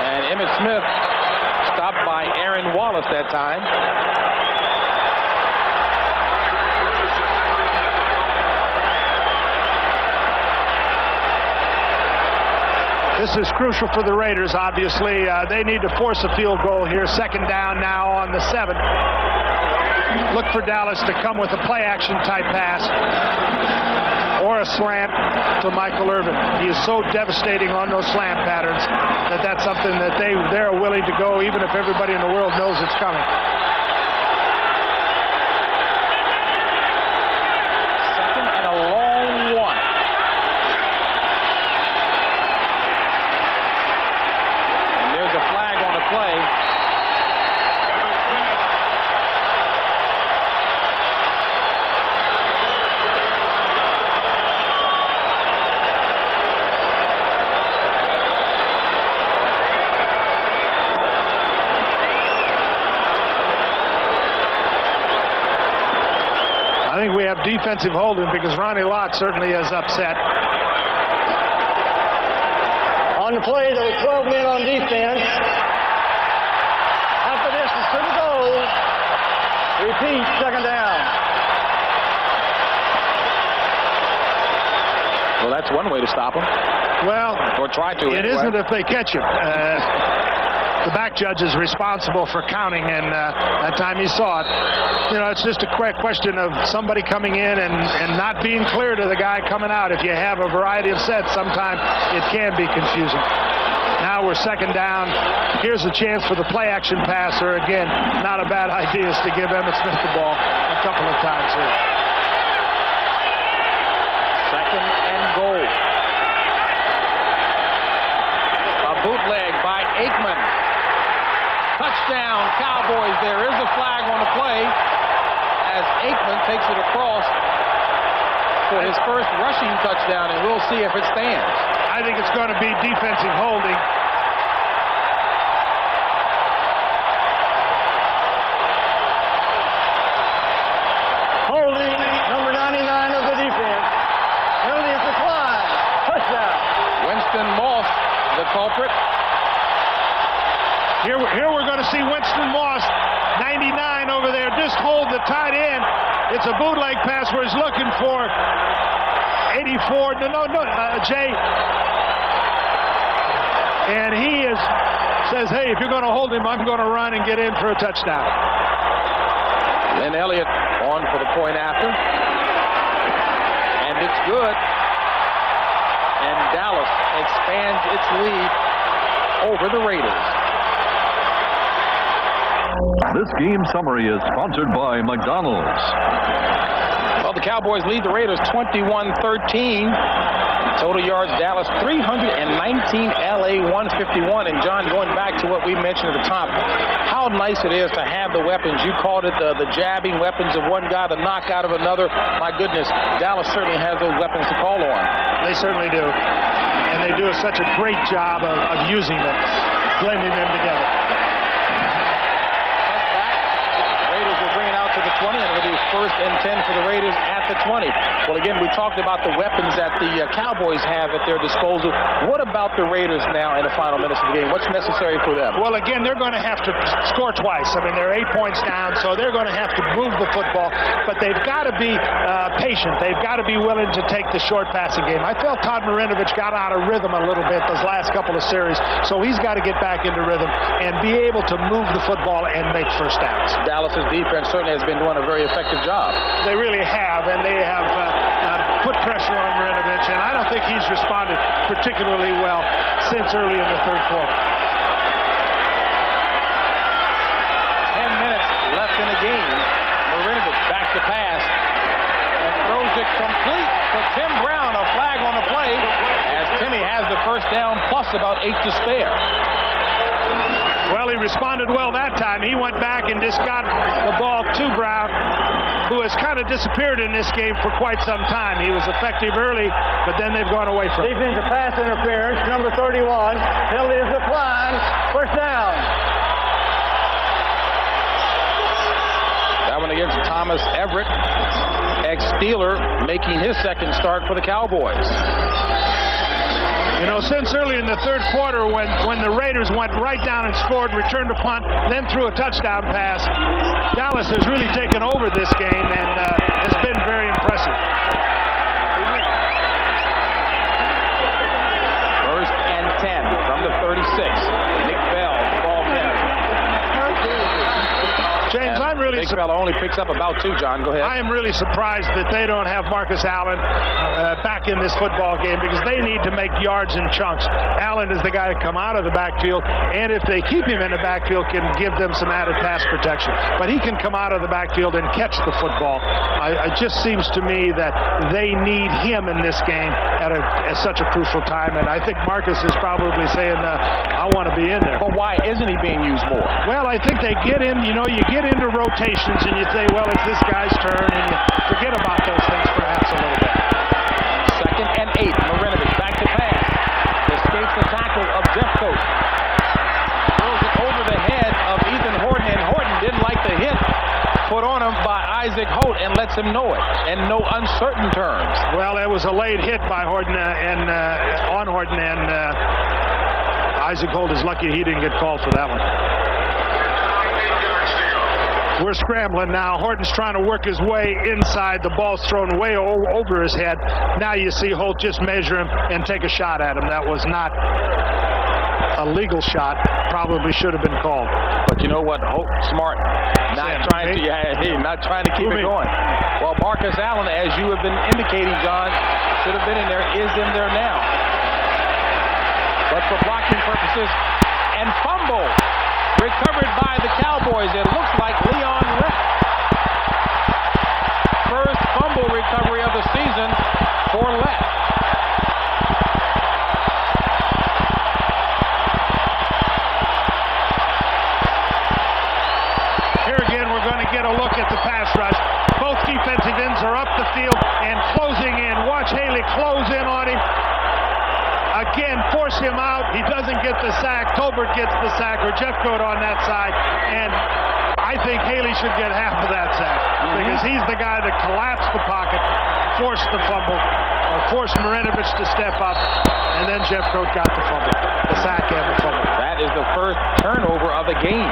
And Emmitt Smith stopped by Aaron Wallace that time. This is crucial for the Raiders, obviously. They need to force a field goal here. 2nd down now on the 7. Look for Dallas to come with a play-action type pass or a slant to Michael Irvin. He is so devastating on those slant patterns that that's something that they're willing to go even if everybody in the world knows it's coming. 2nd and a long 1. And there's a flag on the play. I think we have defensive holding because Ronnie Lott certainly is upset. On the play, there were 12 men on defense. Half the distance to the goal. Repeat, 2nd down. Well, that's one way to stop him. Well, or try to. It isn't if they catch him. The back judge is responsible for counting, and that time he saw it. You know, it's just a quick question of somebody coming in and not being clear to the guy coming out. If you have a variety of sets, sometimes it can be confusing. Now we're 2nd down. Here's a chance for the play-action passer. Again, not a bad idea is to give Emmitt Smith the ball a couple of times here. 2nd and goal. A bootleg by Aikman. Touchdown, Cowboys. There is a flag on the play as Aikman takes it across for his first rushing touchdown, and we'll see if it stands. I think it's going to be defensive holding. Holding, number 99 of the defense. Penalty is declined. Touchdown. Winston Moss, the culprit. Here we're going to see Winston Moss, 99 over there, just hold the tight end. It's a bootleg pass where he's looking for 84. Jay. And he says, hey, if you're going to hold him, I'm going to run and get in for a touchdown. Lynn Elliott on for the point after. And it's good. And Dallas expands its lead over the Raiders. This game summary is sponsored by McDonald's. Well, the Cowboys lead the Raiders 21-13. Total yards, Dallas 319, LA 151. And John, going back to what we mentioned at the top, how nice it is to have the weapons. You called it the jabbing weapons of one guy, the knockout of another. My goodness, Dallas certainly has those weapons to call on. They certainly do. And they do such a great job of using them, blending them together. Raiders will bring it out to the 20, and it'll be 1st and 10 for the Raiders at the 20. Well, again, we talked about the weapons that the Cowboys have at their disposal. What about the Raiders now in the final minutes of the game? What's necessary for them? Well, again, they're going to have to score twice. I mean, they're 8 points down, so they're going to have to move the football. But they've got to be patient. They've got to be willing to take the short passing game. I felt Todd Marinovich got out of rhythm a little bit those last couple of series, so he's got to get back into rhythm and be able to move the football and make first downs. Dallas's defense certainly has been doing a very effective job. They really have, and they have put pressure on Marinovich, and I don't think he's responded particularly well since early in the third quarter. 10 minutes left in the game. Marinovich back to pass and throws it complete to Tim Brown. A flag on the play as Timmy has the first down plus about 8 to spare. Well, he responded well that time. He went back and just got the ball to Brown, who has kind of disappeared in this game for quite some time. He was effective early, but then they've gone away from him. Defensive pass interference, number 31. Penalty is declined. First down. That one against Thomas Everett, ex-Steeler, making his second start for the Cowboys. You know, since early in the third quarter when the Raiders went right down and scored, returned a punt, then threw a touchdown pass, Dallas has really taken over this game and has been very impressive. 1st and 10 from the 36. Nick Bell, ball carrier. James, I'm really Big fella only picks up about 2, John. Go ahead. I am really surprised that they don't have Marcus Allen back in this football game because they need to make yards in chunks. Allen is the guy to come out of the backfield, and if they keep him in the backfield, can give them some added pass protection. But he can come out of the backfield and catch the football. It just seems to me that they need him in this game at such a crucial time, and I think Marcus is probably saying, I want to be in there. But why isn't he being used more? Well, I think they get in, you get into rotations and you say, well, it's this guy's turn, and you forget about those things perhaps a little bit. 2nd and 8. Marinovich back to pass. Escapes the tackle of Jeffcoat. Throws it over the head of Ethan Horton, and Horton didn't like the hit put on him by Isaac Holt and lets him know it in no uncertain terms. Well, it was a late hit by Horton on Horton, and Isaac Holt is lucky he didn't get called for that one. We're scrambling now. Horton's trying to work his way inside. The ball's thrown way over his head. Now you see Holt just measure him and take a shot at him. That was not a legal shot. Probably should have been called. But you know what? Holt, smart. Not trying to keep it going. Well, Marcus Allen, as you have been indicating, John, should have been in there, is in there now. But for blocking purposes, and fumble. Recovered by the Cowboys. It looks like Leon Rick. First fumble recovery of the season for Leck. Here again, we're going to get a look at the pass rush. Both defensive ends are up the field and closing in. Watch Haley close in on him. Again, force him out. He doesn't get the sack. Tolbert gets the sack, or Jeffcoat on that side. And I think Haley should get half of that sack because he's the guy that collapsed the pocket, forced the fumble, or forced Marinovich to step up, and then Jeffcoat got the fumble, the sack and the fumble. That is the first turnover of the game.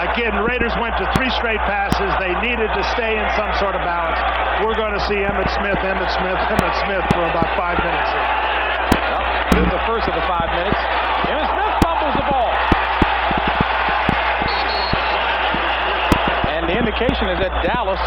Again, Raiders went to 3 straight passes. They needed to stay in some sort of balance. We're going to see Emmitt Smith for about 5 minutes here. This is the first of the 5 minutes. Emmitt Smith fumbles the ball. And the indication is that Dallas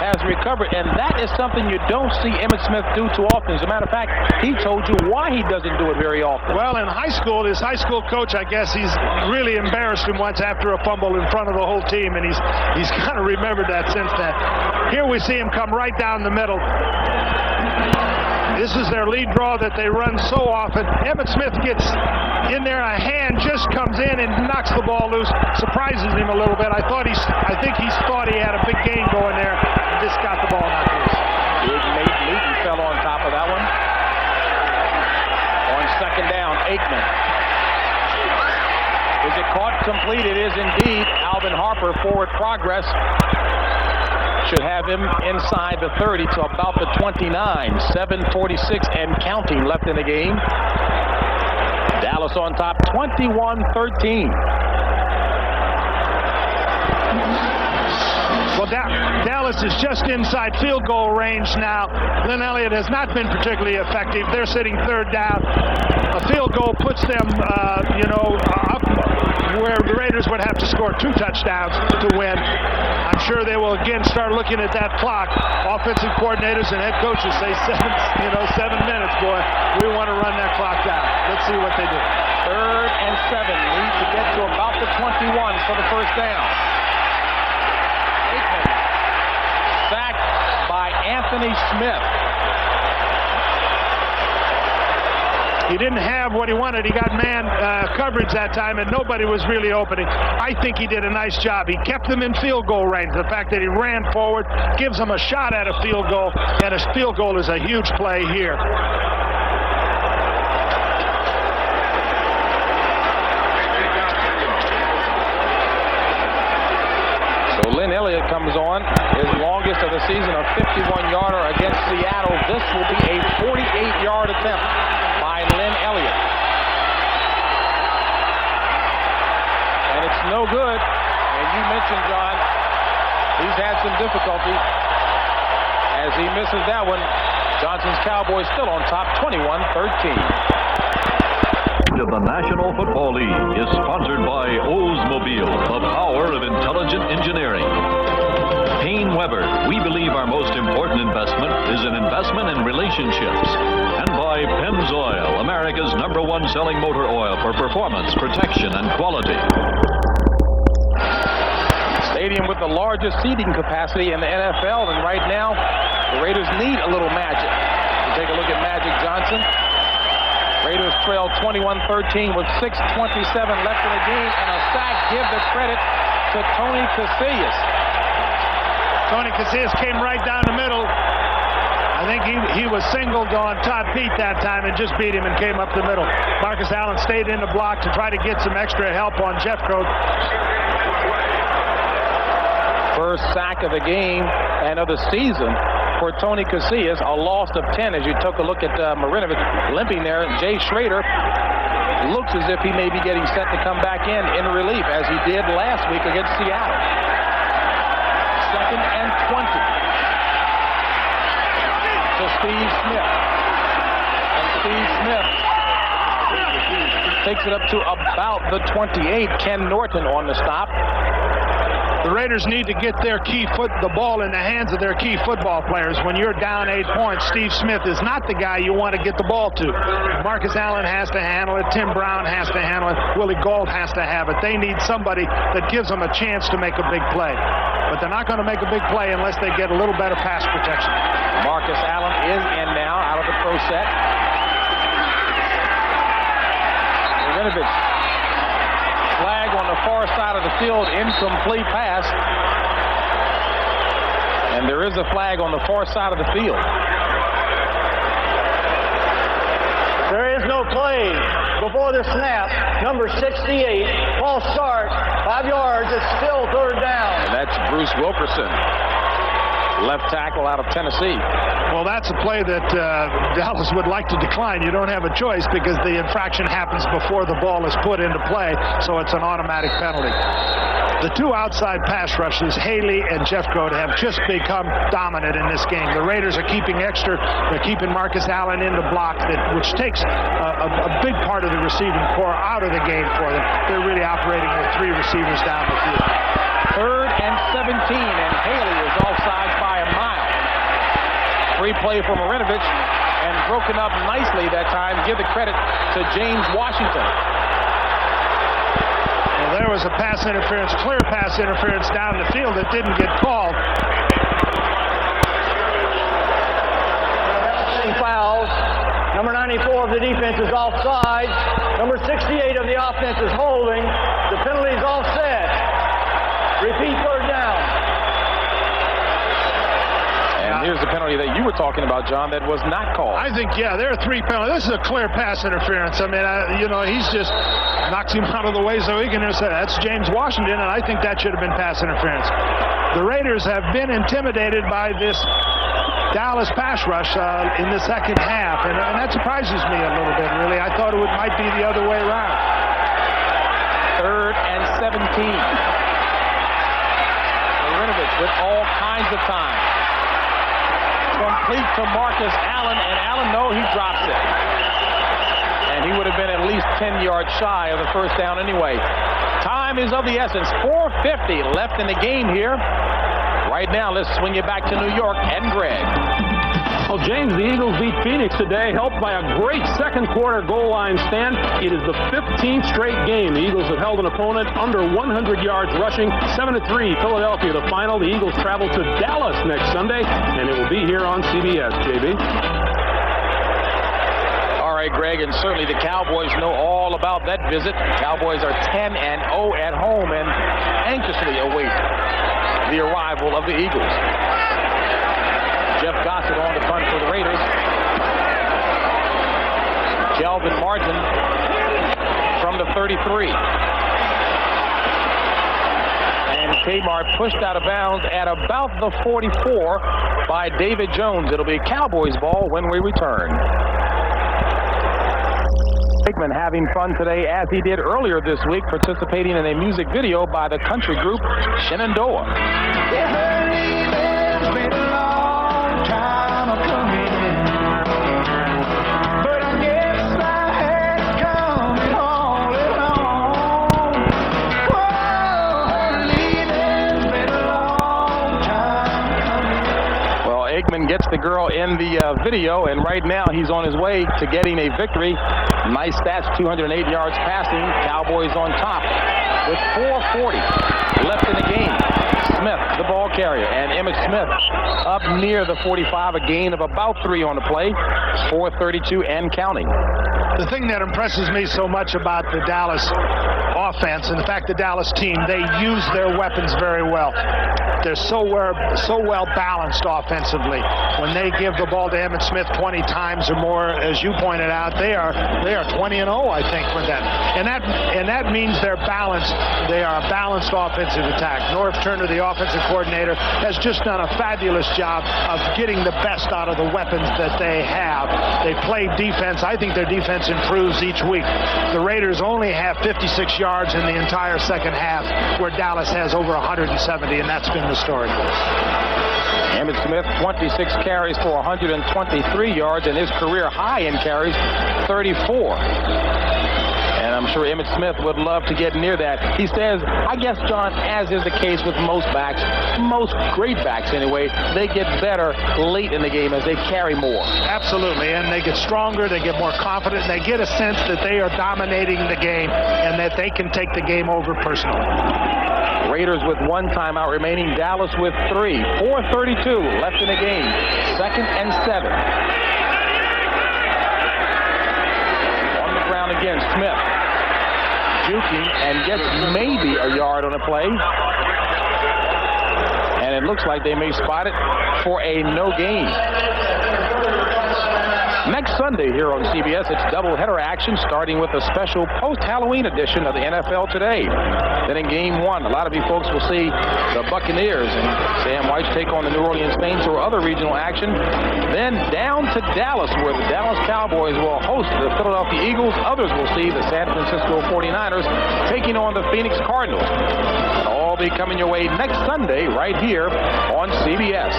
has recovered, and that is something you don't see Emmitt Smith do too often. As a matter of fact, he told you why he doesn't do it very often. Well, in high school, his high school coach, I guess, he's really embarrassed him once after a fumble in front of the whole team, and he's kind of remembered that since then. Here we see him come right down the middle. This is their lead draw that they run so often. Emmitt Smith gets in there, a hand just comes in and knocks the ball loose, surprises him a little bit. I think he thought he had a big game going there, and just got the ball knocked loose. Big Nate Newton fell on top of that one. On second down, Aikman. Is it caught? Complete. It is indeed. Alvin Harper, forward progress. Should have him inside the 30 to about the 29. 7:46 and counting left in the game. Dallas on top, 21-13. Well, Dallas is just inside field goal range now. Lynn Elliott has not been particularly effective. They're sitting third down. A field goal puts them, up where the Raiders would have to score 2 touchdowns to win. I'm sure they will again start looking at that clock. Offensive coordinators and head coaches say 7 minutes, boy. We want to run that clock down. Let's see what they do. 3rd and 7. Need to get to about the 21 for the first down. Aikman sacked by Anthony Smith. He didn't have what he wanted. He got man coverage that time, and nobody was really opening. I think he did a nice job. He kept them in field goal range. The fact that he ran forward gives them a shot at a field goal, and a field goal is a huge play here. So Lynn Elliott comes on, his longest of the season, a 51-yarder against Seattle. This will be a 48-yard attempt by Lynn Elliott. And it's no good. And you mentioned, John, he's had some difficulty. As he misses that one, Johnson's Cowboys still on top, 21-13. Of the National Football League is sponsored by Oldsmobile, the power of intelligent engineering. Payne Weber, we believe our most important investment is an investment in relationships. And by Pennzoil, America's #1 selling motor oil for performance, protection, and quality. Stadium with the largest seating capacity in the NFL, and right now, the Raiders need a little magic. We'll take a look at Magic Johnson. Raiders trail 21-13 with 6:27 left in the game, and a sack. Give the credit to Tony Casillas. Tony Casillas came right down the middle. I think he was singled on Todd Pete that time and just beat him and came up the middle. Marcus Allen stayed in the block to try to get some extra help on Jeffcoat. First sack of the game and of the season for Tony Casillas, a loss of 10 as you took a look at Marinovich limping there. Jay Schrader looks as if he may be getting set to come back in relief as he did last week against Seattle. 2nd and 20 to Steve Smith. And Steve Smith takes it up to about the 28. Ken Norton on the stop. The Raiders need to get the ball in the hands of their key football players. When you're down 8 points, Steve Smith is not the guy you want to get the ball to. Marcus Allen has to handle it. Tim Brown has to handle it. Willie Gold has to have it. They need somebody that gives them a chance to make a big play. But they're not going to make a big play unless they get a little better pass protection. Marcus Allen is in now out of the pro set. Marinovich. Flag on the far side of the field, incomplete pass. And there is a flag on the far side of the field. There is no play before the snap. Number 68, false start, 5 yards. It's still 3rd down. And that's Bruce Wilkerson, left tackle out of Tennessee. Well, that's a play that Dallas would like to decline. You don't have a choice because the infraction happens before the ball is put into play, so it's an automatic penalty. The 2 outside pass rushes, Haley and Jeffcoat, have just become dominant in this game. The Raiders are keeping extra. They're keeping Marcus Allen in the block, which takes a big part of the receiving core out of the game for them. They're really operating with 3 receivers down the field. 3rd and 17, and Haley is offside by a mile. Free play for Marinovich, and broken up nicely that time. Give the credit to James Washington. Well, there was a pass interference, clear pass interference down the field that didn't get called. showing fouls. Number 94 of the defense is offside. Number 68 of the offense is holding. The penalty is offset. Repeat, third down. And here's the penalty that you were talking about, John, that was not called. I think, yeah, there are 3 penalties. This is a clear pass interference. I mean, he's just knocks him out of the way so he can intercept. That's James Washington, and I think that should have been pass interference. The Raiders have been intimidated by this Dallas pass rush in the second half, and that surprises me a little bit, really. I thought it might be the other way around. 3rd and 17. Marinovich with all kinds of time. Complete to Marcus Allen, and Allen, no, he drops it. And he would have been at least 10 yards shy of the first down anyway. Time is of the essence. 4:50 left in the game here. Right now, let's swing it back to New York and Greg. Well, James, the Eagles beat Phoenix today, helped by a great second quarter goal line stand. It is the 15th straight game the Eagles have held an opponent under 100 yards rushing. 7-3, Philadelphia, the final. The Eagles travel to Dallas next Sunday, and it will be here on CBS, JB. All right, Greg, and certainly the Cowboys know all about that visit. Cowboys are 10-0 at home and anxiously await the arrival of the Eagles. Jeff Gossett on the front for the Raiders. Kelvin Martin from the 33. And Kmart pushed out of bounds at about the 44 by David Jones. It'll be Cowboys ball when we return. Aikman having fun today, as he did earlier this week, participating in a music video by the country group Shenandoah. Aikman gets the girl in the video, and right now he's on his way to getting a victory. Nice stats, 208 yards passing. Cowboys on top with 4:40 left in the game. Smith, the ball carrier, and Emmett Smith up near the 45, a gain of about 3 on the play, 4:32 and counting. The thing that impresses me so much about the Dallas offense, and in fact the Dallas team, they use their weapons very well. They're so well balanced offensively. When they give the ball to Emmett Smith 20 times or more, as you pointed out, they are 20-0, I think, with that. And that means they're balanced. They are a balanced offensive attack. Norv Turner, the offensive coordinator, has just done a fabulous job of getting the best out of the weapons that they have. They play defense. I think their defense improves each week. The Raiders only have 56 yards in the entire second half, where Dallas has over 170, and that's been the story. Emmett Smith, 26 carries for 123 yards, and his career high in carries, 34. And I'm sure Emmett Smith would love to get near that. He says, I guess, John, as is the case with most backs, most great backs anyway, they get better late in the game as they carry more. Absolutely, and they get stronger, they get more confident, and they get a sense that they are dominating the game and that they can take the game over personally. Raiders with 1 timeout remaining, Dallas with 3. 4:32 left in the game. 2nd and 7. On the ground again, Smith. Juking and gets maybe a yard on a play. And it looks like they may spot it for a no gain. Next Sunday here on CBS, it's doubleheader action, starting with a special post-Halloween edition of the NFL Today. Then in Game 1, a lot of you folks will see the Buccaneers and Sam White's take on the New Orleans Saints or other regional action. Then down to Dallas, where the Dallas Cowboys will host the Philadelphia Eagles. Others will see the San Francisco 49ers taking on the Phoenix Cardinals. It'll all be coming your way next Sunday right here on CBS.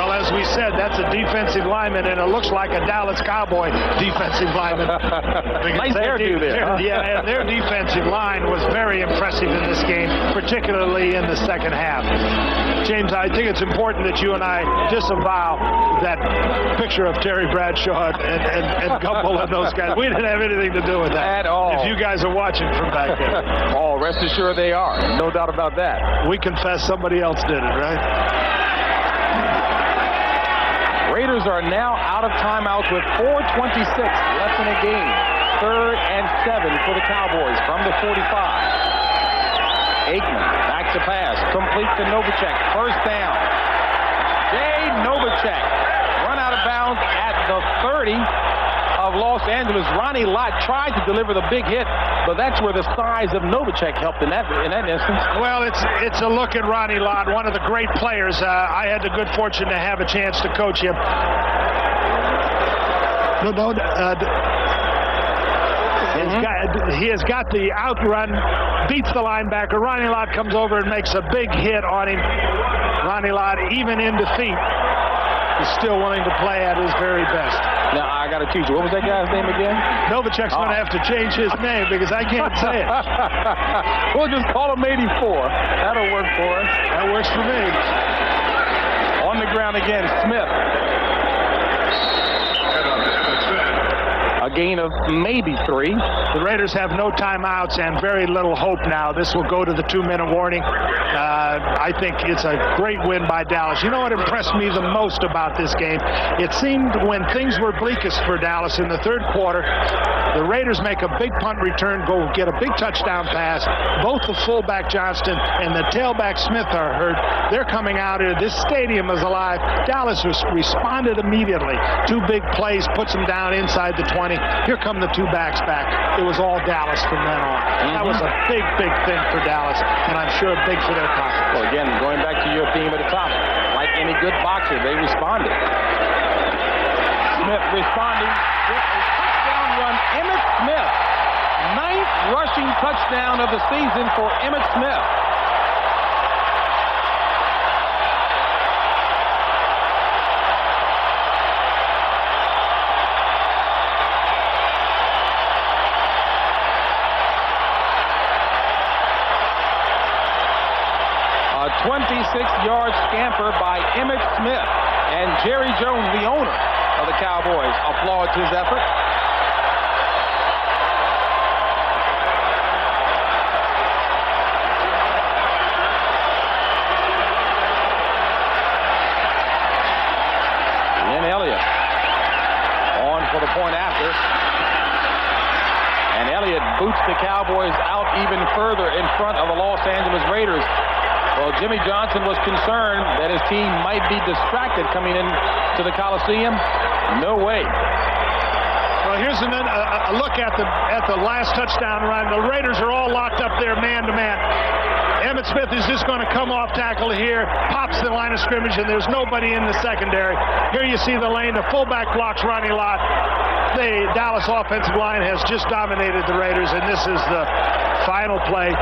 Well, as we said, that's a defensive lineman, and it looks like a Dallas Cowboy defensive lineman. Nice hairdo there. Huh? Yeah, and their defensive line was very impressive in this game, particularly in the second half. James, I think it's important that you and I disavow that picture of Terry Bradshaw and Gumbel and those guys. We didn't have anything to do with that. At all. If you guys are watching from back there. Oh, rest assured they are. No doubt about that. We confess somebody else did it, right? Raiders are now out of timeouts with 4:26 left in the game. 3rd and 7 for the Cowboys from the 45. Aikman backs the pass, complete to Novacek. First down. Jay Novacek run out of bounds at the 30 of Los Angeles. Ronnie Lott tried to deliver the big hit, but that's where the size of Novacek helped in that instance. Well, it's a look at Ronnie Lott, one of the great players. I had the good fortune to have a chance to coach him. He has got the outrun, beats the linebacker. Ronnie Lott comes over and makes a big hit on him. Ronnie Lott, even in defeat, is still willing to play at his very best. Now, I got to teach you. What was that guy's name again? Novacek's going to have to change his name because I can't say it. We'll just call him 84. That'll work for us. That works for me. On the ground again, Smith. A gain of maybe 3. The Raiders have no timeouts and very little hope now. This will go to the 2-minute warning. I think it's a great win by Dallas. You know what impressed me the most about this game? It seemed when things were bleakest for Dallas in the 3rd quarter, the Raiders make a big punt return, go get a big touchdown pass. Both the fullback Johnston and the tailback Smith are hurt. They're coming out here. This stadium is alive. Dallas responded immediately. 2 big plays, puts them down inside the 20. Here come the 2 backs back. It was all Dallas from then on. That was a big, big thing for Dallas, and I'm sure big for their pocket. Well, again, going back to your theme at the top, like any good boxer, they responded. Smith responding with a touchdown run. Emmitt Smith, 9th rushing touchdown of the season for Emmitt Smith. A 26-yard scamper by Emmitt Smith, and Jerry Jones, the owner of the Cowboys, applauds his effort. Lynn Elliott on for the point after. And Elliott boots the Cowboys out even further in front of the Los Angeles Raiders. Well, Jimmy Johnson was concerned that his team might be distracted coming in to the Coliseum. No way. Well, here's a look at the last touchdown run. The Raiders are all locked up there man-to-man. Emmitt Smith is just going to come off tackle here, pops the line of scrimmage, and there's nobody in the secondary. Here you see the lane. The fullback blocks Ronnie Lott. The Dallas offensive line has just dominated the Raiders, and this is the final play.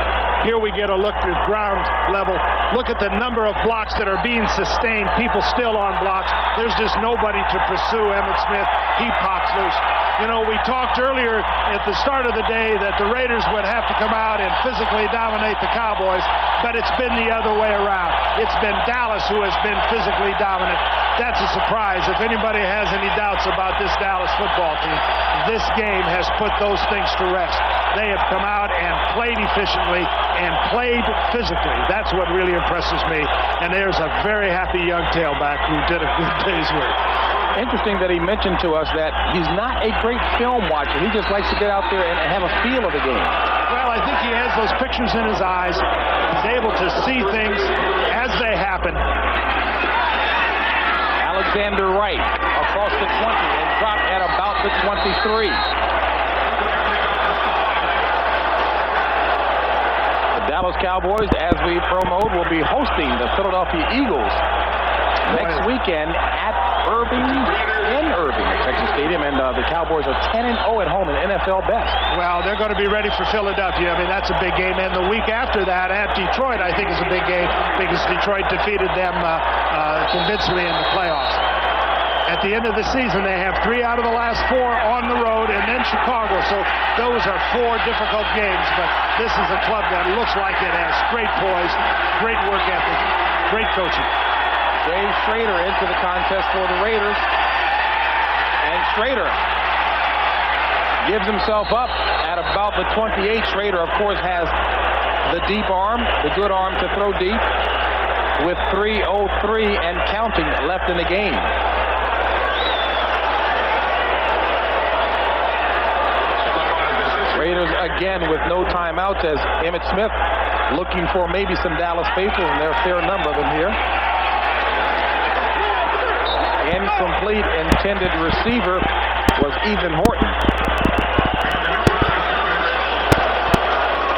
Here we get a look at ground level. Look at the number of blocks that are being sustained. People still on blocks. There's just nobody to pursue Emmitt Smith. He pops loose. You know, we talked earlier at the start of the day that the Raiders would have to come out and physically dominate the Cowboys, but it's been the other way around. It's been Dallas who has been physically dominant. That's a surprise. If anybody has any doubts about this Dallas football team, this game has put those things to rest. They have come out and played efficiently and played physically. That's what really impresses me. And there's a very happy young tailback who did a good day's work. Interesting that he mentioned to us that he's not a great film watcher. He just likes to get out there and have a feel of the game. Well, I think he has those pictures in his eyes. He's able to see things as they happen. Alexander Wright across the 20 and dropped at about the 23. The Dallas Cowboys, as we promoted, will be hosting the Philadelphia Eagles next weekend at Irving, at Texas Stadium, and the Cowboys are 10-0 at home in NFL best. Well, they're going to be ready for Philadelphia. I mean, that's a big game. And the week after that at Detroit, I think, is a big game because Detroit defeated them convincingly in the playoffs. At the end of the season, they have 3 out of the last 4 on the road, and then Chicago. So those are 4 difficult games. But this is a club that looks like it has great poise, great work ethic, great coaching. Jay Schrader into the contest for the Raiders. And Schrader gives himself up at about the 28. Schrader, of course, has the deep arm, the good arm to throw deep, with 3:03 and counting left in the game. again with no timeouts as Emmitt Smith looking for maybe some Dallas faithful, and there are a fair number of them here. Incomplete intended receiver was Ethan Horton.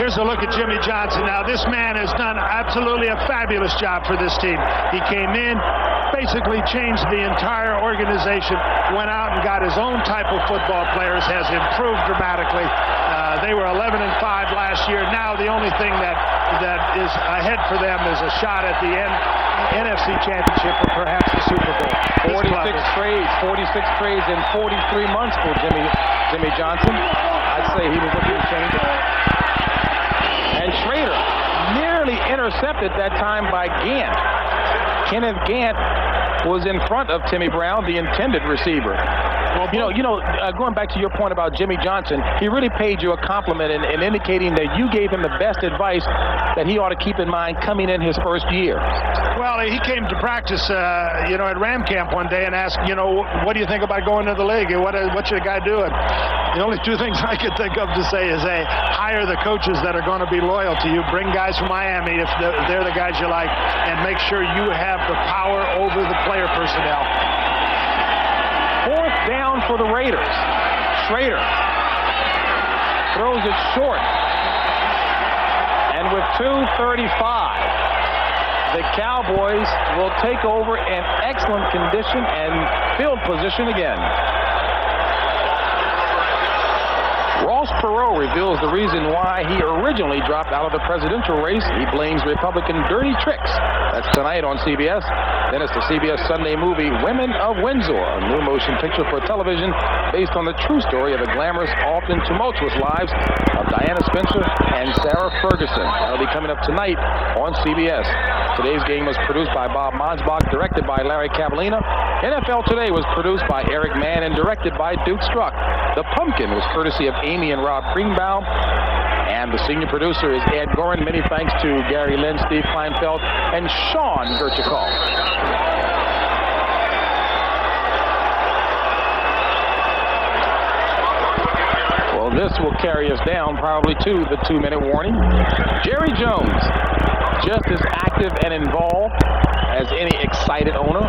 Here's a look at Jimmy Johnson. Now, this man has done absolutely a fabulous job for this team. He came in, basically changed the entire organization, went out and got his own type of football players, has improved dramatically. They were 11-5 last year. Now the only thing that is ahead for them is a shot at the NFC Championship or perhaps the Super Bowl. 46 trades in 43 months for Jimmy Johnson. I'd say he was looking to change it. And Schrader nearly intercepted that time by Gant. Kenneth Gant was in front of Timmy Brown, the intended receiver. Well, going back to your point about Jimmy Johnson, he really paid you a compliment in indicating that you gave him the best advice that he ought to keep in mind coming in his first year. Well, he came to practice, at Ram Camp one day and asked, what do you think about going to the league? What should a guy do? And the only two things I could think of to say is, A, hire the coaches that are going to be loyal to you. Bring guys from Miami if they're the guys you like, and make sure you have the power over the player personnel. Fourth down for the Raiders. Schrader throws it short. And with 2:35, the Cowboys will take over in excellent condition and field position again. Ross Perot reveals the reason why he originally dropped out of the presidential race. He blames Republican dirty tricks. That's tonight on CBS. Then it's the CBS Sunday movie Women of Windsor, a new motion picture for television based on the true story of the glamorous, often tumultuous lives of Diana Spencer and Sarah Ferguson. That'll be coming up tonight on CBS. Today's game was produced by Bob Monsbach, directed by Larry Cavallina. NFL Today was produced by Eric Mann and directed by Duke Struck. The Pumpkin was courtesy of Amy and Rob Greenbaum. And the senior producer is Ed Gorin. Many thanks to Gary Lynn, Steve Kleinfeld, and Sean Gerchikov. Well, this will carry us down probably to the 2-minute warning. Jerry Jones, just as active and involved as any excited owner.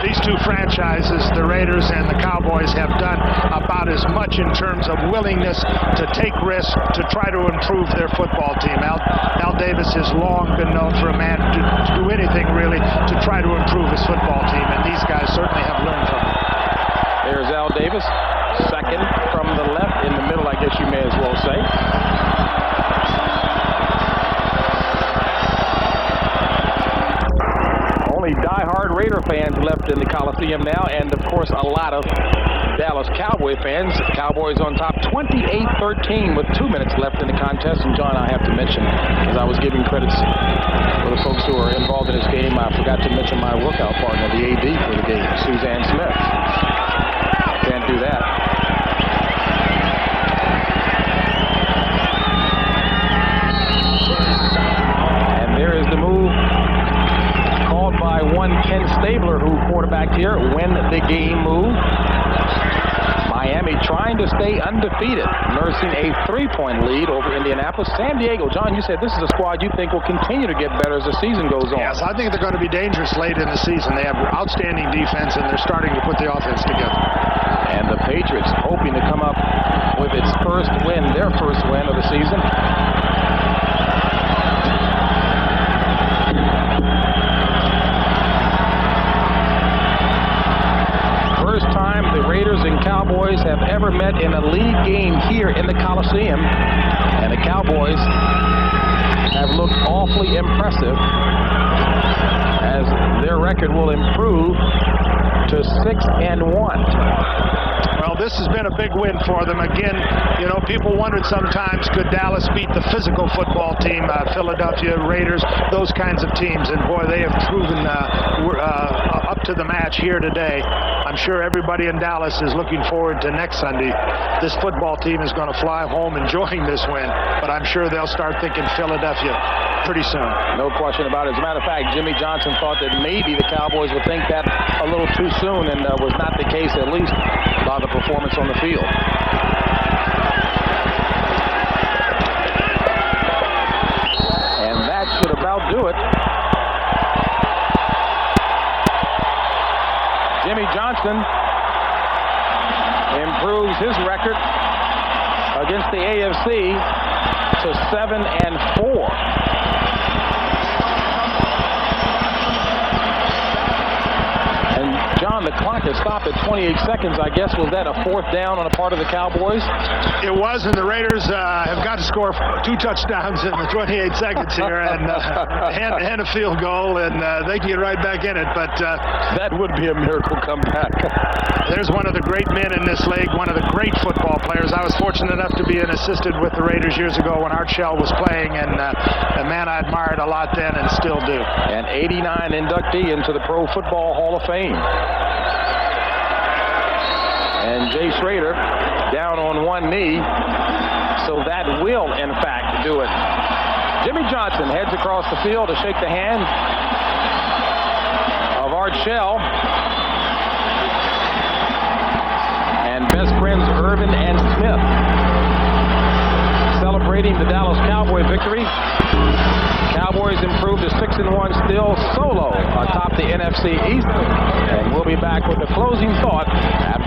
These two franchises, the Raiders and the Cowboys, have done about as much in terms of willingness to take risks to try to improve their football team. Al Davis has long been known for a man to do anything really to try to improve his football team, and these guys certainly have learned from him. There's Al Davis, second from the left, in the middle, I guess you may as well say. Die-hard Raider fans left in the Coliseum now, and of course a lot of Dallas Cowboy fans. Cowboys on top 28-13 with 2 minutes left in the contest. And John, I have to mention, as I was giving credits for the folks who are involved in this game, I forgot to mention my workout partner, the AD for the game, Suzanne Smith. Can't do that. And there is the move by one Ken Stabler, who quarterbacked here, when the game moved. Miami trying to stay undefeated, nursing a 3-point lead over Indianapolis. San Diego, John, you said this is a squad you think will continue to get better as the season goes on. Yes, I think they're going to be dangerous late in the season. They have outstanding defense, and they're starting to put the offense together. And the Patriots hoping to come up with its first win, their first win of the season. First time the Raiders and Cowboys have ever met in a league game here in the Coliseum, and the Cowboys have looked awfully impressive as their record will improve to 6-1. Well, this has been a big win for them. Again, people wondered sometimes, could Dallas beat the physical football team, Philadelphia Raiders, those kinds of teams, and boy, they have proven up to the match here today. I'm sure everybody in Dallas is looking forward to next Sunday. This football team is going to fly home enjoying this win, but I'm sure they'll start thinking Philadelphia pretty soon. No question about it. As a matter of fact, Jimmy Johnson thought that maybe the Cowboys would think that a little too soon, and was not the case, at least by the performance on the field. Dickerson improves his record against the AFC to 7-4. And John, the clock has stopped at 28 seconds. I guess, was that a fourth down on a part of the Cowboys? It was, and the Raiders have got to score 2 touchdowns in the 28 seconds here and a field goal, and they can get right back in it. But that would be a miracle comeback. There's one of the great men in this league, one of the great football players. I was fortunate enough to be an assistant with the Raiders years ago when Art Shell was playing, and a man I admired a lot then and still do. An 89 inductee into the Pro Football Hall of Fame. And Jay Schrader down on one knee, so that will, in fact, do it. Jimmy Johnson heads across the field to shake the hand of Art Shell. And best friends Irvin and Smith celebrating the Dallas Cowboy victory. Cowboys improved to 6-1, still solo atop the NFC East. And we'll be back with the closing thought after